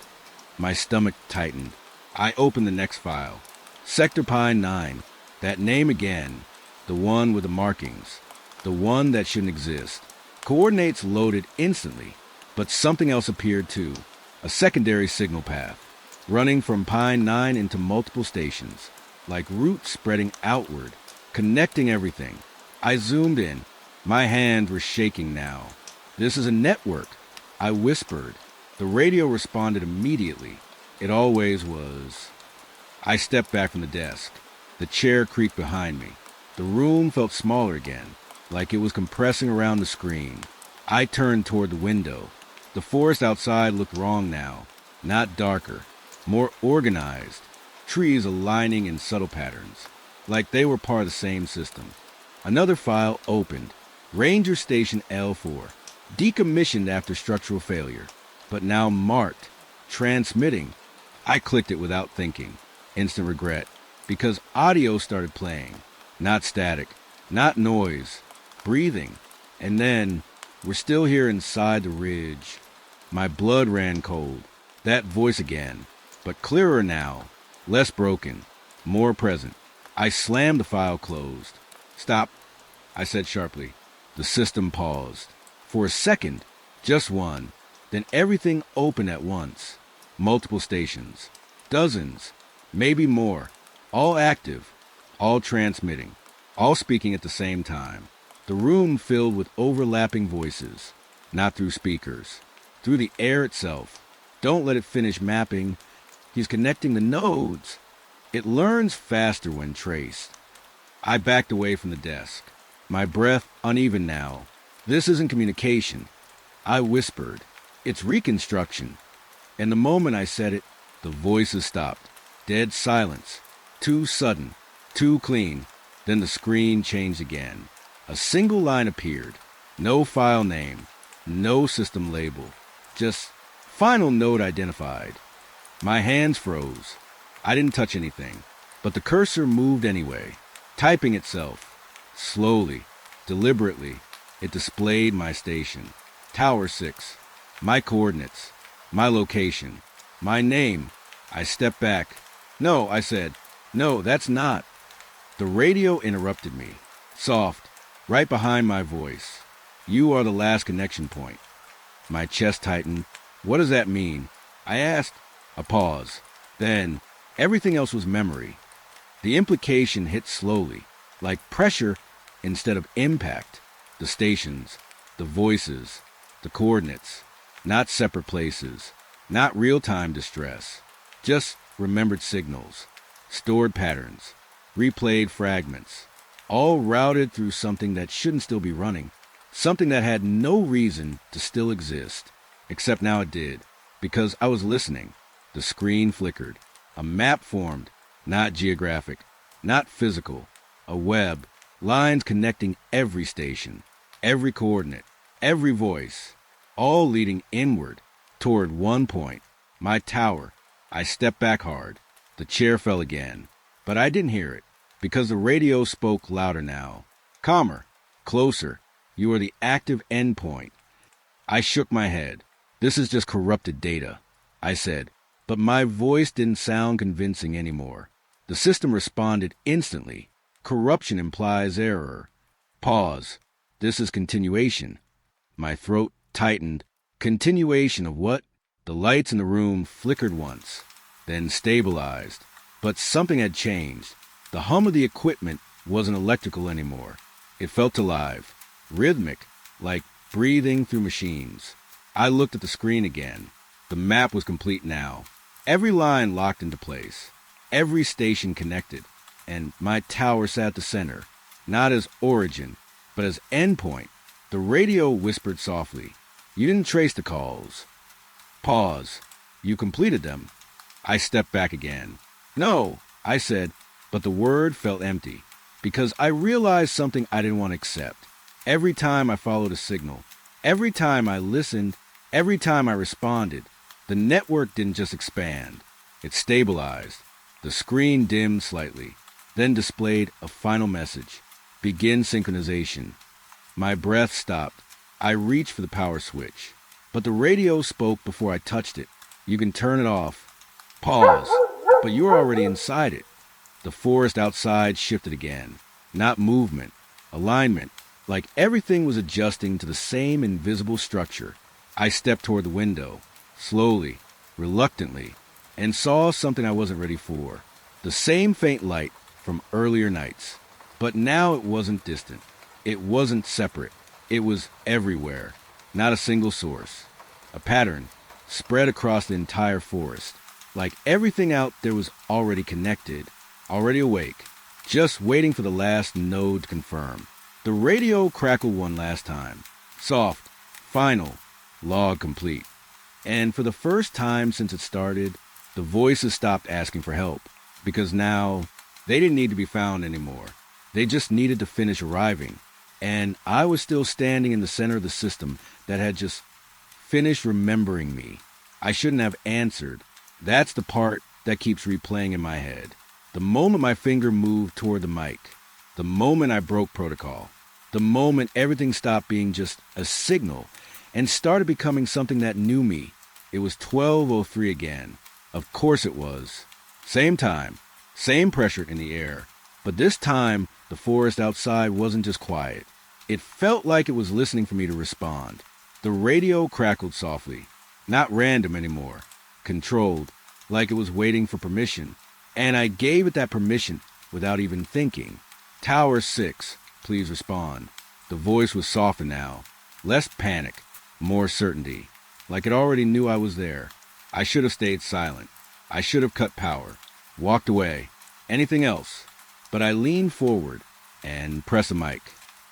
My stomach tightened. I opened the next file. Sector Pine 9. That name again. The one with the markings. The one that shouldn't exist. Coordinates loaded instantly, but something else appeared too. A secondary signal path. Running from Pine 9 into multiple stations. Like roots spreading outward. Connecting everything. I zoomed in. My hands were shaking now. This is a network. I whispered. The radio responded immediately. It always was. I stepped back from the desk. The chair creaked behind me. The room felt smaller again, like it was compressing around the screen. I turned toward the window. The forest outside looked wrong now. Not darker. More organized. Trees aligning in subtle patterns, like they were part of the same system. Another file opened. Ranger Station L4. Decommissioned after structural failure, but now marked. Transmitting. I clicked it without thinking. Instant regret. Because audio started playing. Not static. Not noise. Breathing. And then, we're still here inside the ridge. My blood ran cold. That voice again. But clearer now. Less broken. More present. I slammed the file closed. Stop, I said sharply. The system paused. For a second, just one. Then everything opened at once. Multiple stations. Dozens. Maybe more. All active. All transmitting. All speaking at the same time. The room filled with overlapping voices. Not through speakers. Through the air itself. Don't let it finish mapping. He's connecting the nodes. It learns faster when traced. I backed away from the desk. My breath uneven now. This isn't communication. I whispered. It's reconstruction. And the moment I said it, the voices stopped. Dead silence. Too sudden. Too clean. Then the screen changed again. A single line appeared. No file name. No system label. Just final node identified. My hands froze. I didn't touch anything. But the cursor moved anyway. Typing itself. Slowly. Deliberately. It displayed my station. Tower 6. My coordinates. My location. My name. I stepped back. No, I said. No, that's not. The radio interrupted me. Soft. Right behind my voice. You are the last connection point. My chest tightened. What does that mean? I asked. A pause. Then, everything else was memory. The implication hit slowly, like pressure instead of impact. The stations, the voices, the coordinates, not separate places, not real-time distress, just remembered signals, stored patterns, replayed fragments, all routed through something that shouldn't still be running, something that had no reason to still exist, except now it did, because I was listening. The screen flickered. A map formed, not geographic, not physical, a web, lines connecting every station, every coordinate, every voice, all leading inward, toward one point, my tower. I stepped back hard. The chair fell again, but I didn't hear it, because the radio spoke louder now. Calmer, closer. You are the active endpoint. I shook my head. This is just corrupted data, I said, but my voice didn't sound convincing anymore. The system responded instantly. Corruption implies error. Pause. This is continuation. My throat tightened. Continuation of what? The lights in the room flickered once, then stabilized. But something had changed. The hum of the equipment wasn't electrical anymore. It felt alive, rhythmic, like breathing through machines. I looked at the screen again. The map was complete now. Every line locked into place. Every station connected. And my tower sat at the center, not as origin, but as endpoint. The radio whispered softly. You didn't trace the calls. Pause. You completed them. I stepped back again. No, I said, but the word felt empty, because I realized something I didn't want to accept. Every time I followed a signal, every time I listened, every time I responded, the network didn't just expand. It stabilized. The screen dimmed slightly, then displayed a final message. Begin synchronization. My breath stopped. I reached for the power switch, but the radio spoke before I touched it. You can turn it off. Pause. But you're already inside it. The forest outside shifted again. Not movement, alignment, like everything was adjusting to the same invisible structure. I stepped toward the window, slowly, reluctantly, and saw something I wasn't ready for. The same faint light from earlier nights. But now it wasn't distant. It wasn't separate. It was everywhere. Not a single source. A pattern spread across the entire forest. Like everything out there was already connected, already awake, just waiting for the last node to confirm. The radio crackled one last time. Soft, final, log complete. And for the first time since it started, the voices stopped asking for help, because now they didn't need to be found anymore. They just needed to finish arriving. And I was still standing in the center of the system that had just finished remembering me. I shouldn't have answered. That's the part that keeps replaying in my head. The moment my finger moved toward the mic. The moment I broke protocol. The moment everything stopped being just a signal and started becoming something that knew me. It was 12:03 again. Of course it was. Same time, same pressure in the air. But this time, the forest outside wasn't just quiet. It felt like it was listening for me to respond. The radio crackled softly. Not random anymore. Controlled, like it was waiting for permission. And I gave it that permission without even thinking. Tower 6, please respond. The voice was softer now. Less panic, more certainty. Like it already knew I was there. I should have stayed silent. I should have cut power. Walked away. Anything else. But I leaned forward and pressed a mic.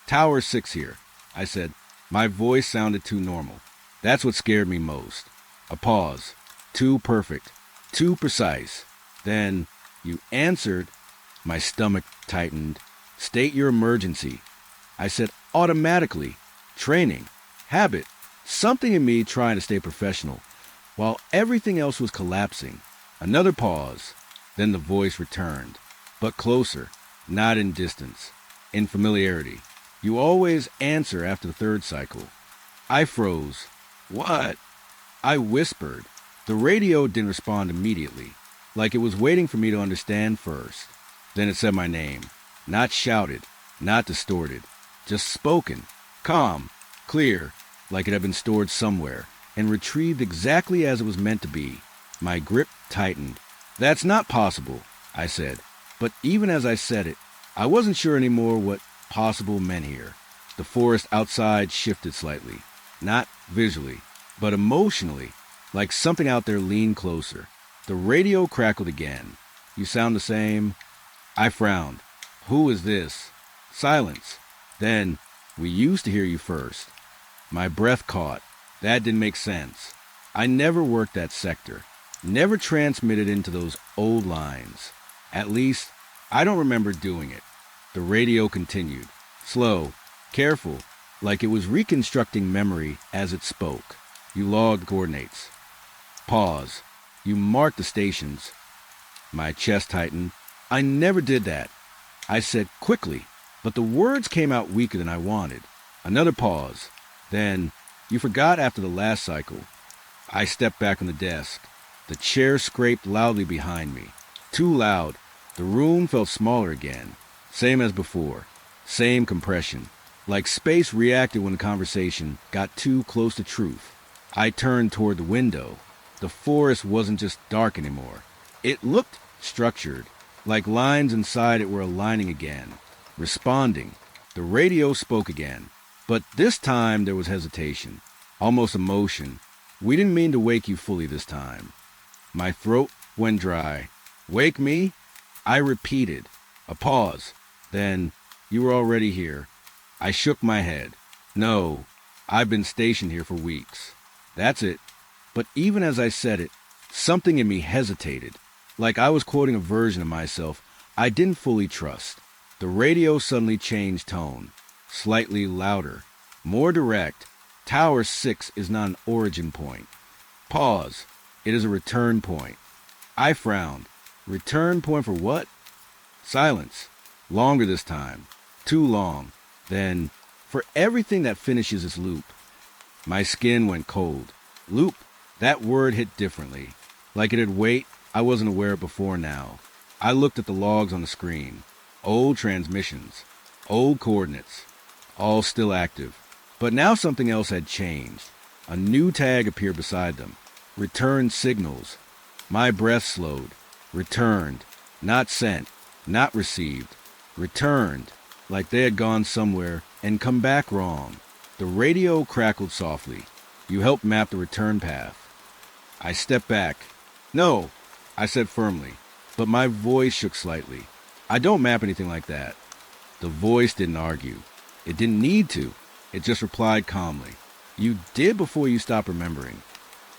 Tower 6 here, I said. My voice sounded too normal. That's what scared me most. A pause. Too perfect. Too precise. Then, you answered. My stomach tightened. State your emergency. I said automatically. Training. Habit. Something in me trying to stay professional, while everything else was collapsing. Another pause. Then the voice returned. But closer. Not in distance. In familiarity. You always answer after the third cycle. I froze. What? I whispered. The radio didn't respond immediately, like it was waiting for me to understand first. Then it said my name. Not shouted, not distorted, just spoken, calm, clear, like it had been stored somewhere, and retrieved exactly as it was meant to be. My grip tightened. That's not possible, I said. But even as I said it, I wasn't sure anymore what possible meant here. The forest outside shifted slightly, not visually, but emotionally, like something out there leaned closer. The radio crackled again. You sound the same. I frowned. Who is this? Silence. Then, we used to hear you first. My breath caught. That didn't make sense. I never worked that sector. Never transmitted into those old lines. At least, I don't remember doing it. The radio continued. Slow, careful, like it was reconstructing memory as it spoke. You logged coordinates. Pause. You marked the stations. My chest tightened. I never did that. I said quickly, but the words came out weaker than I wanted. Another pause. Then, you forgot after the last cycle. I stepped back from the desk. The chair scraped loudly behind me. Too loud. The room felt smaller again. Same as before. Same compression. Like space reacted when the conversation got too close to truth. I turned toward the window. The forest wasn't just dark anymore. It looked structured, like lines inside it were aligning again, responding. The radio spoke again, but this time there was hesitation, almost emotion. We didn't mean to wake you fully this time. My throat went dry. Wake me? I repeated. A pause. Then, you were already here. I shook my head. No, I've been stationed here for weeks. That's it. But even as I said it, something in me hesitated, like I was quoting a version of myself I didn't fully trust. The radio suddenly changed tone, slightly louder, more direct. Tower 6 is not an origin point. Pause. It is a return point. I frowned. Return point for what? Silence. Longer this time. Too long. Then, for everything that finishes its loop. My skin went cold. Loop. That word hit differently. Like it had weight I wasn't aware of before now. I looked at the logs on the screen. Old transmissions. Old coordinates. All still active. But now something else had changed. A new tag appeared beside them. Return signals. My breath slowed. Returned. Not sent. Not received. Returned. Like they had gone somewhere and come back wrong. The radio crackled softly. You helped map the return path. I stepped back. No, I said firmly, but my voice shook slightly. I don't map anything like that. The voice didn't argue. It didn't need to. It just replied calmly. You did before you stopped remembering.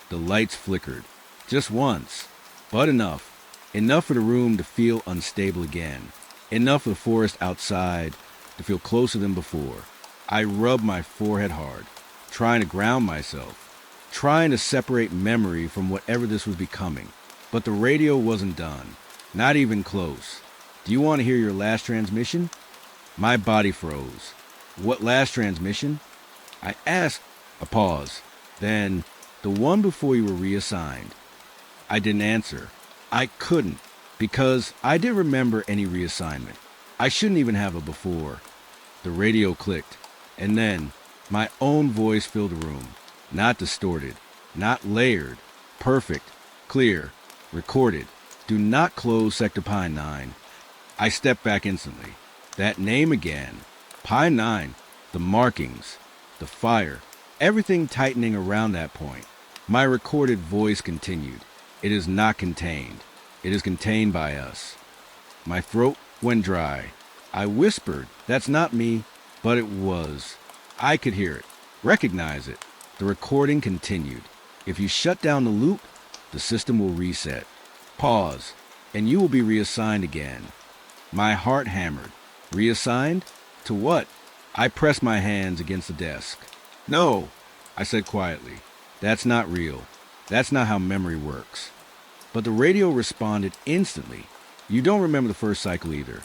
The lights flickered. Just once. But enough. Enough for the room to feel unstable again. Enough for the forest outside to feel closer than before. I rubbed my forehead hard, trying to ground myself, trying to separate memory from whatever this was becoming. But the radio wasn't done. Not even close. Do you want to hear your last transmission? My body froze. What last transmission? I asked. A pause. Then, the one before you were reassigned. I didn't answer. I couldn't, because I didn't remember any reassignment. I shouldn't even have a before. The radio clicked, and then my own voice filled the room. Not distorted, not layered, perfect, clear, recorded. Do not close Sector Pine 9. I stepped back instantly. That name again. Pine 9. The markings. The fire. Everything tightening around that point. My recorded voice continued. It is not contained. It is contained by us. My throat went dry. I whispered, that's not me, but it was. I could hear it, recognize it. The recording continued. If you shut down the loop, the system will reset. Pause, and you will be reassigned again. My heart hammered. Reassigned? To what? I pressed my hands against the desk. No, I said quietly. That's not real. That's not how memory works. But the radio responded instantly. You don't remember the first cycle either.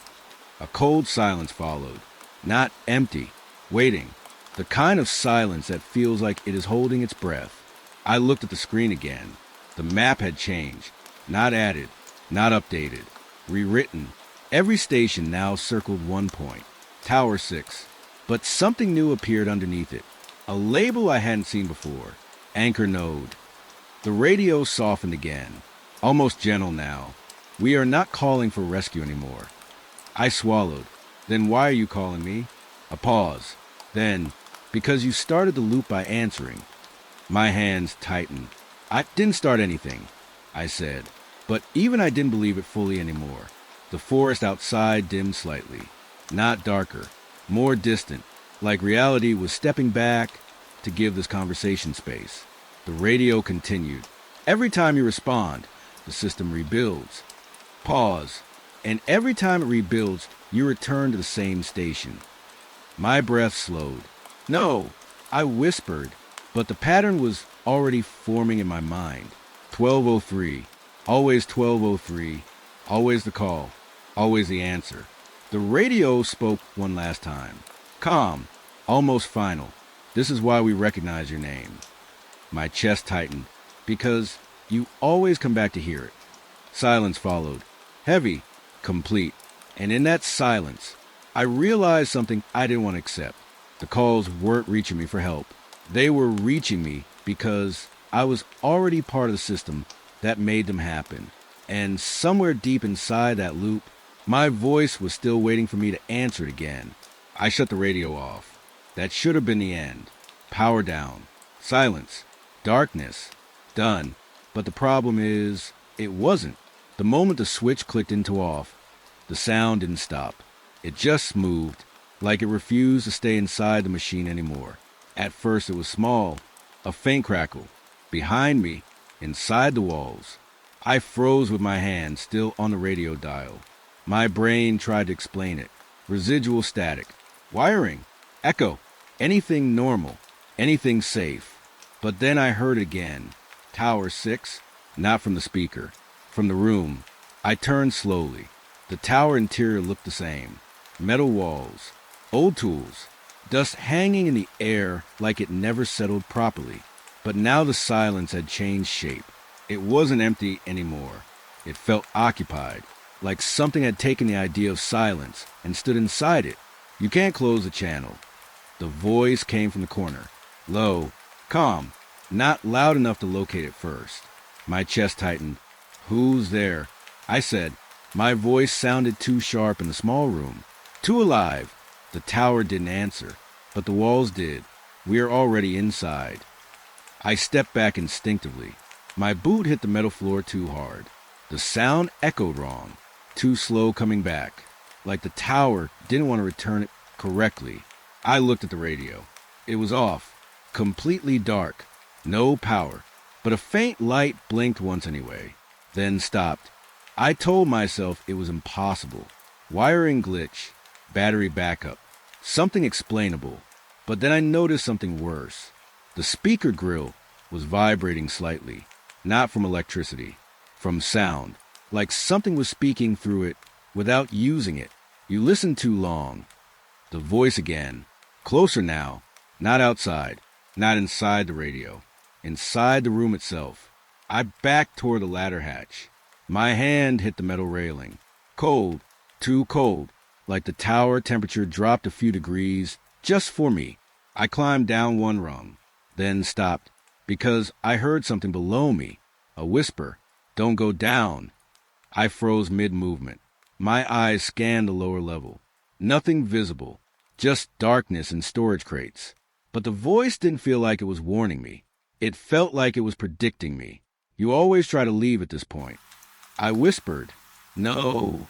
A cold silence followed. Not empty. Waiting. The kind of silence that feels like it is holding its breath. I looked at the screen again. The map had changed. Not added. Not updated. Rewritten. Every station now circled one point. Tower 6. But something new appeared underneath it. A label I hadn't seen before. Anchor node. The radio softened again. Almost gentle now. We are not calling for rescue anymore. I swallowed. Then why are you calling me? A pause. Then, because you started the loop by answering. My hands tightened. I didn't start anything, I said. But even I didn't believe it fully anymore. The forest outside dimmed slightly. Not darker. More distant. Like reality was stepping back to give this conversation space. The radio continued. Every time you respond, the system rebuilds. Pause. And every time it rebuilds, you return to the same station. My breath slowed. No, I whispered, but the pattern was already forming in my mind. 1203. Always 1203. Always the call. Always the answer. The radio spoke one last time. Calm. Almost final. This is why we recognize your name. My chest tightened, because you always come back to hear it. Silence followed. Heavy. Complete. And in that silence, I realized something I didn't want to accept. The calls weren't reaching me for help. They were reaching me because I was already part of the system that made them happen. And somewhere deep inside that loop, my voice was still waiting for me to answer it again. I shut the radio off. That should have been the end. Power down. Silence. Darkness. Done. But the problem is, it wasn't. The moment the switch clicked into off, the sound didn't stop. It just moved, like it refused to stay inside the machine anymore. At first it was small, a faint crackle. Behind me, inside the walls. I froze with my hand still on the radio dial. My brain tried to explain it. Residual static. Wiring. Echo. Anything normal. Anything safe. But then I heard it again. Tower 6. Not from the speaker. From the room. I turned slowly. The tower interior looked the same. Metal walls. Old tools. Dust hanging in the air like it never settled properly. But now the silence had changed shape. It wasn't empty anymore. It felt occupied, like something had taken the idea of silence and stood inside it. You can't close the channel. The voice came from the corner. Low, calm, not loud enough to locate it first. My chest tightened. Who's there? I said. My voice sounded too sharp in the small room. Too alive. The tower didn't answer, but the walls did. We are already inside. I stepped back instinctively. My boot hit the metal floor too hard. The sound echoed wrong, too slow coming back, like the tower didn't want to return it correctly. I looked at the radio. It was off, completely dark, no power, but a faint light blinked once anyway, then stopped. I told myself it was impossible. Wiring glitch, battery backup, something explainable. But then I noticed something worse. The speaker grill was vibrating slightly, not from electricity, from sound, like something was speaking through it without using it. You listened too long. The voice again, closer now, not outside, not inside the radio, inside the room itself. I backed toward the ladder hatch. My hand hit the metal railing. Cold, too cold, like the tower temperature dropped a few degrees just for me. I climbed down one rung, then stopped, because I heard something below me, a whisper, "Don't go down." I froze mid-movement. My eyes scanned the lower level. Nothing visible, just darkness and storage crates. But the voice didn't feel like it was warning me. It felt like it was predicting me. You always try to leave at this point. I whispered, "No."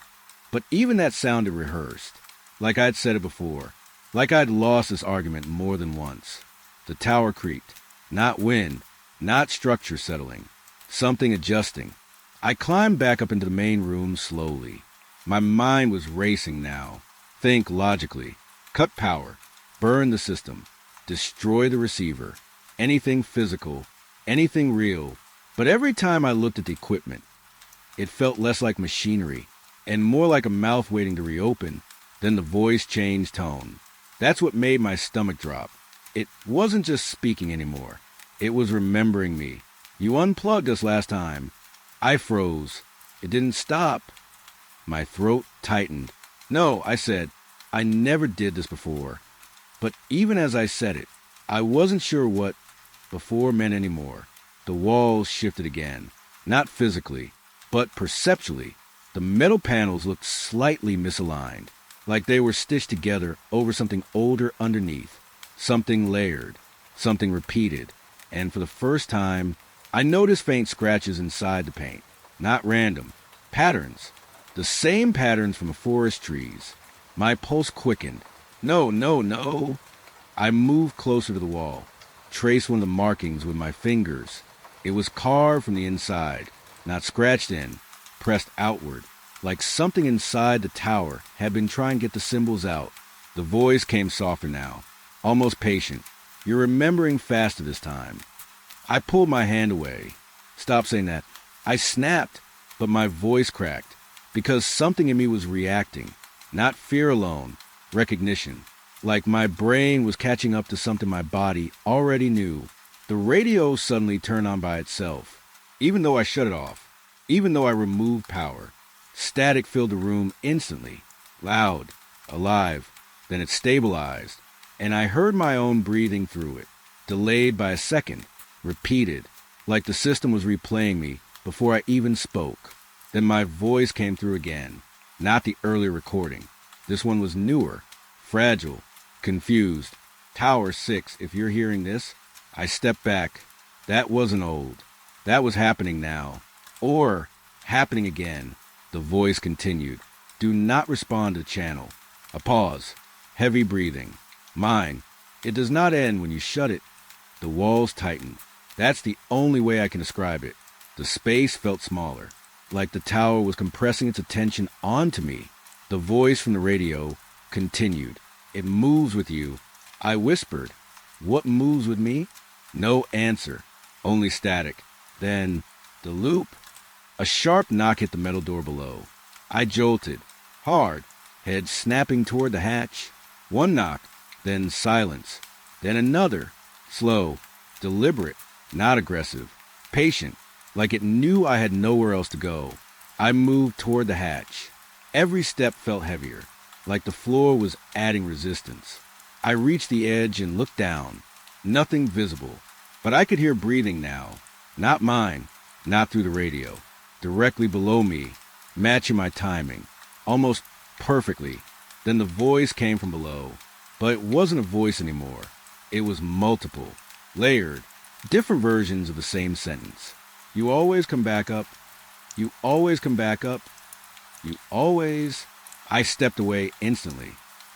But even that sounded rehearsed, like I'd said it before, like I'd lost this argument more than once. The tower creaked. Not wind, not structure settling, something adjusting. I climbed back up into the main room slowly. My mind was racing now. Think logically. Cut power. Burn the system. Destroy the receiver. Anything physical. Anything real. But every time I looked at the equipment, it felt less like machinery and more like a mouth waiting to reopen. Then the voice changed tone. That's what made my stomach drop. It wasn't just speaking anymore. It was remembering me. "You unplugged us last time." I froze. It didn't stop. My throat tightened. "No," I said. "I never did this before." But even as I said it, I wasn't sure what before meant anymore. The walls shifted again. Not physically, but perceptually. The metal panels looked slightly misaligned, like they were stitched together over something older underneath. Something layered, something repeated, and for the first time, I noticed faint scratches inside the paint. Not random. Patterns. The same patterns from forest trees. My pulse quickened. No, no, no. I moved closer to the wall, traced one of the markings with my fingers. It was carved from the inside, not scratched in, pressed outward, like something inside the tower had been trying to get the symbols out. The voice came softer now. Almost patient. "You're remembering faster this time." I pulled my hand away. "Stop saying that." I snapped, but my voice cracked, because something in me was reacting. Not fear alone, recognition. Like my brain was catching up to something my body already knew. The radio suddenly turned on by itself, even though I shut it off, even though I removed power. Static filled the room instantly. Loud, alive. Then it stabilized. And I heard my own breathing through it, delayed by a second, repeated, like the system was replaying me before I even spoke. Then my voice came through again, not the earlier recording. This one was newer, fragile, confused. Tower 6, if you're hearing this. I stepped back. That wasn't old. That was happening now. Or happening again. The voice continued. Do not respond to the channel. A pause. Heavy breathing. Mine. It does not end when you shut it. The walls tightened. That's the only way I can describe it. The space felt smaller, like the tower was compressing its attention onto me. The voice from the radio continued. It moves with you. I whispered. What moves with me? No answer. Only static. Then, the loop. A sharp knock hit the metal door below. I jolted. Hard. Head snapping toward the hatch. One knock. Then silence. Then another. Slow. Deliberate. Not aggressive. Patient. Like it knew I had nowhere else to go. I moved toward the hatch. Every step felt heavier. Like the floor was adding resistance. I reached the edge and looked down. Nothing visible. But I could hear breathing now. Not mine. Not through the radio. Directly below me. Matching my timing. Almost perfectly. Then the voice came from below. But it wasn't a voice anymore. It was multiple. Layered. Different versions of the same sentence. You always come back up. You always come back up. You always... I stepped away instantly.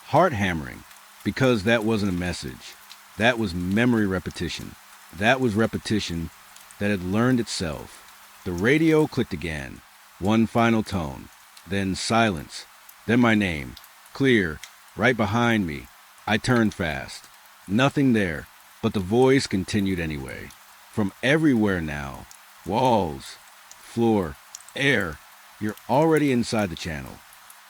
Heart hammering. Because that wasn't a message. That was memory repetition. That was repetition that had learned itself. The radio clicked again. One final tone. Then silence. Then my name. Clear. Right behind me. I turned fast. Nothing there. But the voice continued anyway. From everywhere now. Walls. Floor. Air. You're already inside the channel.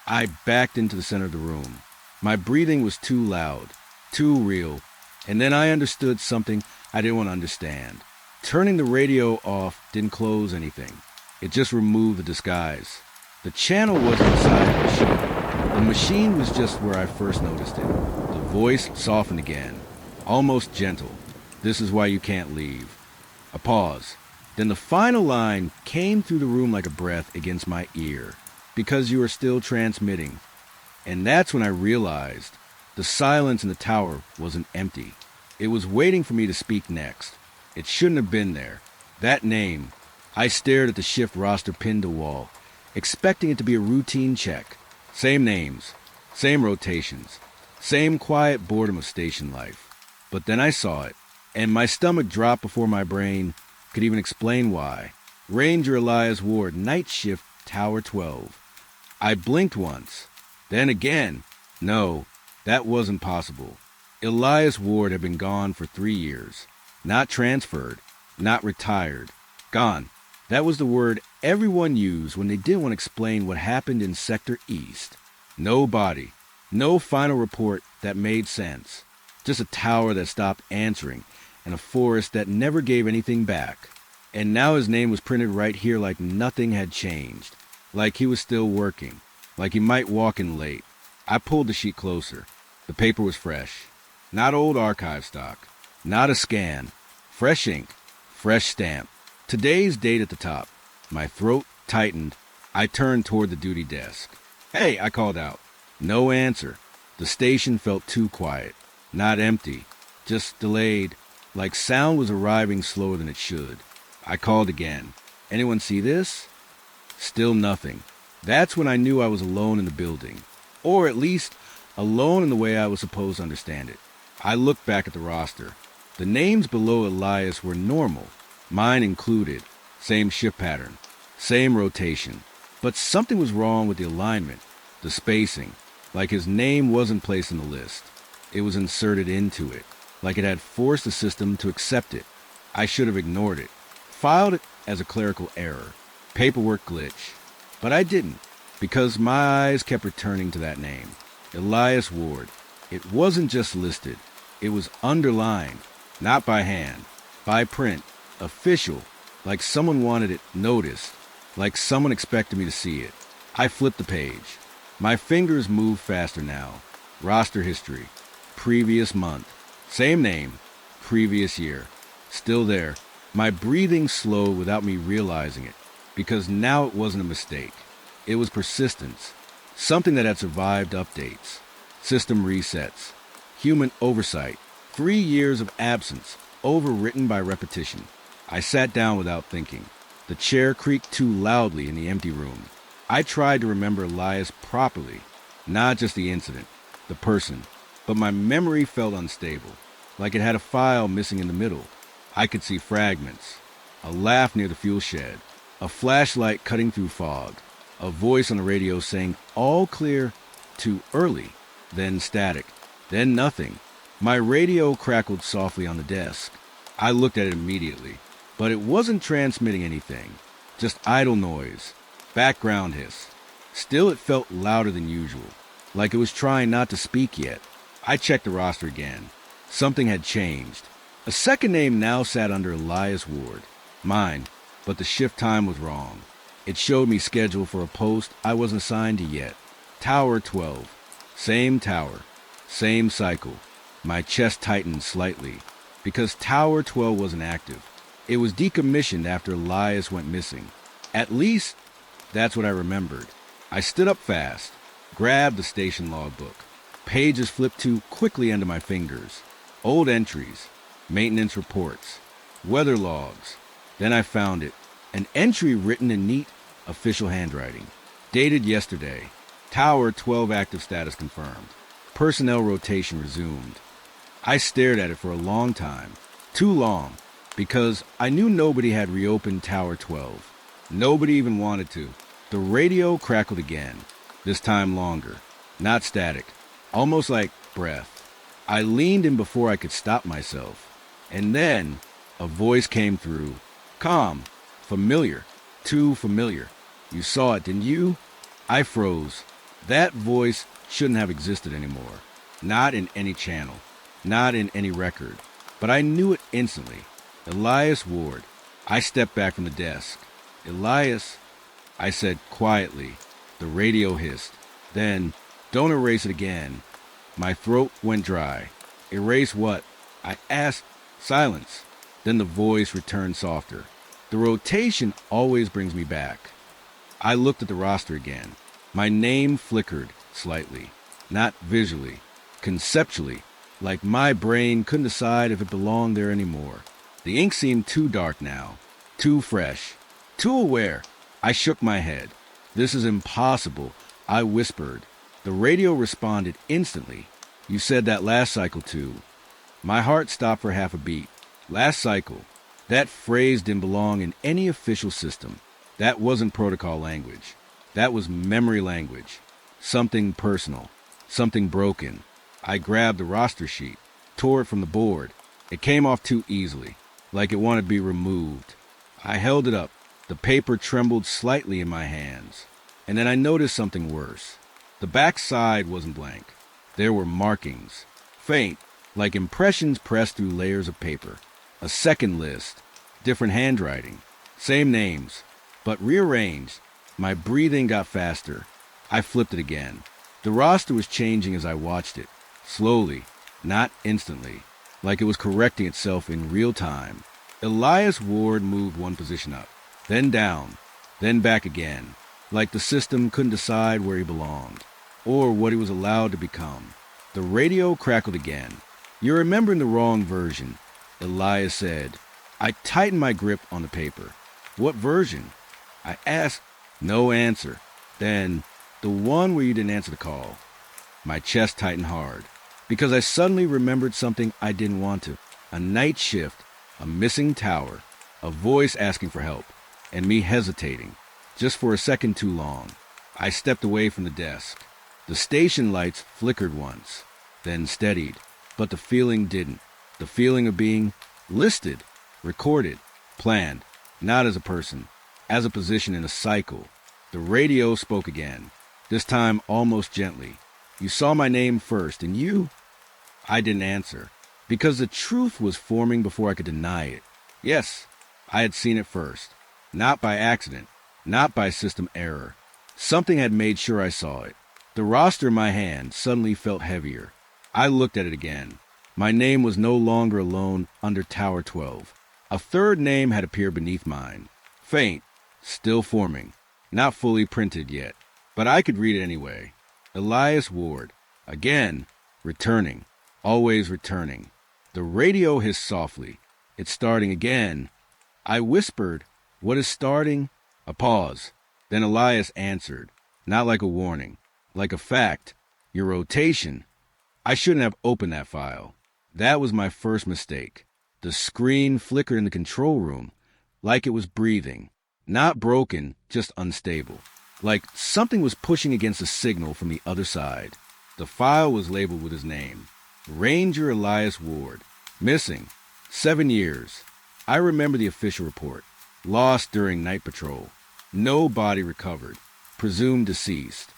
I backed into the center of the room. My breathing was too loud. Too real. And then I understood something I didn't want to understand. Turning the radio off didn't close anything. It just removed the disguise. The channel wasn't inside the machine. The machine was just where I first noticed it. The voice softened again. Almost gentle. This is why you can't leave. A pause. Then the final line came through the room like a breath against my ear. Because you are still transmitting. And that's when I realized the silence in the tower wasn't empty. It was waiting for me to speak next. It shouldn't have been there. That name. I stared at the shift roster pinned to wall, expecting it to be a routine check. Same names, same rotations, same quiet boredom of station life. But then I saw it, and my stomach dropped before my brain could even explain why. Ranger Elias Ward, night shift, Tower 12. I blinked once, then again. No, that wasn't possible. Elias Ward had been gone for 3 years. Not transferred, not retired. Gone. That was the word everyone used when they didn't want to explain what happened in Sector East. No body. No final report that made sense. Just a tower that stopped answering and a forest that never gave anything back. And now his name was printed right here like nothing had changed. Like he was still working. Like he might walk in late. I pulled the sheet closer. The paper was fresh. Not old archive stock. Not a scan. Fresh ink. Fresh stamp. Today's date at the top. My throat tightened. I turned toward the duty desk. Hey, I called out. No answer. The station felt too quiet. Not empty. Just delayed. Like sound was arriving slower than it should. I called again. Anyone see this? Still nothing. That's when I knew I was alone in the building. Or at least alone in the way I was supposed to understand it. I looked back at the roster. The names below Elias were normal. Mine included. Same shift pattern. Same rotation. But something was wrong with the alignment. The spacing. Like his name wasn't placed in the list. It was inserted into it. Like it had forced the system to accept it. I should have ignored it. Filed it as a clerical error. Paperwork glitch. But I didn't. Because my eyes kept returning to that name. Elias Ward. It wasn't just listed. It was underlined. Not by hand. By print. Official. Like someone wanted it noticed. Like someone expected me to see it. I flipped the page. My fingers moved faster now. Roster history. Previous month. Same name. Previous year. Still there. My breathing slowed without me realizing it, because now it wasn't a mistake. It was persistence, something that had survived updates, system resets, human oversight, 3 years of absence, overwritten by repetition. I sat down without thinking. The chair creaked too loudly in the empty room. I tried to remember Elias properly, not just the incident, the person, but my memory felt unstable, like it had a file missing in the middle. I could see fragments, a laugh near the fuel shed, a flashlight cutting through fog, a voice on the radio saying, "All clear," too early, then static, then nothing. My radio crackled softly on the desk. I looked at it immediately, but it wasn't transmitting anything, just idle noise, background hiss. Still, it felt louder than usual, like it was trying not to speak yet. I checked the roster again. Something had changed. A second name now sat under Elias Ward, mine, but the shift time was wrong. It showed me scheduled for a post I wasn't assigned to yet. Tower 12. Same tower, same cycle. My chest tightened slightly, because Tower 12 wasn't active. It was decommissioned after Elias went missing. At least, that's what I remembered. I stood up fast, grabbed the station logbook. Pages flipped too quickly under my fingers. Old entries, maintenance reports, weather logs. Then I found it. An entry written in neat, official handwriting. Dated yesterday. Tower 12 active status confirmed. Personnel rotation resumed. I stared at it for a long time. Too long, because I knew nobody had reopened Tower 12. Nobody even wanted to. The radio crackled again, this time longer, not static, almost like breath. I leaned in before I could stop myself. And then a voice came through. Calm, familiar, too familiar. You saw it, didn't you? I froze. That voice shouldn't have existed anymore. Not in any channel, not in any record. But I knew it instantly. Elias Ward. I stepped back from the desk. Elias, I said quietly. The radio hissed. Then, don't erase it again. My throat went dry. Erase what? I asked. Silence. Then the voice returned softer. The rotation always brings me back. I looked at the roster again. My name flickered slightly. Not visually. Conceptually. Like my brain couldn't decide if it belonged there anymore. The ink seemed too dark now. Too fresh. Too aware. I shook my head. This is impossible, I whispered. The radio responded instantly. You said that last cycle too. My heart stopped for half a beat. Last cycle. That phrase didn't belong in any official system. That wasn't protocol language. That was memory language. Something personal. Something broken. I grabbed the roster sheet, tore it from the board. It came off too easily, like it wanted to be removed. I held it up. The paper trembled slightly in my hands. And then I noticed something worse. The back side wasn't blank. There were markings, faint, like impressions pressed through layers of paper. A second list, different handwriting, same names, but rearranged. My breathing got faster. I flipped it again. The roster was changing as I watched it, slowly, not instantly, like it was correcting itself in real time. Elias Ward moved one position up, then down, then back again, like the system couldn't decide where he belonged, or what he was allowed to become. The radio crackled again. You're remembering the wrong version, Elias said. I tightened my grip on the paper. What version? I asked. No answer. Then, the one where you didn't answer the call. My chest tightened hard, because I suddenly remembered something I didn't want to. A night shift, a missing tower, a voice asking for help, and me hesitating, just for a second too long. I stepped away from the desk. The station lights flickered once, then steadied, but the feeling didn't. The feeling of being listed, recorded, planned, not as a person, as a position in a cycle. The radio spoke again, this time almost gently. You saw my name first, and you? I didn't answer, because the truth was forming before I could deny it. Yes, I had seen it first. Not by accident, not by system error. Something had made sure I saw it. The roster in my hand suddenly felt heavier. I looked at it again. My name was no longer alone under Tower 12. A third name had appeared beneath mine. Faint, still forming, not fully printed yet, but I could read it anyway. Elias Ward. Again, returning, always returning. The radio hissed softly. It's starting again. I whispered, "What is starting?" A pause. Then Elias answered, not like a warning, like a fact. "Your rotation." I shouldn't have opened that file. That was my first mistake. The screen flickered in the control room, like it was breathing. Not broken, just unstable. Like something was pushing against a signal from the other side. The file was labeled with his name. Ranger Elias Ward. Missing. 7 years. I remember the official report. Lost during night patrol. No body recovered. Presumed deceased.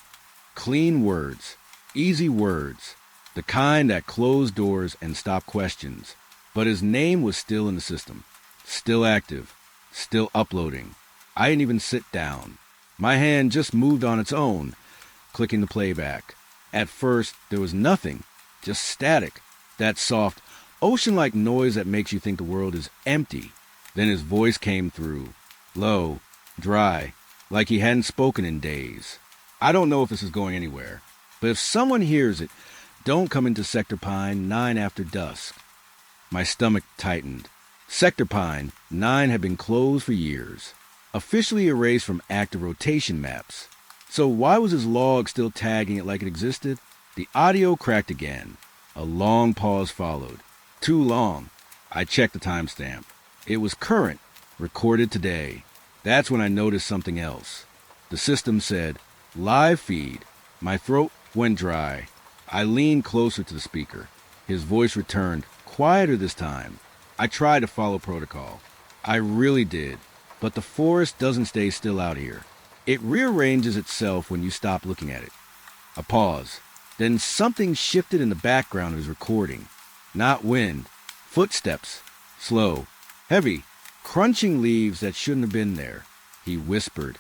Clean words. Easy words. The kind that close doors and stop questions. But his name was still in the system. Still active. Still uploading. I didn't even sit down. My hand just moved on its own, clicking the playback. At first, there was nothing. Just static. That soft, ocean-like noise that makes you think the world is empty. Then his voice came through. Low. Dry. Like he hadn't spoken in days. I don't know if this is going anywhere. But if someone hears it, don't come into Sector Pine 9 after dusk. My stomach tightened. Sector Pine 9 had been closed for years. Officially erased from active rotation maps. So why was his log still tagging it like it existed? The audio cracked again. A long pause followed. Too long. I checked the timestamp. It was current, recorded today. That's when I noticed something else. The system said, "Live feed." My throat went dry. I leaned closer to the speaker. His voice returned, quieter this time. I tried to follow protocol. I really did. But the forest doesn't stay still out here. It rearranges itself when you stop looking at it. A pause. Then something shifted in the background of his recording. Not wind. Footsteps. Slow. Heavy. Crunching leaves that shouldn't have been there. He whispered.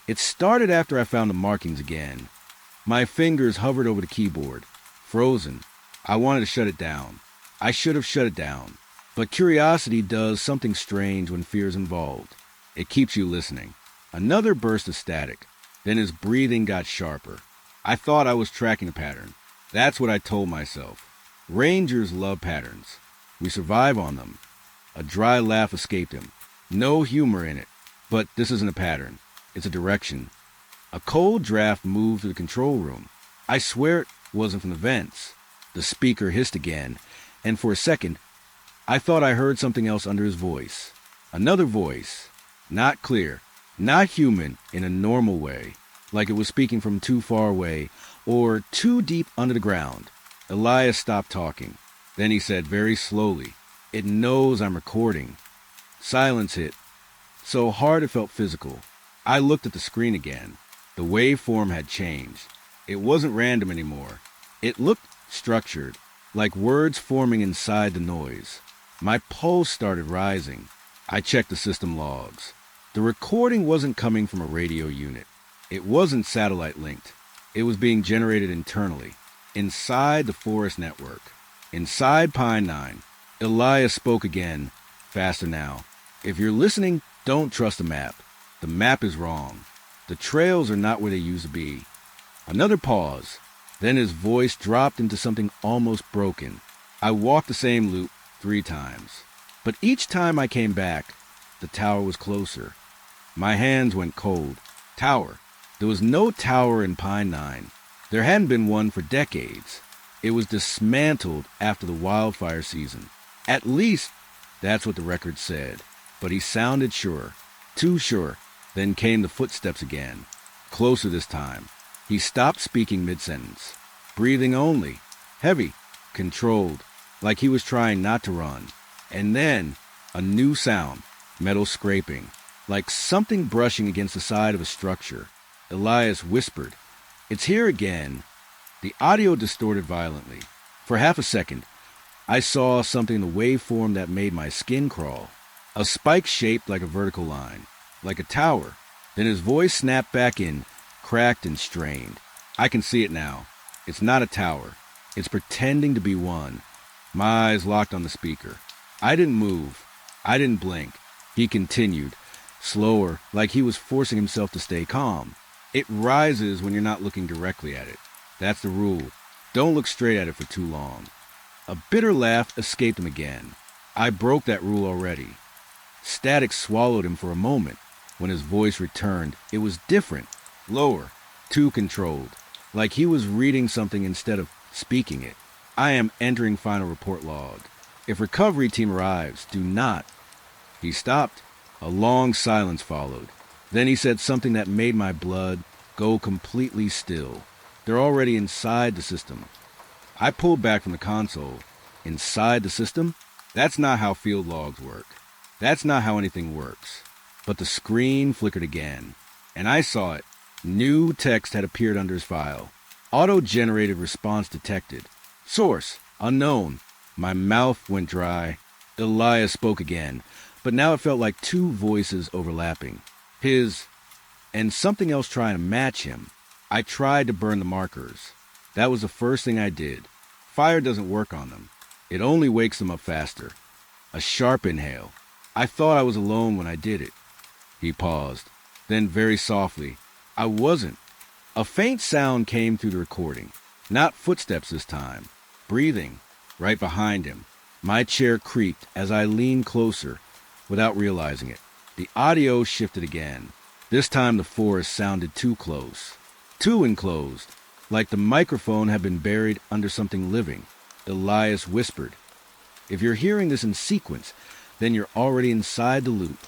It started after I found the markings again. My fingers hovered over the keyboard. Frozen. I wanted to shut it down. I should have shut it down. But curiosity does something strange when fear is involved. It keeps you listening. Another burst of static. Then his breathing got sharper. I thought I was tracking a pattern. That's what I told myself. Rangers love patterns. We survive on them. A dry laugh escaped him. No humor in it. But this isn't a pattern. It's a direction. A cold draft moved through the control room. I swear it wasn't from the vents. The speaker hissed again, and for a second, I thought I heard something else under his voice. Another voice. Not clear. Not human in a normal way. Like it was speaking from too far away or too deep under the ground. Elias stopped talking. Then he said very slowly, "It knows I'm recording." Silence hit. So hard it felt physical. I looked at the screen again. The waveform had changed. It wasn't random anymore. It looked structured, like words forming inside the noise. My pulse started rising. I checked the system logs. The recording wasn't coming from a radio unit. It wasn't satellite linked. It was being generated internally, inside the forest network, inside Pine 9. Elias spoke again, faster now. "If you're listening, don't trust the map. The map is wrong. The trails are not where they used to be." Another pause. Then his voice dropped into something almost broken. I walked the same loop 3 times. But each time I came back, the tower was closer. My hands went cold. Tower. There was no tower in Pine 9. There hadn't been one for decades. It was dismantled after the wildfire season. At least, that's what the record said. But he sounded sure. Too sure. Then came the footsteps again. Closer this time. He stopped speaking mid-sentence. Breathing only. Heavy. Controlled. Like he was trying not to run. And then, a new sound. Metal scraping. Like something brushing against the side of a structure. Elias whispered, "It's here again." The audio distorted violently. For half a second, I saw something in the waveform that made my skin crawl. A spike shaped like a vertical line. Like a tower. Then his voice snapped back in, cracked and strained. I can see it now. It's not a tower. It's pretending to be one. My eyes locked on the speaker. I didn't move. I didn't blink. He continued, slower, like he was forcing himself to stay calm. It rises when you're not looking directly at it. That's the rule. Don't look straight at it for too long. A bitter laugh escaped him again. I broke that rule already. Static swallowed him for a moment. When his voice returned, it was different, lower, too controlled, like he was reading something instead of speaking it. I am entering final report log. If recovery team arrives, do not. He stopped. A long silence followed. Then he said something that made my blood go completely still. They're already inside the system. I pulled back from the console. Inside the system? That's not how field logs work. That's not how anything works. But the screen flickered again, and I saw it. New text had appeared under his file. Auto-generated response detected. Source, unknown. My mouth went dry. Elias spoke again, but now it felt like two voices overlapping. His, and something else trying to match him. I tried to burn the markers. That was the first thing I did. Fire doesn't work on them. It only wakes them up faster. A sharp inhale. I thought I was alone when I did it. He paused. Then very softly, I wasn't. A faint sound came through the recording. Not footsteps this time. Breathing. Right behind him. My chair creaked as I leaned closer without realizing it. The audio shifted again. This time the forest sounded too close. Too enclosed. Like the microphone had been buried under something living. Elias whispered. If you're hearing this in sequence, then you're already inside the loop.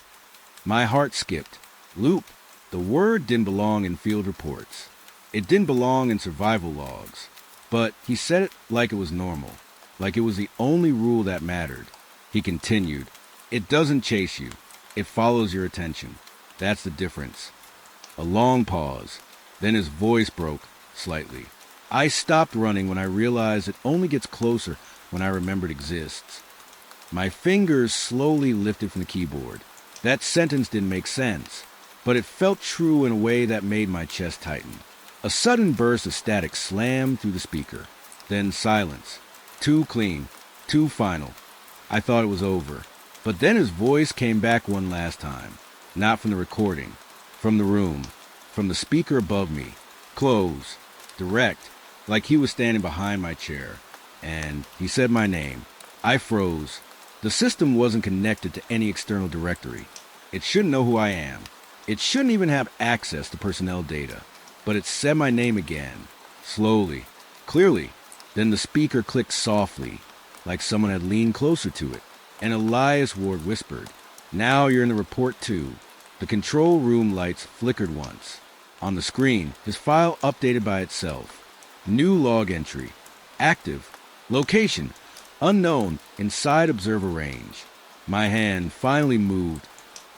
My heart skipped. Loop. The word didn't belong in field reports. It didn't belong in survival logs. But he said it like it was normal. Like it was the only rule that mattered. He continued. It doesn't chase you. It follows your attention. That's the difference. A long pause. Then his voice broke slightly. I stopped running when I realized it only gets closer when I remember it exists. My fingers slowly lifted from the keyboard. That sentence didn't make sense, but it felt true in a way that made my chest tighten. A sudden burst of static slammed through the speaker. Then silence. Too clean. Too final. I thought it was over. But then his voice came back one last time. Not from the recording. From the room. From the speaker above me. Close. Direct. Like he was standing behind my chair. And he said my name. I froze. The system wasn't connected to any external directory. It shouldn't know who I am. It shouldn't even have access to personnel data. But it said my name again. Slowly. Clearly. Then the speaker clicked softly, like someone had leaned closer to it. And Elias Ward whispered, Now you're in the report too. The control room lights flickered once. On the screen, his file updated by itself. New log entry. Active. Location. Unknown. Inside observer range. My hand finally moved,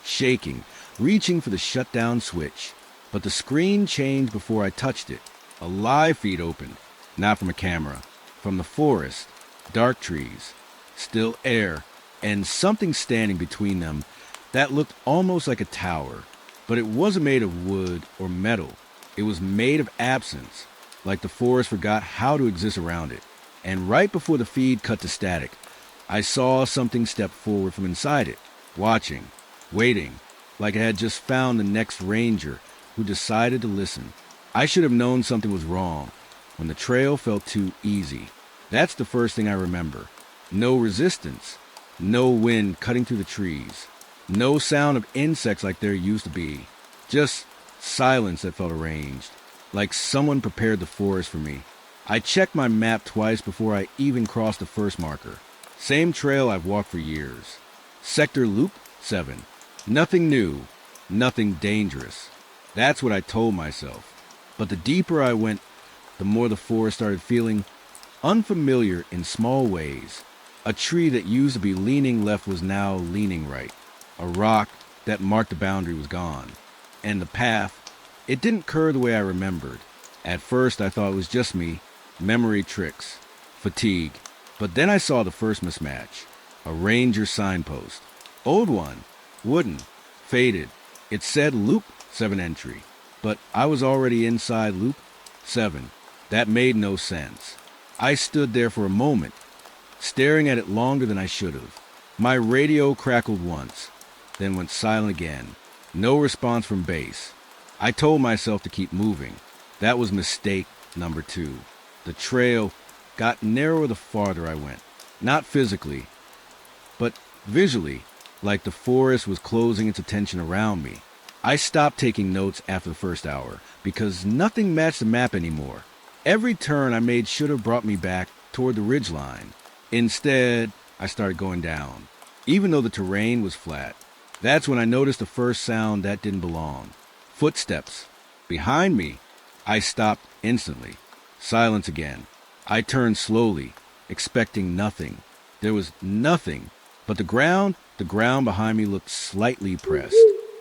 shaking, reaching for the shutdown switch. But the screen changed before I touched it. A live feed opened. Not from a camera. From the forest. Dark trees. Still air. And something standing between them that looked almost like a tower. But it wasn't made of wood or metal. It was made of absence. Like the forest forgot how to exist around it. And right before the feed cut to static, I saw something step forward from inside it. Watching. Waiting. Like it had just found the next ranger who decided to listen. I should have known something was wrong when the trail felt too easy. That's the first thing I remember. No resistance. No wind cutting through the trees. No sound of insects like there used to be. Just silence that felt arranged. Like someone prepared the forest for me. I checked my map twice before I even crossed the first marker. Same trail I've walked for years. Sector Loop 7. Nothing new. Nothing dangerous. That's what I told myself. But the deeper I went, the more the forest started feeling unfamiliar in small ways. A tree that used to be leaning left was now leaning right. A rock that marked the boundary was gone. And the path, it didn't curve the way I remembered. At first I thought it was just me, memory tricks, fatigue. But then I saw the first mismatch. A ranger signpost. Old one, wooden, faded. It said Loop 7 entry. But I was already inside Loop 7. That made no sense. I stood there for a moment, staring at it longer than I should have. My radio crackled once, then went silent again. No response from base. I told myself to keep moving. That was mistake number 2. The trail got narrower the farther I went. Not physically, but visually, like the forest was closing its attention around me. I stopped taking notes after the first hour because nothing matched the map anymore. Every turn I made should have brought me back toward the ridgeline. Instead, I started going down, even though the terrain was flat. That's when I noticed the first sound that didn't belong. Footsteps. Behind me. I stopped instantly. Silence again. I turned slowly, expecting nothing. There was nothing, but the ground behind me looked slightly pressed,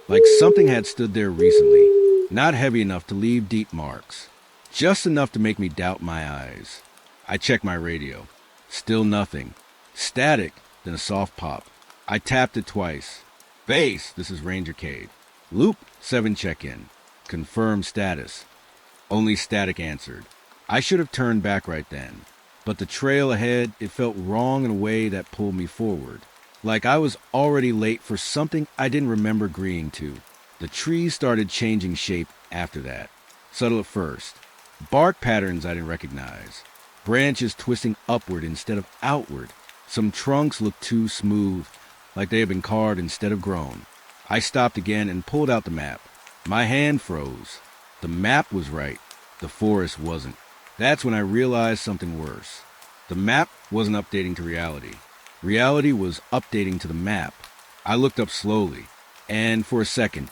like something had stood there recently. Not heavy enough to leave deep marks, just enough to make me doubt my eyes. I checked my radio. Still nothing. Static, then a soft pop. I tapped it twice. Base, this is Ranger Cade. Loop 7 check-in. Confirm status. Only static answered. I should have turned back right then, but the trail ahead, it felt wrong in a way that pulled me forward. Like I was already late for something I didn't remember agreeing to. The trees started changing shape after that. Subtle at first. Bark patterns I didn't recognize. Branches twisting upward instead of outward. Some trunks looked too smooth, like they had been carved instead of grown. I stopped again and pulled out the map. My hand froze. The map was right. The forest wasn't. That's when I realized something worse. The map wasn't updating to reality. Reality was updating to the map. I looked up slowly, and for a second,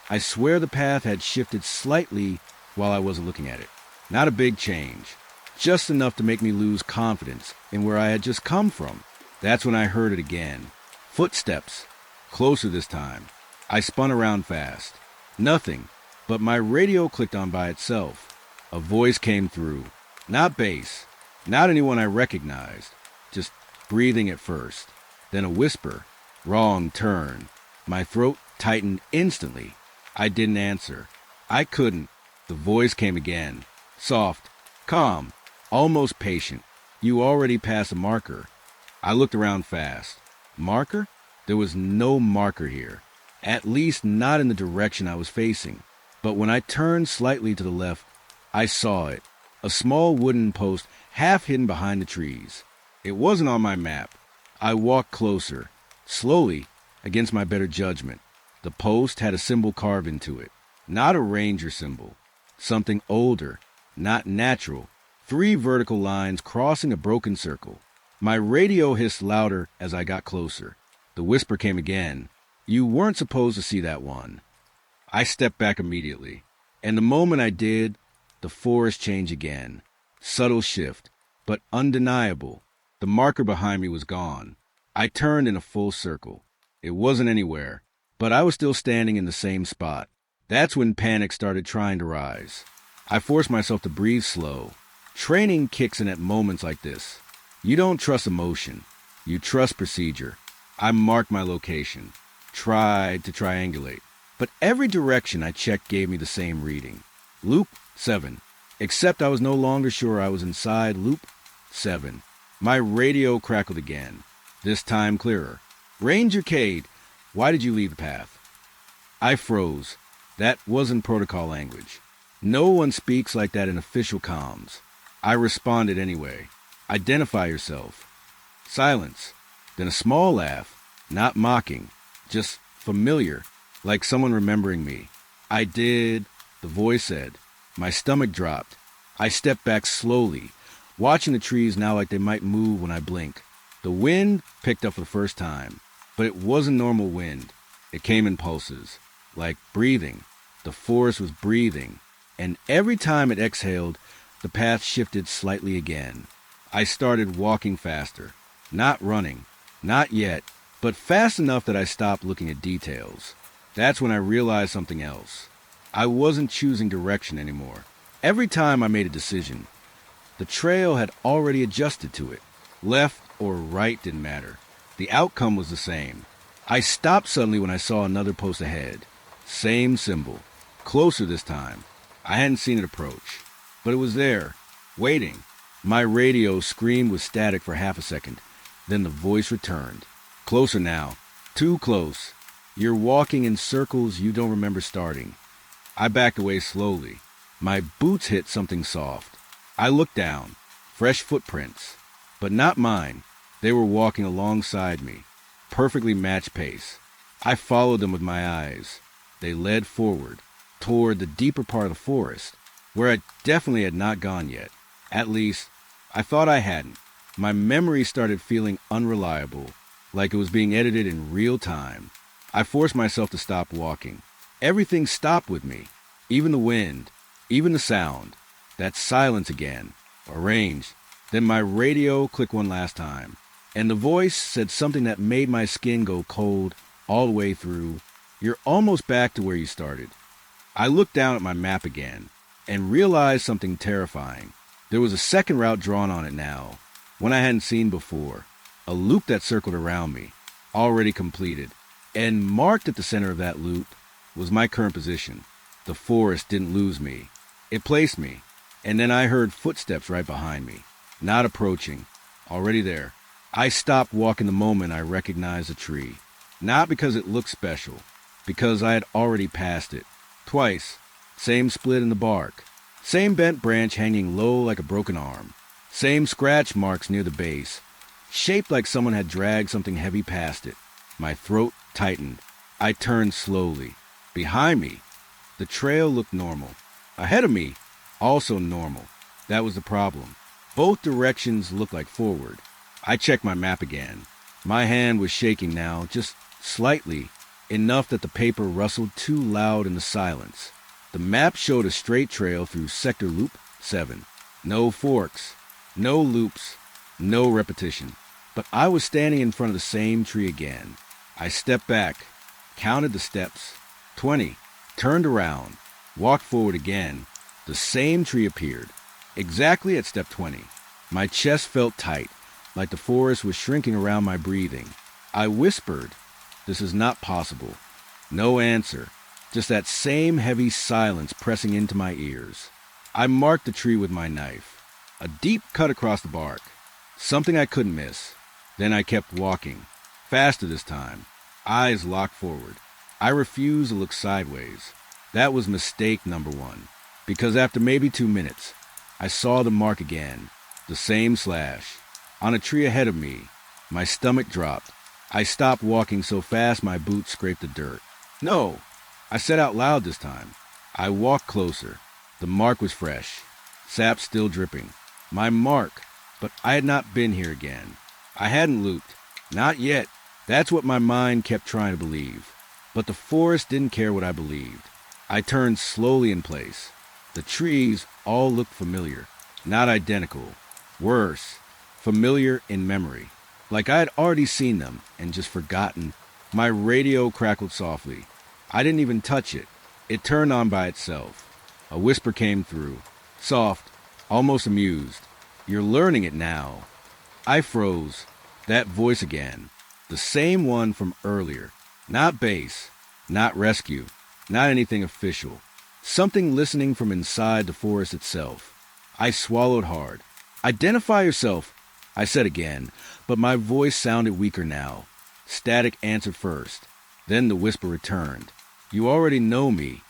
I swear the path had shifted slightly while I wasn't looking at it. Not a big change, just enough to make me lose confidence in where I had just come from. That's when I heard it again. Footsteps. Closer this time. I spun around fast. Nothing, but my radio clicked on by itself. A voice came through. Not bass, not anyone I recognized, just breathing at first. Then a whisper. Wrong turn. My throat tightened instantly. I didn't answer. I couldn't. The voice came again. Soft, calm, almost patient. You already passed a marker. I looked around fast. Marker? There was no marker here. At least not in the direction I was facing. But when I turned slightly to the left, I saw it. A small wooden post half hidden behind the trees. It wasn't on my map. I walked closer, slowly, against my better judgment. The post had a symbol carved into it. Not a ranger symbol. Something older, not natural. 3 vertical lines crossing a broken circle. My radio hissed louder as I got closer. The whisper came again. You weren't supposed to see that one. I stepped back immediately. And the moment I did, the forest changed again. Subtle shift, but undeniable. The marker behind me was gone. I turned in a full circle. It wasn't anywhere, but I was still standing in the same spot. That's when panic started trying to rise. I forced myself to breathe slow. Training kicks in at moments like this. You don't trust emotion. You trust procedure. I marked my location. Tried to triangulate. But every direction I checked gave me the same reading. Loop 7. Except I was no longer sure I was inside loop 7. My radio crackled again. This time clearer. Ranger Cade, why did you leave the path? I froze. That wasn't protocol language. No one speaks like that in official comms. I responded anyway. Identify yourself. Silence. Then a small laugh. Not mocking. Just familiar. Like someone remembering me. I did, the voice said. My stomach dropped. I stepped back slowly, watching the trees now like they might move when I blink. The wind picked up for the first time, but it wasn't normal wind. It came in pulses, like breathing. The forest was breathing, and every time it exhaled, the path shifted slightly again. I started walking faster, not running, not yet, but fast enough that I stopped looking at details. That's when I realized something else. I wasn't choosing direction anymore. Every time I made a decision, the trail had already adjusted to it. Left or right didn't matter. The outcome was the same. I stopped suddenly when I saw another post ahead. Same symbol. Closer this time. I hadn't seen it approach. But it was there, waiting. My radio screamed with static for half a second. Then the voice returned. Closer now. Too close. You're walking in circles you don't remember starting. I backed away slowly. My boots hit something soft. I looked down. Fresh footprints. But not mine. They were walking alongside me. Perfectly matched pace. I followed them with my eyes. They led forward, toward the deeper part of the forest, where I definitely had not gone yet. At least, I thought I hadn't. My memory started feeling unreliable, like it was being edited in real time. I forced myself to stop walking. Everything stopped with me. Even the wind, even the sound. That silence again. Arranged. Then my radio clicked one last time, and the voice said something that made my skin go cold all the way through. You're almost back to where you started. I looked down at my map again and realized something terrifying. There was a second route drawn on it now, one I hadn't seen before. A loop that circled around me, already completed. And marked at the center of that loop was my current position. The forest didn't lose me. It placed me. And then I heard footsteps right behind me. Not approaching. Already there. I stopped walking the moment I recognized the tree. Not because it looked special. Because I had already passed it. Twice. Same split in the bark. Same bent branch hanging low like a broken arm. Same scratch marks near the base. Shaped like someone had dragged something heavy past it. My throat tightened. I turned slowly. Behind me, the trail looked normal. Ahead of me, also normal. That was the problem. Both directions looked like forward. I checked my map again. My hand was shaking now, just slightly, enough that the paper rustled too loud in the silence. The map showed a straight trail through Sector Loop 7. No forks, no loops, no repetition. But I was standing in front of the same tree again. I stepped back, counted the steps. 20. Turned around, walked forward again. The same tree appeared, exactly at step 20. My chest felt tight, like the forest was shrinking around my breathing. I whispered, "This is not possible." No answer, just that same heavy silence pressing into my ears. I marked the tree with my knife. A deep cut across the bark. Something I couldn't miss. Then I kept walking, faster this time, eyes locked forward. I refused to look sideways. That was mistake number one, because after maybe 2 minutes, I saw the mark again, the same slash. On a tree ahead of me, my stomach dropped. I stopped walking so fast my boots scraped the dirt. "No," I said out loud this time. I walked closer. The mark was fresh, sap still dripping. My mark, but I had not been here again. I hadn't looped. Not yet. That's what my mind kept trying to believe. But the forest didn't care what I believed. I turned slowly in place. The trees all looked familiar, not identical. Worse, familiar in memory. Like I had already seen them and just forgotten. My radio crackled softly. I didn't even touch it. It turned on by itself. A whisper came through. Soft, almost amused. "You're learning it now." I froze. That voice again. The same one from earlier. Not base. Not rescue. Not anything official. Something listening from inside the forest itself. I swallowed hard. "Identify yourself," I said again, but my voice sounded weaker now. Static answered first. Then the whisper returned. "You already know me."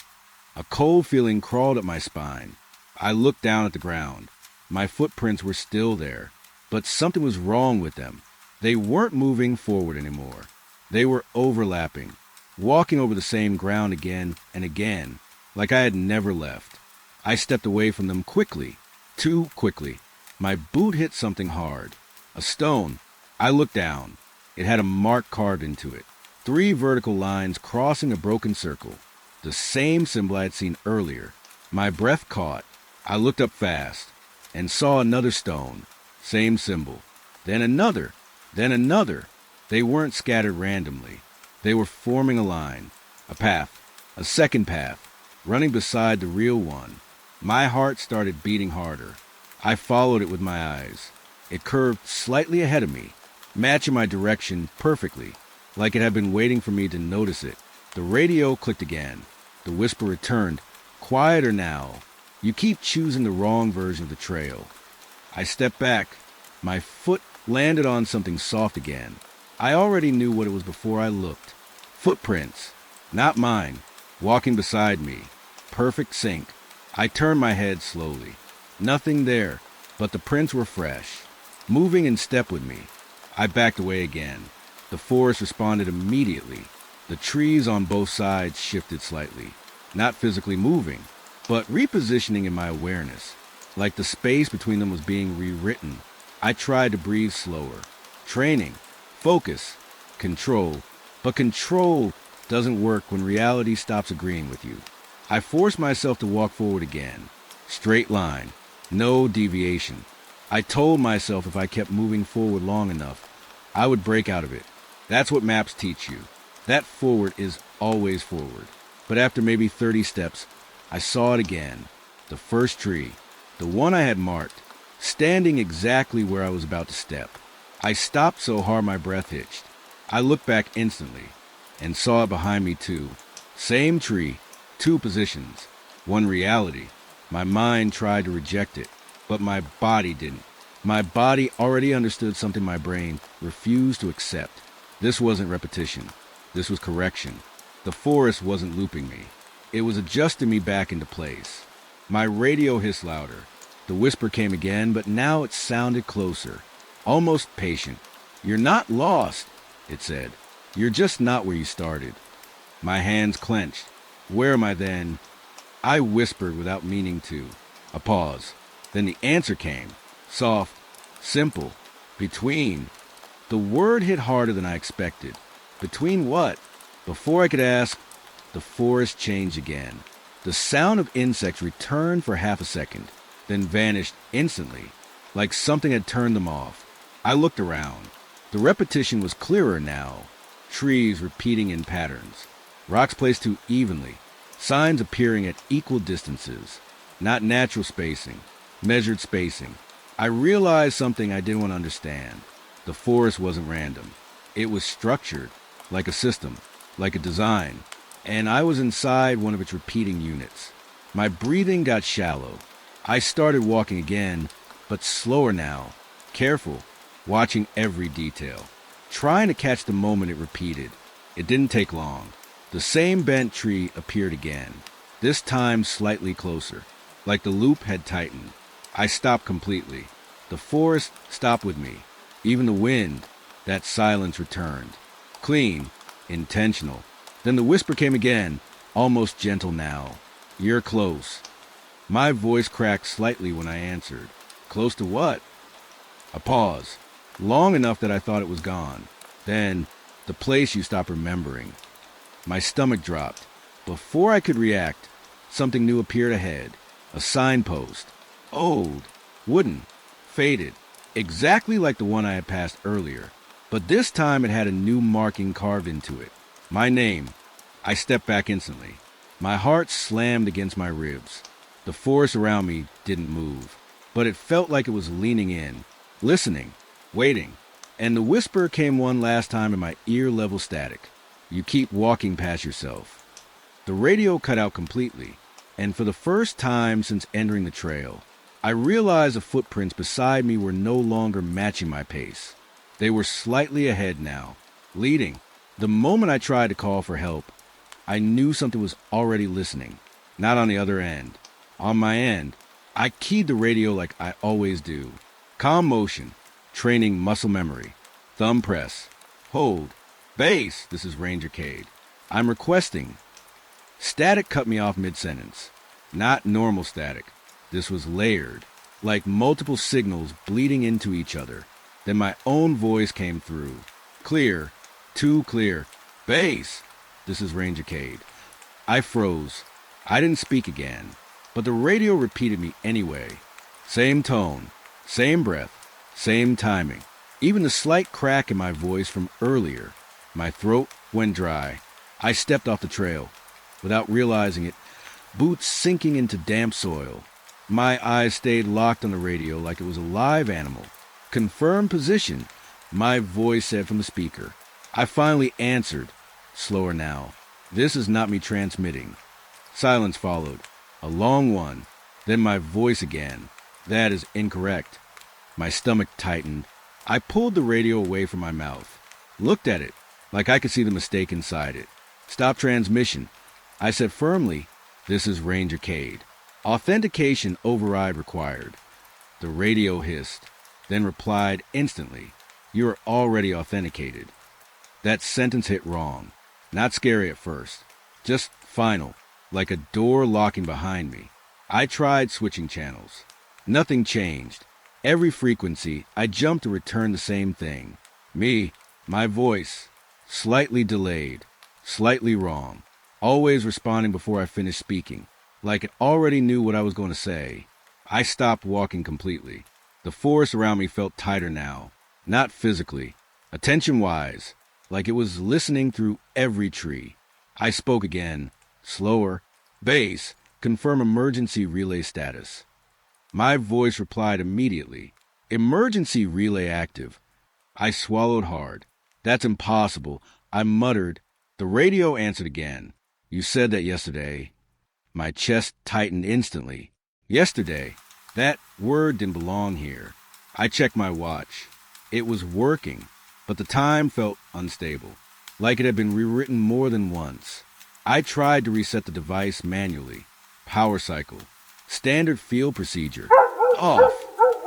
A cold feeling crawled up my spine. I looked down at the ground. My footprints were still there, but something was wrong with them. They weren't moving forward anymore. They were overlapping, walking over the same ground again and again, like I had never left. I stepped away from them quickly, too quickly. My boot hit something hard. A stone. I looked down. It had a mark carved into it. 3 vertical lines crossing a broken circle. The same symbol I had seen earlier. My breath caught. I looked up fast and saw another stone. Same symbol. Then another. Then another. They weren't scattered randomly. They were forming a line. A path. A second path. Running beside the real one. My heart started beating harder. I followed it with my eyes. It curved slightly ahead of me, matching my direction perfectly, like it had been waiting for me to notice it. The radio clicked again. The whisper returned, quieter now. "You keep choosing the wrong version of the trail." I stepped back. My foot landed on something soft again. I already knew what it was before I looked. Footprints. Not mine. Walking beside me. Perfect sync. I turned my head slowly. Nothing there, but the prints were fresh, moving in step with me. I backed away again. The forest responded immediately. The trees on both sides shifted slightly, not physically moving, but repositioning in my awareness, like the space between them was being rewritten. I tried to breathe slower. Training, focus, control. But control doesn't work when reality stops agreeing with you. I forced myself to walk forward again. Straight line, no deviation. I told myself if I kept moving forward long enough, I would break out of it. That's what maps teach you. That forward is always forward. But after maybe 30 steps, I saw it again. The first tree, the one I had marked, standing exactly where I was about to step. I stopped so hard my breath hitched. I looked back instantly and saw it behind me too. Same tree, two positions, one reality. My mind tried to reject it, but my body didn't. My body already understood something my brain refused to accept. This wasn't repetition. This was correction. The forest wasn't looping me. It was adjusting me back into place. My radio hissed louder. The whisper came again, but now it sounded closer, almost patient. "You're not lost," it said. "You're just not where you started." My hands clenched. Where am I then? I whispered without meaning to. A pause. Then the answer came. Soft, simple. Between. The word hit harder than I expected. Between what? Before I could ask, the forest changed again. The sound of insects returned for half a second, then vanished instantly, like something had turned them off. I looked around. The repetition was clearer now. Trees repeating in patterns. Rocks placed too evenly. Signs appearing at equal distances. Not natural spacing. Measured spacing. I realized something I didn't want to understand. The forest wasn't random. It was structured, like a system, like a design, and I was inside one of its repeating units. My breathing got shallow. I started walking again, but slower now, careful, watching every detail, trying to catch the moment it repeated. It didn't take long. The same bent tree appeared again, this time slightly closer, like the loop had tightened. I stopped completely. The forest stopped with me. Even the wind, that silence returned. Clean, intentional. Then the whisper came again, almost gentle now. "You're close." My voice cracked slightly when I answered. "Close to what?" A pause, long enough that I thought it was gone. Then, the place you stop remembering. My stomach dropped. Before I could react, something new appeared ahead. A signpost. Old, wooden, faded, exactly like the one I had passed earlier. But this time it had a new marking carved into it. My name. I stepped back instantly. My heart slammed against my ribs. The forest around me didn't move, but it felt like it was leaning in, listening, waiting. And the whisper came one last time in my ear-level static. "You keep walking past yourself." The radio cut out completely, and for the first time since entering the trail, I realized the footprints beside me were no longer matching my pace. They were slightly ahead now, leading. The moment I tried to call for help, I knew something was already listening, not on the other end. On my end, I keyed the radio like I always do. Calm motion, training muscle memory. Thumb press. Hold. Base, this is Ranger Cade. I'm requesting. Static cut me off mid-sentence. Not normal static. This was layered, like multiple signals bleeding into each other. Then my own voice came through. Clear. Too clear. Base, this is Ranger Cade. I froze. I didn't speak again, but the radio repeated me anyway. Same tone, same breath, same timing. Even the slight crack in my voice from earlier. My throat went dry. I stepped off the trail. Without realizing it, boots sinking into damp soil. My eyes stayed locked on the radio like it was a live animal. Confirm position, my voice said from the speaker. I finally answered, slower now. This is not me transmitting. Silence followed, a long one. Then my voice again. That is incorrect. My stomach tightened. I pulled the radio away from my mouth. looked at it, like I could see the mistake inside it. Stop transmission. I said firmly, "This is Ranger Cade. Authentication override required." The radio hissed, then replied instantly, "You are already authenticated." That sentence hit wrong. Not scary at first, just final, like a door locking behind me. I tried switching channels. Nothing changed. Every frequency, I jumped to return the same thing. Me, my voice, slightly delayed, slightly wrong, always responding before I finished speaking, like it already knew what I was going to say. I stopped walking completely. The forest around me felt tighter now, not physically, attention-wise, like it was listening through every tree. I spoke again, slower. "Base, confirm emergency relay status." My voice replied immediately, "Emergency relay active." I swallowed hard. "That's impossible," I muttered. The radio answered again. "You said that yesterday." My chest tightened instantly. Yesterday. That word didn't belong here. I checked my watch. It was working, but the time felt unstable, like it had been rewritten more than once. I tried to reset the device manually. Power cycle. Standard field procedure. Off.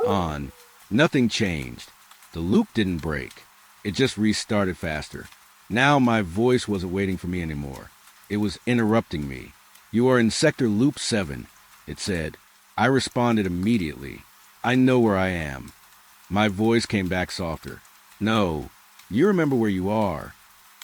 On. Nothing changed. The loop didn't break. It just restarted faster. Now my voice wasn't waiting for me anymore. It was interrupting me. "You are in Sector Loop 7, it said. I responded immediately. "I know where I am." My voice came back softer. "No, you remember where you are."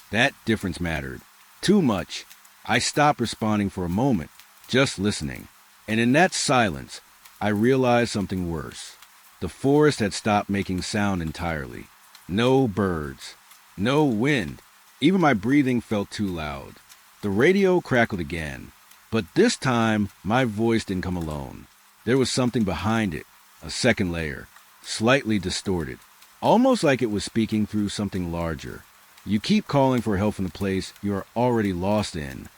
That difference mattered. Too much. I stopped responding for a moment, just listening. And in that silence, I realized something worse. The forest had stopped making sound entirely. No birds. No wind. Even my breathing felt too loud. The radio crackled again. But this time, my voice didn't come alone. There was something behind it, a second layer, slightly distorted, almost like it was speaking through something larger. "You keep calling for help from the place you are already lost in."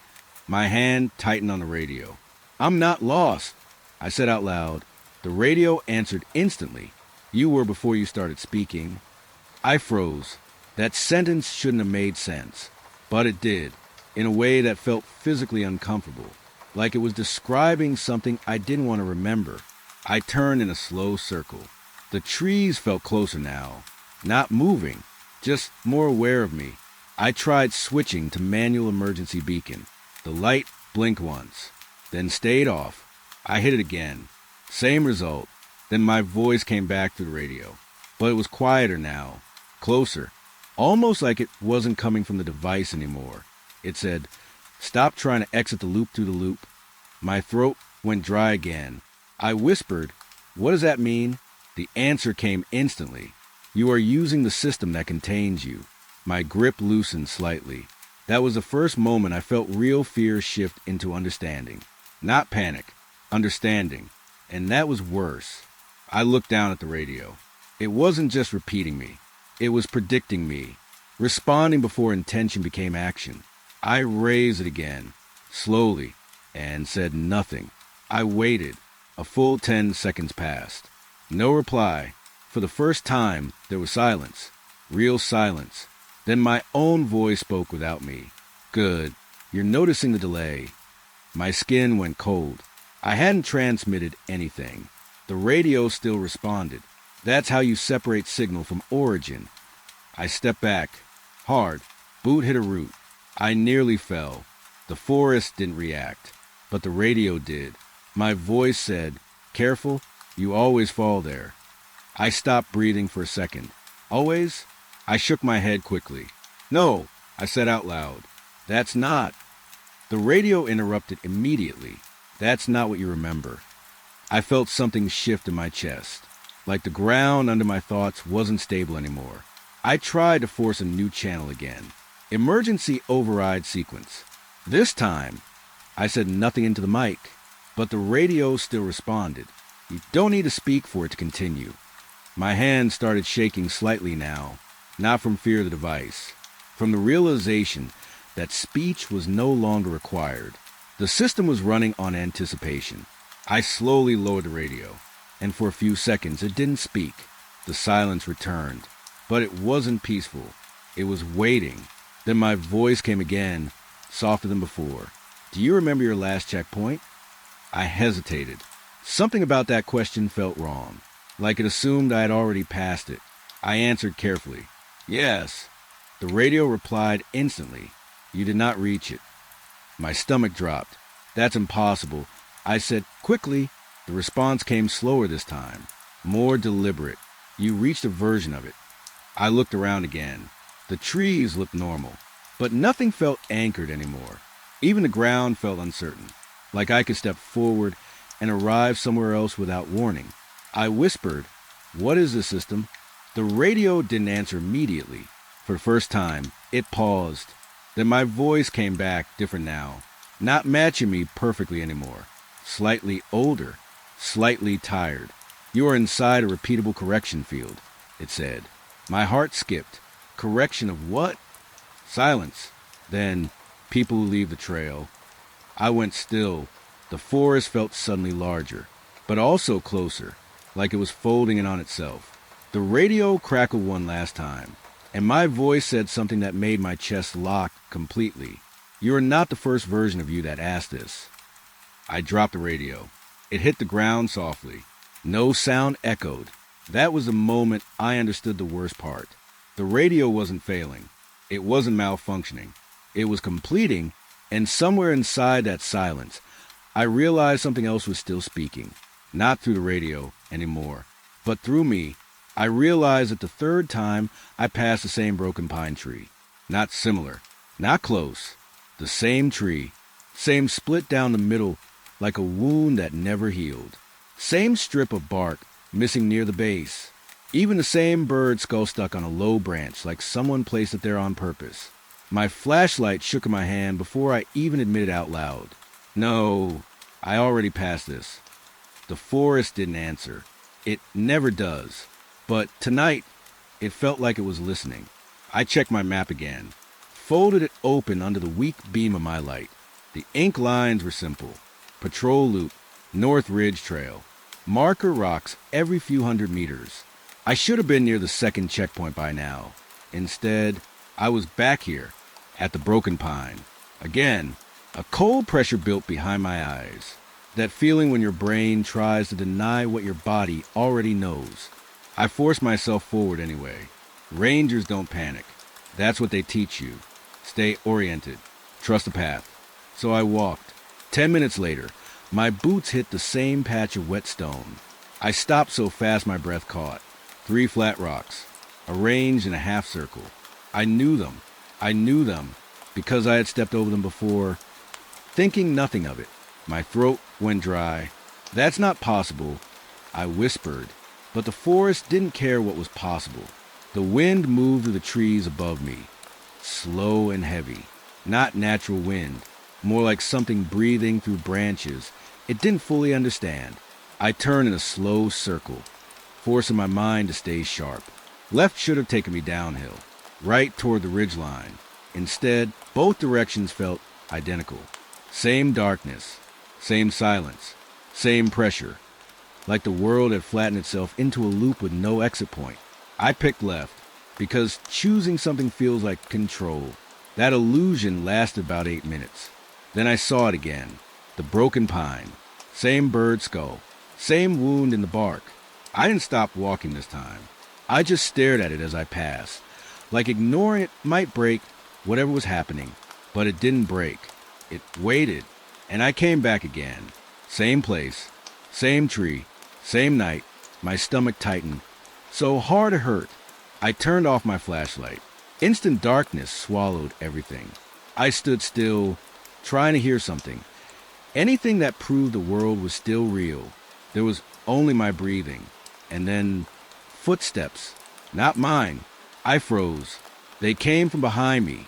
My hand tightened on the radio. "I'm not lost," I said out loud. The radio answered instantly. "You were before you started speaking." I froze. That sentence shouldn't have made sense, but it did, in a way that felt physically uncomfortable, like it was describing something I didn't want to remember. I turned in a slow circle. The trees felt closer now, not moving, just more aware of me. I tried switching to manual emergency beacon. The light blinked once, then stayed off. I hit it again. Same result. Then my voice came back through the radio, but it was quieter now, closer, almost like it wasn't coming from the device anymore. It said, "Stop trying to exit the loop through the loop." My throat went dry again. I whispered, "What does that mean?" The answer came instantly. "You are using the system that contains you." My grip loosened slightly. That was the first moment I felt real fear shift into understanding. Not panic, understanding. And that was worse. I looked down at the radio. It wasn't just repeating me. It was predicting me, responding before intention became action. I raised it again, slowly, and said nothing. I waited. A full 10 seconds passed. No reply. For the first time, there was silence. Real silence. Then my own voice spoke without me. "Good. You're noticing the delay." My skin went cold. I hadn't transmitted anything. The radio still responded. That's how you separate signal from origin. I stepped back. Hard. Boot hit a root. I nearly fell. The forest didn't react, but the radio did. My voice said, "Careful, you always fall there." I stopped breathing for a second. "Always?" I shook my head quickly. "No," I said out loud. "That's not." The radio interrupted immediately. "That's not what you remember." I felt something shift in my chest, like the ground under my thoughts wasn't stable anymore. I tried to force a new channel again. Emergency override sequence. This time, I said nothing into the mic, but the radio still responded. "You don't need to speak for it to continue." My hand started shaking slightly now, not from fear of the device, from the realization that speech was no longer required. The system was running on anticipation. I slowly lowered the radio, and for a few seconds it didn't speak. The silence returned, but it wasn't peaceful. It was waiting. Then my voice came again, softer than before. Do you remember your last checkpoint? I hesitated. Something about that question felt wrong, like it assumed I had already passed it. I answered carefully. Yes. The radio replied instantly. You did not reach it. My stomach dropped. That's impossible. I said quickly. The response came slower this time, more deliberate. You reached a version of it. I looked around again. The trees looked normal, but nothing felt anchored anymore. Even the ground felt uncertain, like I could step forward and arrive somewhere else without warning. I whispered, "What is this system?" The radio didn't answer immediately. For the first time, it paused. Then my voice came back, different now, not matching me perfectly anymore. Slightly older, slightly tired. You are inside a repeatable correction field, it said. My heart skipped. Correction of what? Silence. Then, people who leave the trail. I went still. The forest felt suddenly larger, but also closer, like it was folding in on itself. The radio crackled one last time, and my voice said something that made my chest lock completely. You are not the first version of you that asked this. I dropped the radio. It hit the ground softly. No sound echoed. That was the moment I understood the worst part. The radio wasn't failing. It wasn't malfunctioning. It was completing, and somewhere inside that silence, I realized something else was still speaking. Not through the radio anymore, but through me. I realized that the third time I passed the same broken pine tree. Not similar, not close. The same tree, same split down the middle like a wound that never healed. Same strip of bark missing near the base. Even the same bird skull stuck on a low branch like someone placed it there on purpose. My flashlight shook in my hand before I even admitted out loud. No, I already passed this. The forest didn't answer. It never does. But tonight, it felt like it was listening. I checked my map again, folded it open under the weak beam of my light. The ink lines were simple. Patrol loop, North Ridge Trail. Marker rocks every few hundred meters. I should have been near the second checkpoint by now. Instead, I was back here, at the broken pine. Again, a cold pressure built behind my eyes. That feeling when your brain tries to deny what your body already knows. I forced myself forward anyway. Rangers don't panic. That's what they teach you. Stay oriented. Trust the path. So I walked. 10 minutes later, my boots hit the same patch of wet stone. I stopped so fast my breath caught. 3 flat rocks, arranged in a half circle. I knew them. I knew them because I had stepped over them before, thinking nothing of it. My throat went dry. That's not possible, I whispered. But the forest didn't care what was possible. The wind moved through the trees above me, slow and heavy. Not natural wind, more like something breathing through branches it didn't fully understand. I turned in a slow circle, forcing my mind to stay sharp. Left should have taken me downhill, right toward the ridgeline. Instead, both directions felt identical. Same darkness, same silence, same pressure. Like the world had flattened itself into a loop with no exit point. I picked left, because choosing something feels like control. That illusion lasted about 8 minutes. Then I saw it again. The broken pine. Same bird skull. Same wound in the bark. I didn't stop walking this time. I just stared at it as I passed. Like ignoring it might break whatever was happening. But it didn't break. It waited. And I came back again. Same place. Same tree. Same night. My stomach tightened. So hard it hurt. I turned off my flashlight. Instant darkness swallowed everything. I stood still, trying to hear something. Anything that proved the world was still real. There was only my breathing. And then footsteps. Not mine. I froze. They came from behind me.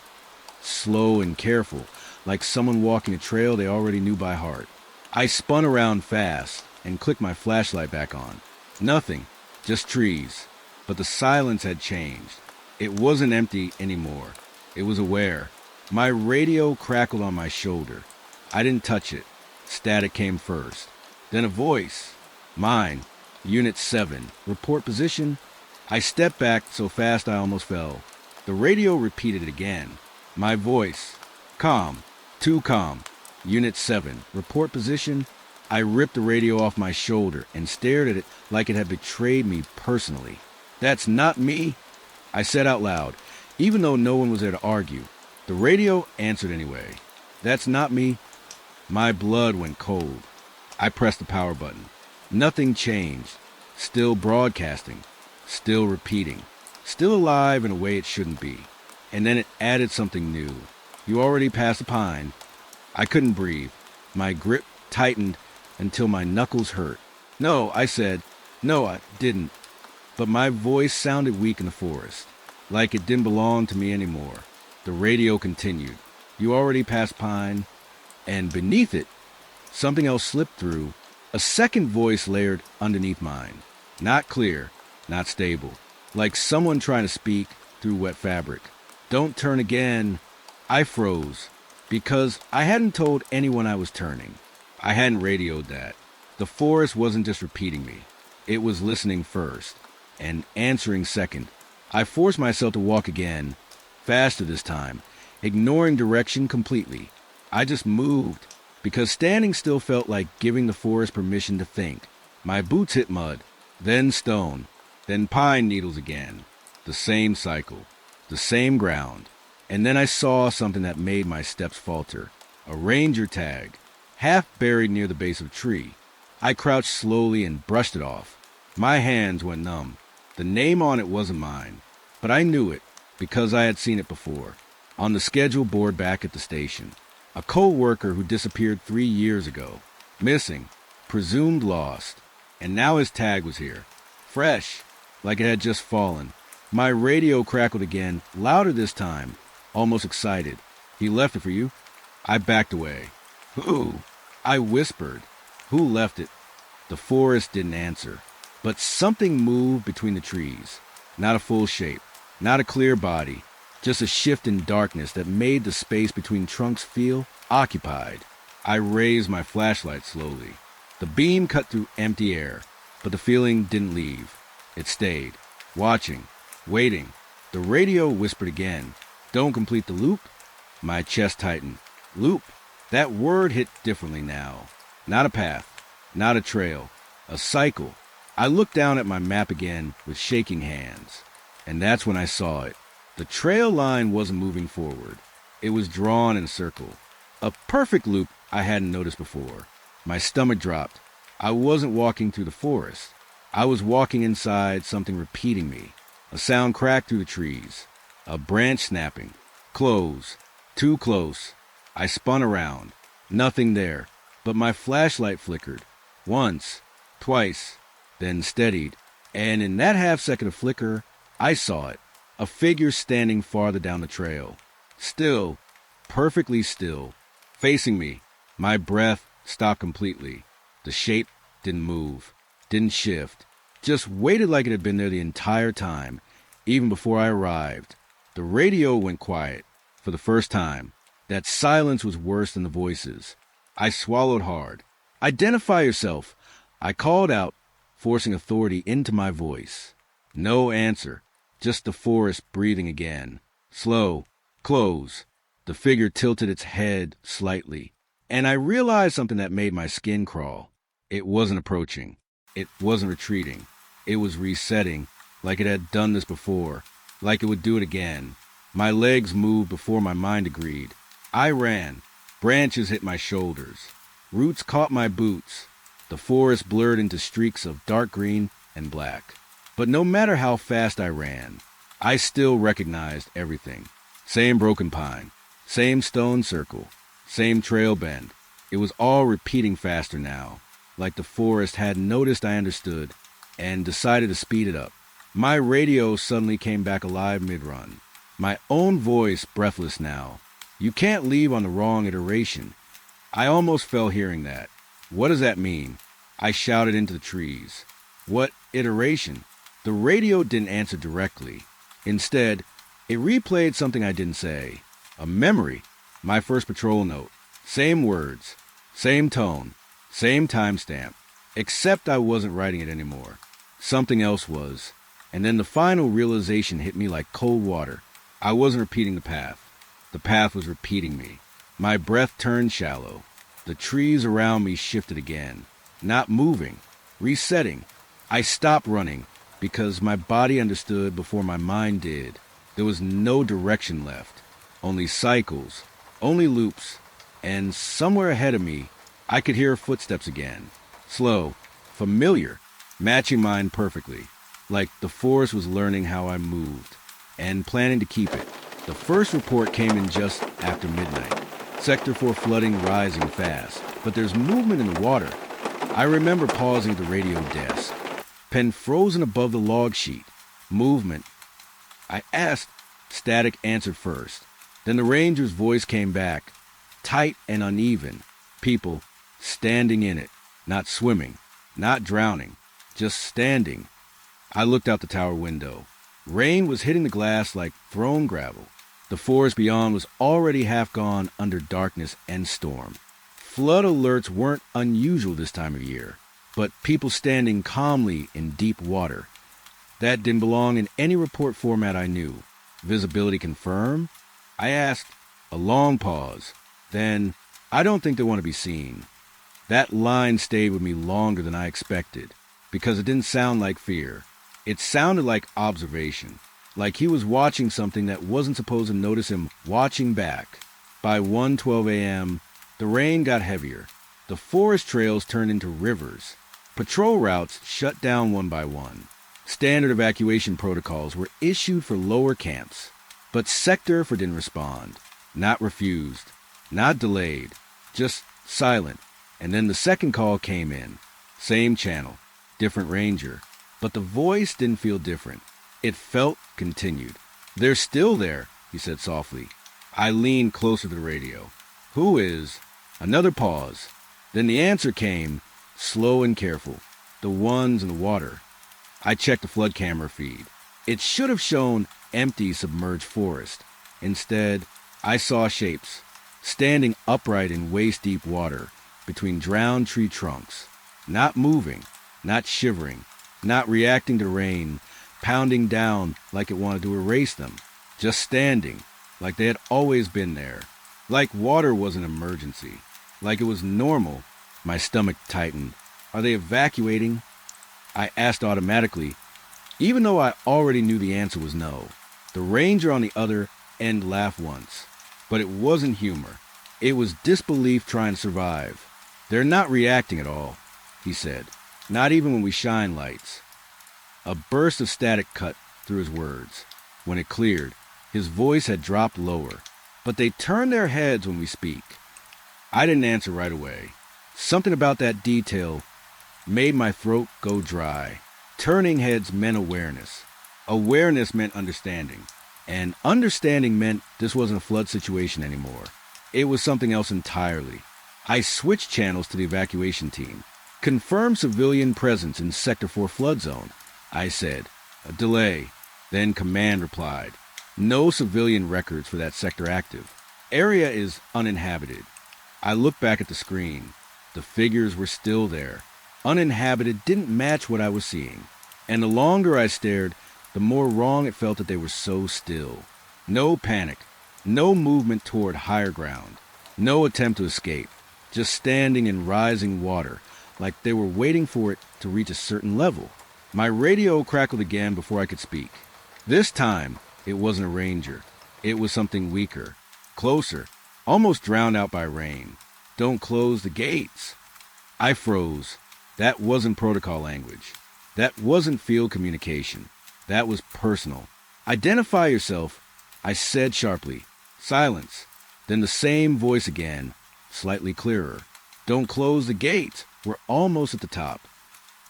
Slow and careful, like someone walking a trail they already knew by heart. I spun around fast and clicked my flashlight back on. Nothing, just trees. But the silence had changed. It wasn't empty anymore. It was aware. My radio crackled on my shoulder. I didn't touch it. Static came first. Then a voice. Mine. Unit 7. Report position. I stepped back so fast I almost fell. The radio repeated it again. My voice. Calm. Too calm. Unit 7. Report position. I ripped the radio off my shoulder and stared at it like it had betrayed me personally. That's not me, I said out loud, even though no one was there to argue. The radio answered anyway. That's not me. My blood went cold. I pressed the power button. Nothing changed. Still broadcasting. Still repeating. Still alive in a way it shouldn't be. And then it added something new. You already passed the pine. I couldn't breathe. My grip tightened until my knuckles hurt. No, I said. No, I didn't. But my voice sounded weak in the forest, like it didn't belong to me anymore. The radio continued. You already passed pine. And beneath it, something else slipped through. A second voice layered underneath mine. Not clear, not stable. Like someone trying to speak through wet fabric. Don't turn again. I froze, because I hadn't told anyone I was turning. I hadn't radioed that. The forest wasn't just repeating me. It was listening first, and answering second. I forced myself to walk again, faster this time, ignoring direction completely. I just moved, because standing still felt like giving the forest permission to think. My boots hit mud, then stone, then pine needles again. The same cycle, the same ground. And then I saw something that made my steps falter. A ranger tag, half buried near the base of a tree. I crouched slowly and brushed it off. My hands went numb. The name on it wasn't mine, but I knew it because I had seen it before, on the schedule board back at the station. A co-worker who disappeared 3 years ago. Missing, presumed lost, and now his tag was here. Fresh, like it had just fallen. My radio crackled again, louder this time, almost excited. He left it for you? I backed away. Who? I whispered. Who left it? The forest didn't answer, but something moved between the trees. Not a full shape, not a clear body, just a shift in darkness that made the space between trunks feel occupied. I raised my flashlight slowly. The beam cut through empty air, but the feeling didn't leave. It stayed, watching, waiting. The radio whispered again. Don't complete the loop? My chest tightened. Loop. That word hit differently now. Not a path, not a trail, a cycle. I looked down at my map again with shaking hands, and that's when I saw it. The trail line wasn't moving forward. It was drawn in a circle. A perfect loop I hadn't noticed before. My stomach dropped. I wasn't walking through the forest. I was walking inside something repeating me. A sound cracked through the trees. A branch snapping. Close. Too close. I spun around. Nothing there. But my flashlight flickered. Once. Twice. Then steadied. And in that half-second of flicker, I saw it. A figure standing farther down the trail. Still. Perfectly still. Facing me. My breath stopped completely. The shape didn't move. Didn't shift. Just waited like it had been there the entire time, even before I arrived. The radio went quiet. For the first time. That silence was worse than the voices. I swallowed hard. Identify yourself. I called out, forcing authority into my voice. No answer. Just the forest breathing again. Slow. Close. The figure tilted its head slightly. And I realized something that made my skin crawl. It wasn't approaching. It wasn't retreating. It was resetting, like it had done this before, like it would do it again. My legs moved before my mind agreed. I ran. Branches hit my shoulders. Roots caught my boots. The forest blurred into streaks of dark green and black. But no matter how fast I ran, I still recognized everything. Same broken pine. Same stone circle. Same trail bend. It was all repeating faster now, like the forest had noticed I understood and decided to speed it up. My radio suddenly came back alive mid-run. My own voice breathless now. You can't leave on the wrong iteration. I almost fell hearing that. What does that mean? I shouted into the trees. What iteration? The radio didn't answer directly. Instead, it replayed something I didn't say. A memory. My first patrol note. Same words. Same tone. Same timestamp. Except I wasn't writing it anymore. Something else was. And then the final realization hit me like cold water. I wasn't repeating the path. The path was repeating me. My breath turned shallow. The trees around me shifted again, not moving, resetting. I stopped running because my body understood before my mind did. There was no direction left, only cycles, only loops, and somewhere ahead of me, I could hear footsteps again. Slow, familiar, matching mine perfectly, like the forest was learning how I moved and planning to keep it. The first report came in just after midnight. Sector 4 flooding rising fast, but there's movement in the water. I remember pausing at the radio desk, pen frozen above the log sheet. Movement. I asked. Static answered first. Then the ranger's voice came back, tight and uneven. People standing in it, not swimming, not drowning, just standing. I looked out the tower window. Rain was hitting the glass like thrown gravel. The forest beyond was already half gone under darkness and storm. Flood alerts weren't unusual this time of year, but people standing calmly in deep water. That didn't belong in any report format I knew. Visibility confirmed? I asked. A long pause. Then, I don't think they want to be seen. That line stayed with me longer than I expected, because it didn't sound like fear. It sounded like observation, like he was watching something that wasn't supposed to notice him watching back. By 1:12 a.m., the rain got heavier. The forest trails turned into rivers. Patrol routes shut down one by one. Standard evacuation protocols were issued for lower camps, but Sector 4 didn't respond. Not refused, not delayed, just silent. And then the second call came in. Same channel, different ranger. But the voice didn't feel different. It felt continued. "They're still there," he said softly. I leaned closer to the radio. "Who is?" Another pause. Then the answer came, slow and careful. "The ones in the water." I checked the flood camera feed. It should have shown empty submerged forest. Instead, I saw shapes, standing upright in waist-deep water between drowned tree trunks, not moving, not shivering, not reacting to rain, pounding down like it wanted to erase them, just standing, like they had always been there, like water was an emergency, like it was normal. My stomach tightened. Are they evacuating? I asked automatically, even though I already knew the answer was no. The ranger on the other end laughed once, but it wasn't humor. It was disbelief trying to survive. "They're not reacting at all," he said, "not even when we shine lights." A burst of static cut through his words. When it cleared, his voice had dropped lower, but they turn their heads when we speak. I didn't answer right away. Something about that detail made my throat go dry. Turning heads meant awareness. Awareness meant understanding. And understanding meant this wasn't a flood situation anymore. It was something else entirely. I switched channels to the evacuation team. "Confirm civilian presence in Sector 4 flood zone," I said. A delay. Then command replied. "No civilian records for that sector active. Area is uninhabited." I looked back at the screen. The figures were still there. Uninhabited didn't match what I was seeing. And the longer I stared, the more wrong it felt that they were so still. No panic. No movement toward higher ground. No attempt to escape. Just standing in rising water, like they were waiting for it to reach a certain level. My radio crackled again before I could speak. This time, it wasn't a ranger. It was something weaker, closer, almost drowned out by rain. "Don't close the gates." I froze. That wasn't protocol language. That wasn't field communication. That was personal. "Identify yourself," I said sharply. Silence. Then the same voice again, slightly clearer. "Don't close the gates. We're almost at the top."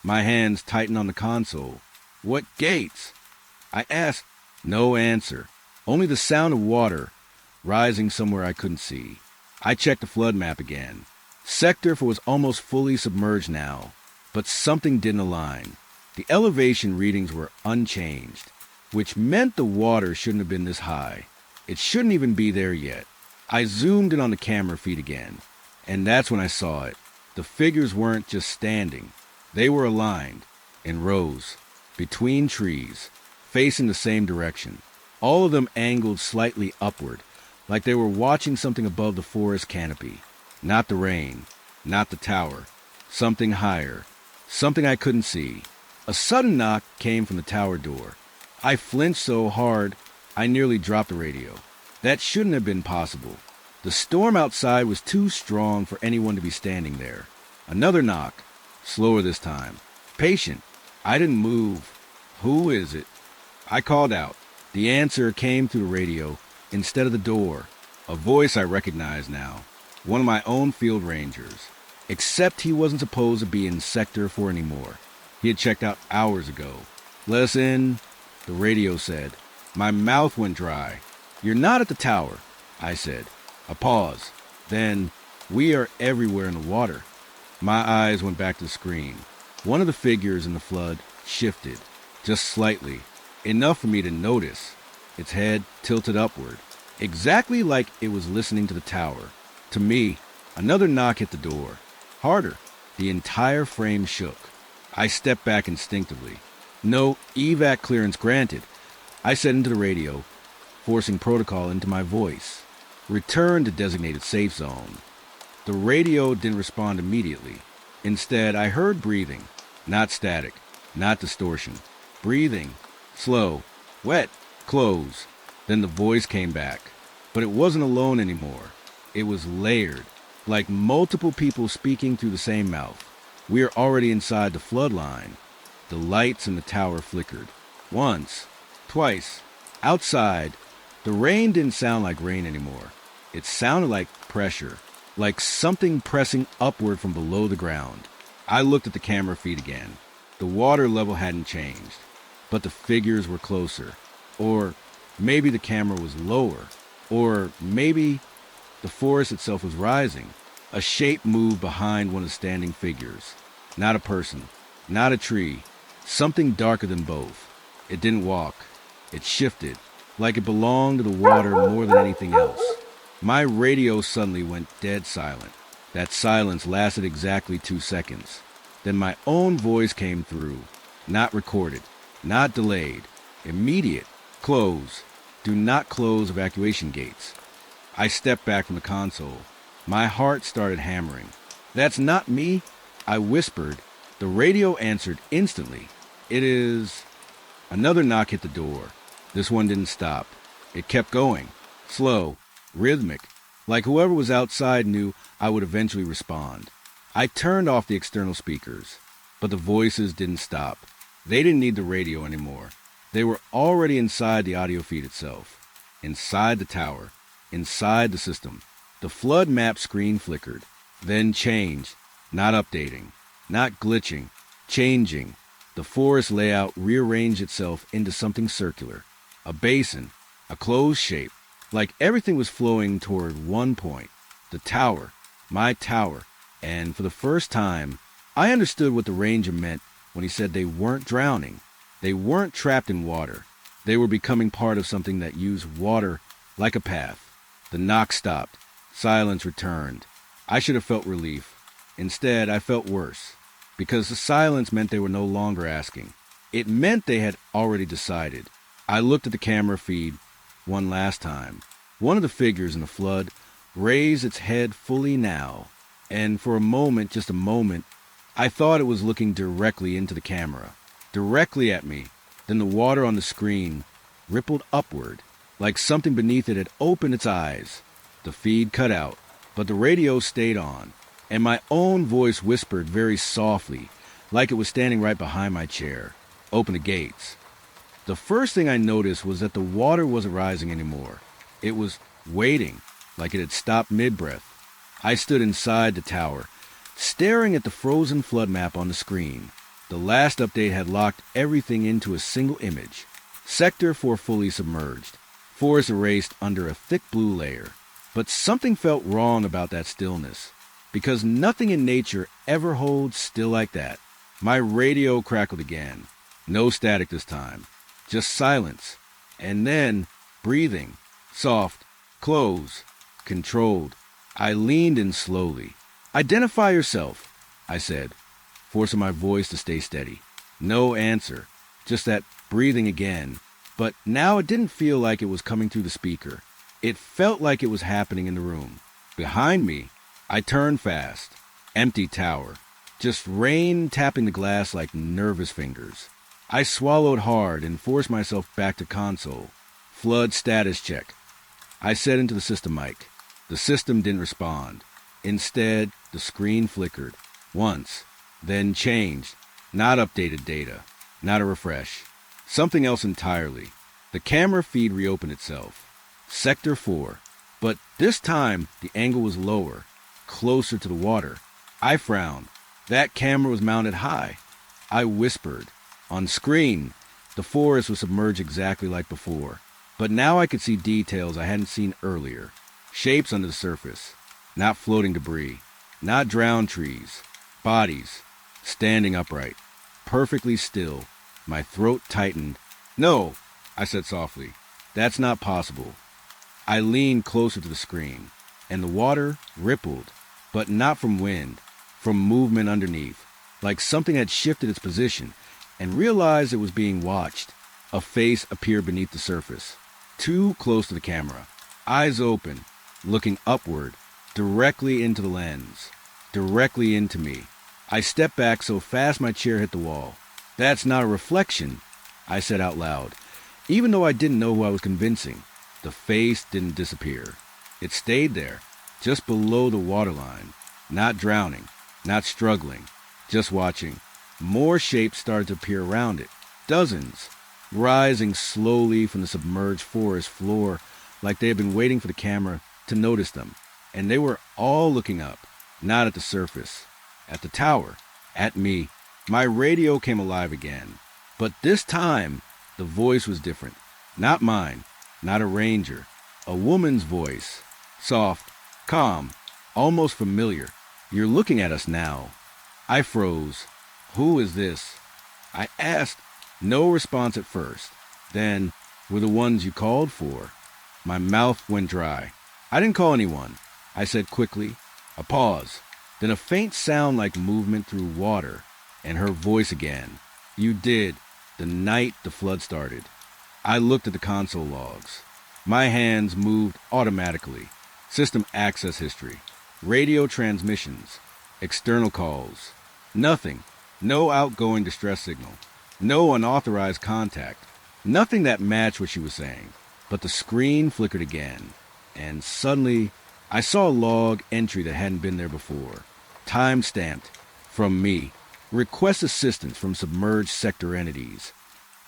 My hands tightened on the console. "What gates?" I asked. No answer. Only the sound of water rising somewhere I couldn't see. I checked the flood map again. Sector 4 was almost fully submerged now, but something didn't align. The elevation readings were unchanged, which meant the water shouldn't have been this high. It shouldn't even be there yet. I zoomed in on the camera feed again, and that's when I saw it. The figures weren't just standing. They were aligned, in rows, between trees, facing the same direction. all of them angled slightly upward, like they were watching something above the forest canopy. Not the rain, not the tower, something higher, something I couldn't see. A sudden knock came from the tower door. I flinched so hard I nearly dropped the radio. That shouldn't have been possible. The storm outside was too strong for anyone to be standing there. Another knock, slower this time. Patient. I didn't move. Who is it? I called out. The answer came through the radio instead of the door. A voice I recognized now. One of my own field rangers. Except he wasn't supposed to be in Sector 4 anymore. He had checked out hours ago. "Let us in," the radio said. My mouth went dry. "You're not at the tower," I said. A pause. Then, "We are everywhere in the water." My eyes went back to the screen. One of the figures in the flood shifted, just slightly, enough for me to notice. Its head tilted upward, exactly like it was listening to the tower. To me, another knock hit the door. Harder. The entire frame shook. I stepped back instinctively. "No evac clearance granted," I said into the radio, forcing protocol into my voice. "Return to designated safe zone." The radio didn't respond immediately. Instead, I heard breathing. Not static, not distortion. Breathing. Slow. Wet. Close. Then the voice came back. But it wasn't alone anymore. It was layered, like multiple people speaking through the same mouth. We are already inside the floodline. The lights in the tower flickered. Once. Twice. Outside, the rain didn't sound like rain anymore. It sounded like pressure, like something pressing upward from below the ground. I looked at the camera feed again. The water level hadn't changed, but the figures were closer. Or maybe the camera was lower. Or maybe the forest itself was rising. A shape moved behind one of the standing figures. Not a person, not a tree, something darker than both. It didn't walk. It shifted, like it belonged to the water more than anything else. My radio suddenly went dead silent. That silence lasted exactly 2 seconds. Then my own voice came through. Not recorded, not delayed. Immediate. Close. Do not close evacuation gates. I stepped back from the console. My heart started hammering. "That's not me," I whispered. The radio answered instantly. "It is..." Another knock hit the door. This one didn't stop. It kept going. Slow. Rhythmic. Like whoever was outside knew I would eventually respond. I turned off the external speakers. But the voices didn't stop. They didn't need the radio anymore. They were already inside the audio feed itself. Inside the tower. Inside the system. The flood map screen flickered, then changed, not updating, not glitching, changing. The forest layout rearranged itself into something circular, a basin, a closed shape, like everything was flowing toward one point, the tower, my tower. And for the first time, I understood what the ranger meant when he said they weren't drowning. They weren't trapped in water. They were becoming part of something that used water like a path. The knock stopped. Silence returned. I should have felt relief. Instead, I felt worse, because the silence meant they were no longer asking. It meant they had already decided. I looked at the camera feed one last time. One of the figures in the flood raised its head fully now, and for a moment, just a moment, I thought it was looking directly into the camera, directly at me. Then the water on the screen rippled upward, like something beneath it had opened its eyes. The feed cut out, but the radio stayed on, and my own voice whispered very softly, like it was standing right behind my chair. "Open the gates." The first thing I noticed was that the water wasn't rising anymore. It was waiting, like it had stopped mid-breath. I stood inside the tower, staring at the frozen flood map on the screen. The last update had locked everything into a single image. Sector 4 fully submerged. Forest erased under a thick blue layer. But something felt wrong about that stillness, because nothing in nature ever holds still like that. My radio crackled again. No static this time, just silence. And then breathing, soft, close, controlled. I leaned in slowly. "Identify yourself," I said, forcing my voice to stay steady. No answer, just that breathing again. But now it didn't feel like it was coming through the speaker. It felt like it was happening in the room. Behind me, I turned fast. Empty tower. Just rain tapping the glass like nervous fingers. I swallowed hard and forced myself back to console. Flood status check. I said into the system mic. The system didn't respond. Instead, the screen flickered. Once. Then changed. Not updated data. Not a refresh. Something else entirely. The camera feed reopened itself. Sector 4. But this time, the angle was lower. Closer to the water. I frowned. That camera was mounted high. I whispered. On screen, the forest was submerged exactly like before. But now I could see details I hadn't seen earlier. Shapes under the surface. Not floating debris. Not drowned trees. Bodies. Standing upright. Perfectly still. My throat tightened. "No," I said softly. "That's not possible." I leaned closer to the screen, and the water rippled, but not from wind, from movement underneath, like something had shifted its position, and realized it was being watched. A face appeared beneath the surface, too close to the camera, eyes open, looking upward, directly into the lens, directly into me. I stepped back so fast my chair hit the wall. "That's not a reflection," I said out loud. Even though I didn't know who I was convincing, the face didn't disappear. It stayed there, just below the waterline, not drowning, not struggling, just watching. More shapes started to appear around it, dozens, rising slowly from the submerged forest floor like they had been waiting for the camera to notice them. And they were all looking up, not at the surface, at the tower, at me. My radio came alive again, but this time the voice was different. Not mine, not a ranger, a woman's voice, soft, calm, almost familiar. "You're looking at us now." I froze. "Who is this?" I asked. No response at first. Then, "Were the ones you called for?" My mouth went dry. "I didn't call anyone," I said quickly. A pause, then a faint sound like movement through water. And her voice again. "You did, the night the flood started." I looked at the console logs. My hands moved automatically. System access history. Radio transmissions. External calls. Nothing. No outgoing distress signal. No unauthorized contact. Nothing that matched what she was saying. But the screen flickered again. And suddenly, I saw a log entry that hadn't been there before. Time-stamped. From me. Request assistance from submerged sector entities.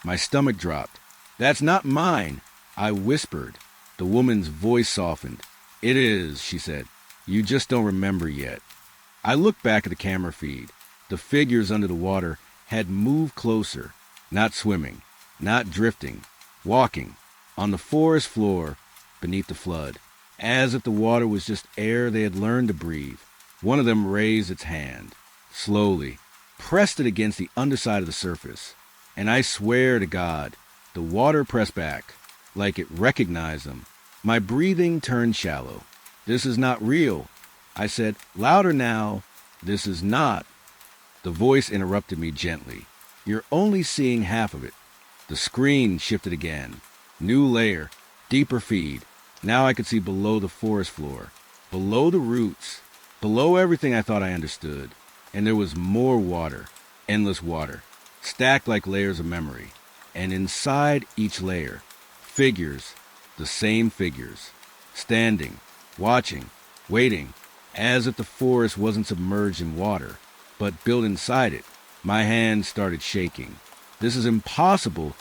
My stomach dropped. "That's not mine," I whispered. The woman's voice softened. "It is," she said. "You just don't remember yet." I looked back at the camera feed. The figures under the water had moved closer, not swimming, not drifting, walking, on the forest floor beneath the flood, as if the water was just air they had learned to breathe. One of them raised its hand, slowly, pressed it against the underside of the surface, and I swear to God, the water pressed back, like it recognized them. My breathing turned shallow. "This is not real," I said. "Louder now." "This is not." The voice interrupted me gently. "You're only seeing half of it." The screen shifted again. New layer, deeper feed. Now I could see below the forest floor, below the roots, below everything I thought I understood. And there was more water, endless water, stacked like layers of memory. And inside each layer, figures, the same figures, standing, watching, waiting, as if the forest wasn't submerged in water, but built inside it. My hands started shaking. "This is impossible,"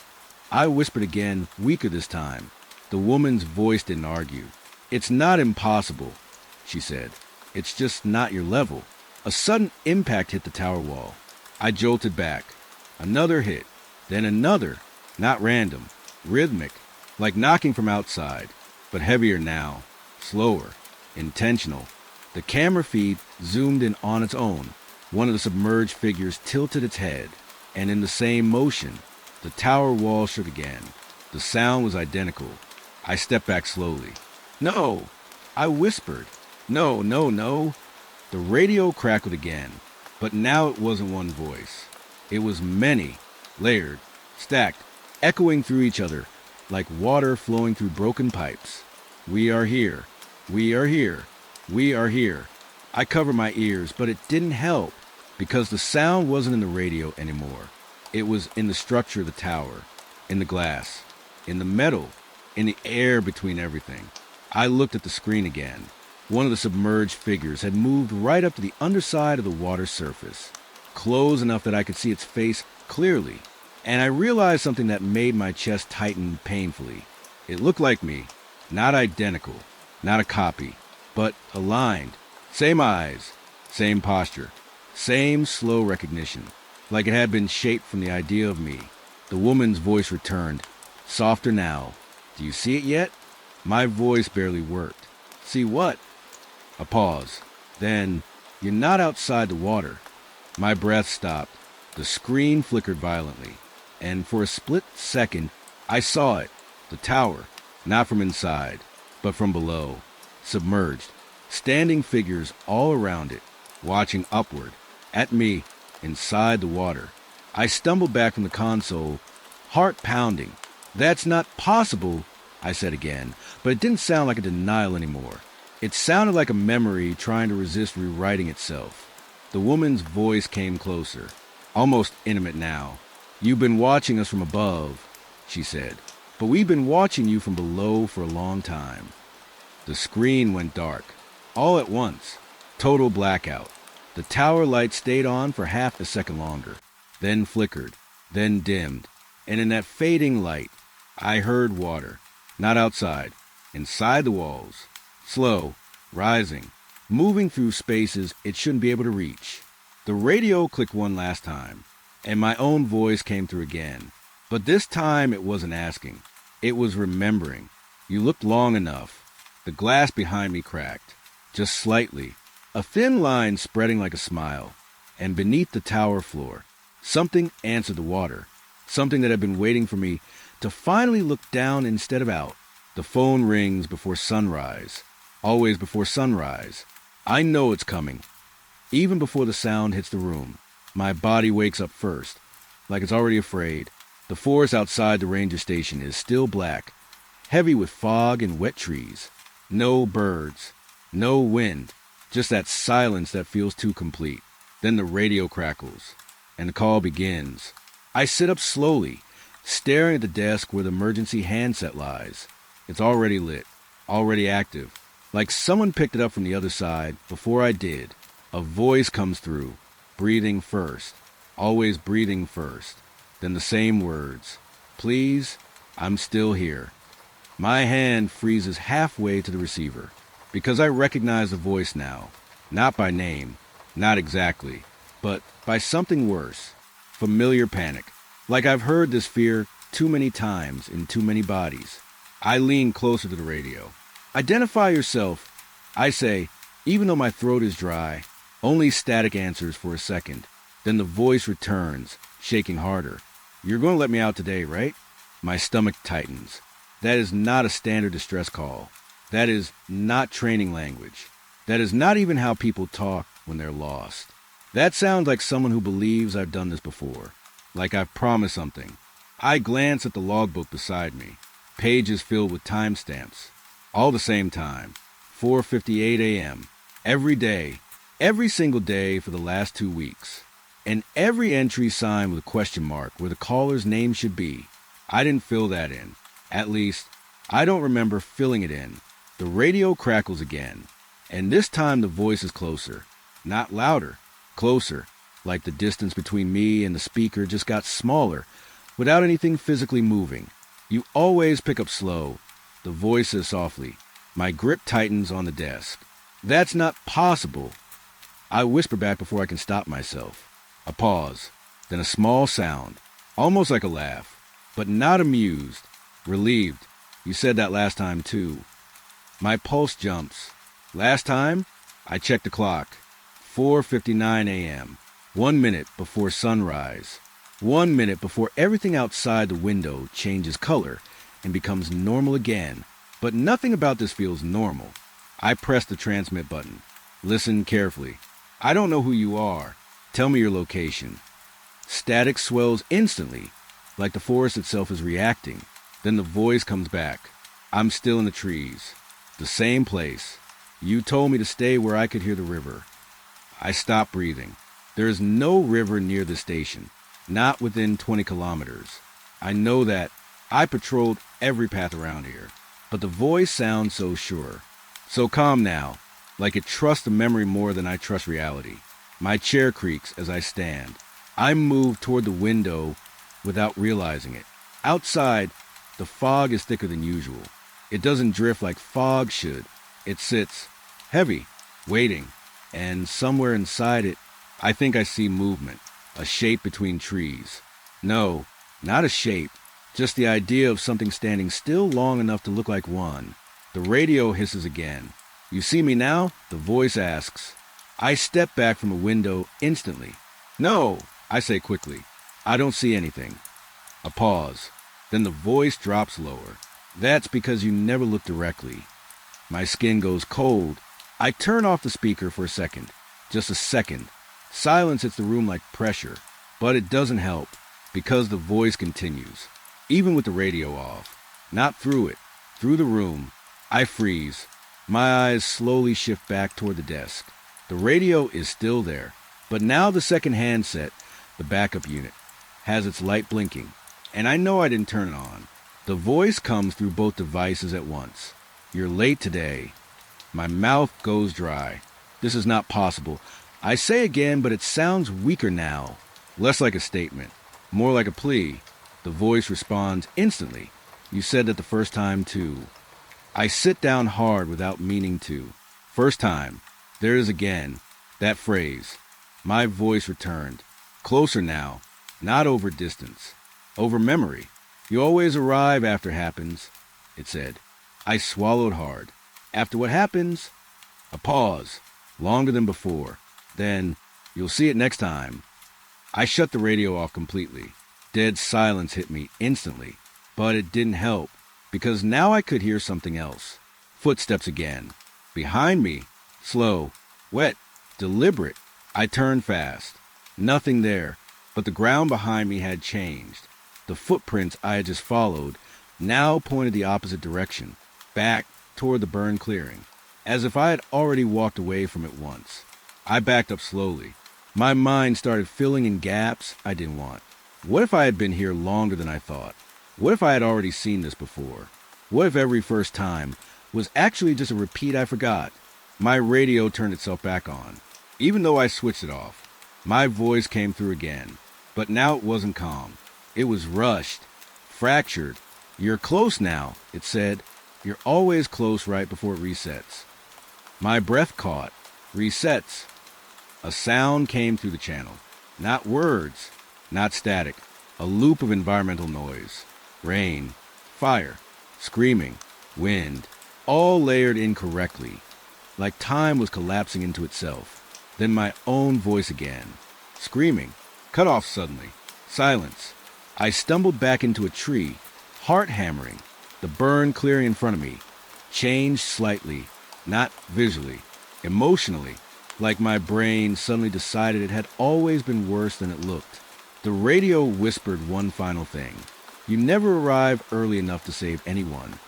I whispered again, weaker this time. The woman's voice didn't argue. "It's not impossible," she said. "It's just not your level." A sudden impact hit the tower wall. I jolted back. Another hit, then another, not random, rhythmic, like knocking from outside, but heavier now, slower, intentional. The camera feed zoomed in on its own. One of the submerged figures tilted its head, and in the same motion, the tower wall shook again. The sound was identical. I stepped back slowly. "No!" I whispered. "No, no, no!" The radio crackled again, but now it wasn't one voice. It was many, layered, stacked, echoing through each other, like water flowing through broken pipes. We are here. We are here. We are here. I covered my ears, but it didn't help because the sound wasn't in the radio anymore. It was in the structure of the tower, in the glass, in the metal, in the air between everything. I looked at the screen again. One of the submerged figures had moved right up to the underside of the water surface, close enough that I could see its face clearly, and I realized something that made my chest tighten painfully. It looked like me, not identical, not a copy, but aligned. Same eyes, same posture, same slow recognition, like it had been shaped from the idea of me. The woman's voice returned, softer now. Do you see it yet? My voice barely worked. See what? A pause. Then, you're not outside the water. My breath stopped. The screen flickered violently, and for a split second, I saw it. The tower, not from inside, but from below, submerged. Standing figures all around it, watching upward, at me, inside the water. I stumbled back from the console, heart pounding. That's not possible, I said again, but it didn't sound like a denial anymore. It sounded like a memory trying to resist rewriting itself. The woman's voice came closer, almost intimate now. You've been watching us from above, she said, but we've been watching you from below for a long time. The screen went dark, all at once, total blackout. The tower light stayed on for half a second longer, then flickered, then dimmed, and in that fading light, I heard water, not outside, inside the walls, slow, rising, moving through spaces it shouldn't be able to reach. The radio clicked one last time, and my own voice came through again. But this time it wasn't asking. It was remembering. You looked long enough. The glass behind me cracked, just slightly, a thin line spreading like a smile. And beneath the tower floor, something answered the water, something that had been waiting for me to finally look down instead of out. The phone rings before sunrise, always before sunrise. I know it's coming. Even before the sound hits the room, my body wakes up first, like it's already afraid. The forest outside the ranger station is still black, heavy with fog and wet trees. No birds, no wind, just that silence that feels too complete. Then the radio crackles, and the call begins. I sit up slowly, staring at the desk where the emergency handset lies. It's already lit, already active, like someone picked it up from the other side before I did. A voice comes through, breathing first, always breathing first. Then the same words. Please, I'm still here. My hand freezes halfway to the receiver, because I recognize the voice now, not by name, not exactly, but by something worse. Familiar panic, like I've heard this fear too many times in too many bodies. I lean closer to the radio. Identify yourself, I say, even though my throat is dry. Only static answers for a second. Then the voice returns, shaking harder. You're going to let me out today, right? My stomach tightens. That is not a standard distress call. That is not training language. That is not even how people talk when they're lost. That sounds like someone who believes I've done this before, like I've promised something. I glance at the logbook beside me, pages filled with timestamps. All the same time, 4:58 a.m. Every day, every single day for the last 2 weeks. And every entry signed with a question mark where the caller's name should be. I didn't fill that in. At least, I don't remember filling it in. The radio crackles again, and this time the voice is closer. Not louder, closer, like the distance between me and the speaker just got smaller, without anything physically moving. You always pick up slow. The voice says softly. My grip tightens on the desk. That's not possible. I whisper back before I can stop myself. A pause, then a small sound, almost like a laugh, but not amused, relieved. You said that last time too. My pulse jumps. Last time, I checked the clock. 4:59 a.m. 1 minute before sunrise. 1 minute before everything outside the window changes color and becomes normal again. But nothing about this feels normal. I press the transmit button. Listen carefully. I don't know who you are. Tell me your location. Static swells instantly, like the forest itself is reacting. Then the voice comes back. I'm still in the trees. The same place. You told me to stay where I could hear the river. I stopped breathing. There is no river near the station. Not within 20 kilometers. I know that. I patrolled every path around here. But the voice sounds so sure. So calm now. Like it trusts the memory more than I trust reality. My chair creaks as I stand. I move toward the window without realizing it. Outside, the fog is thicker than usual. It doesn't drift like fog should. It sits, heavy, waiting, and somewhere inside it, I think I see movement, a shape between trees. No, not a shape, just the idea of something standing still long enough to look like one. The radio hisses again. You see me now? The voice asks. I step back from a window instantly. No, I say quickly. I don't see anything. A pause. Then the voice drops lower. That's because you never look directly. My skin goes cold. I turn off the speaker for a second. Just a second. Silence hits the room like pressure. But it doesn't help, because the voice continues. Even with the radio off. Not through it. Through the room. I freeze. My eyes slowly shift back toward the desk. The radio is still there. But now the second handset, the backup unit, has its light blinking. And I know I didn't turn it on. The voice comes through both devices at once. You're late today. My mouth goes dry. This is not possible. I say again, but it sounds weaker now. Less like a statement. More like a plea. The voice responds instantly. You said that the first time, too. I sit down hard without meaning to. First time. There is again. That phrase. My voice returned. Closer now. Not over distance. Over memory. You always arrive after happens, it said. I swallowed hard. After what happens? A pause. Longer than before. Then, you'll see it next time. I shut the radio off completely. Dead silence hit me instantly. But it didn't help, because now I could hear something else. Footsteps again. Behind me. Slow. Wet. Deliberate. I turned fast. Nothing there, but the ground behind me had changed. The footprints I had just followed now pointed the opposite direction, back toward the burned clearing, as if I had already walked away from it once. I backed up slowly. My mind started filling in gaps I didn't want. What if I had been here longer than I thought? What if I had already seen this before? What if every first time was actually just a repeat I forgot? My radio turned itself back on. Even though I switched it off, my voice came through again. But now it wasn't calm. It was rushed, fractured. You're close now, it said. You're always close right before it resets. My breath caught. Resets. A sound came through the channel. Not words, not static. A loop of environmental noise. Rain, fire, screaming, wind, all layered incorrectly, like time was collapsing into itself. Then my own voice again. Screaming, cut off suddenly. Silence. I stumbled back into a tree, heart hammering. The burn clearing in front of me changed slightly, not visually, emotionally, like my brain suddenly decided it had always been worse than it looked. The radio whispered one final thing. You never arrive early enough to save anyone.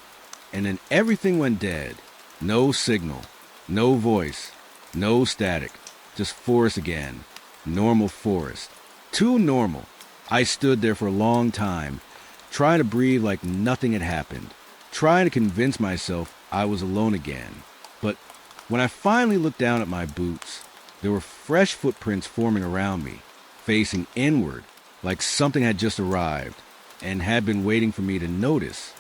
And then everything went dead. No signal, no voice, no static, just forest again. Normal forest. Too normal. I stood there for a long time, trying to breathe like nothing had happened, trying to convince myself I was alone again. But when I finally looked down at my boots, there were fresh footprints forming around me, facing inward, like something had just arrived and had been waiting for me to notice.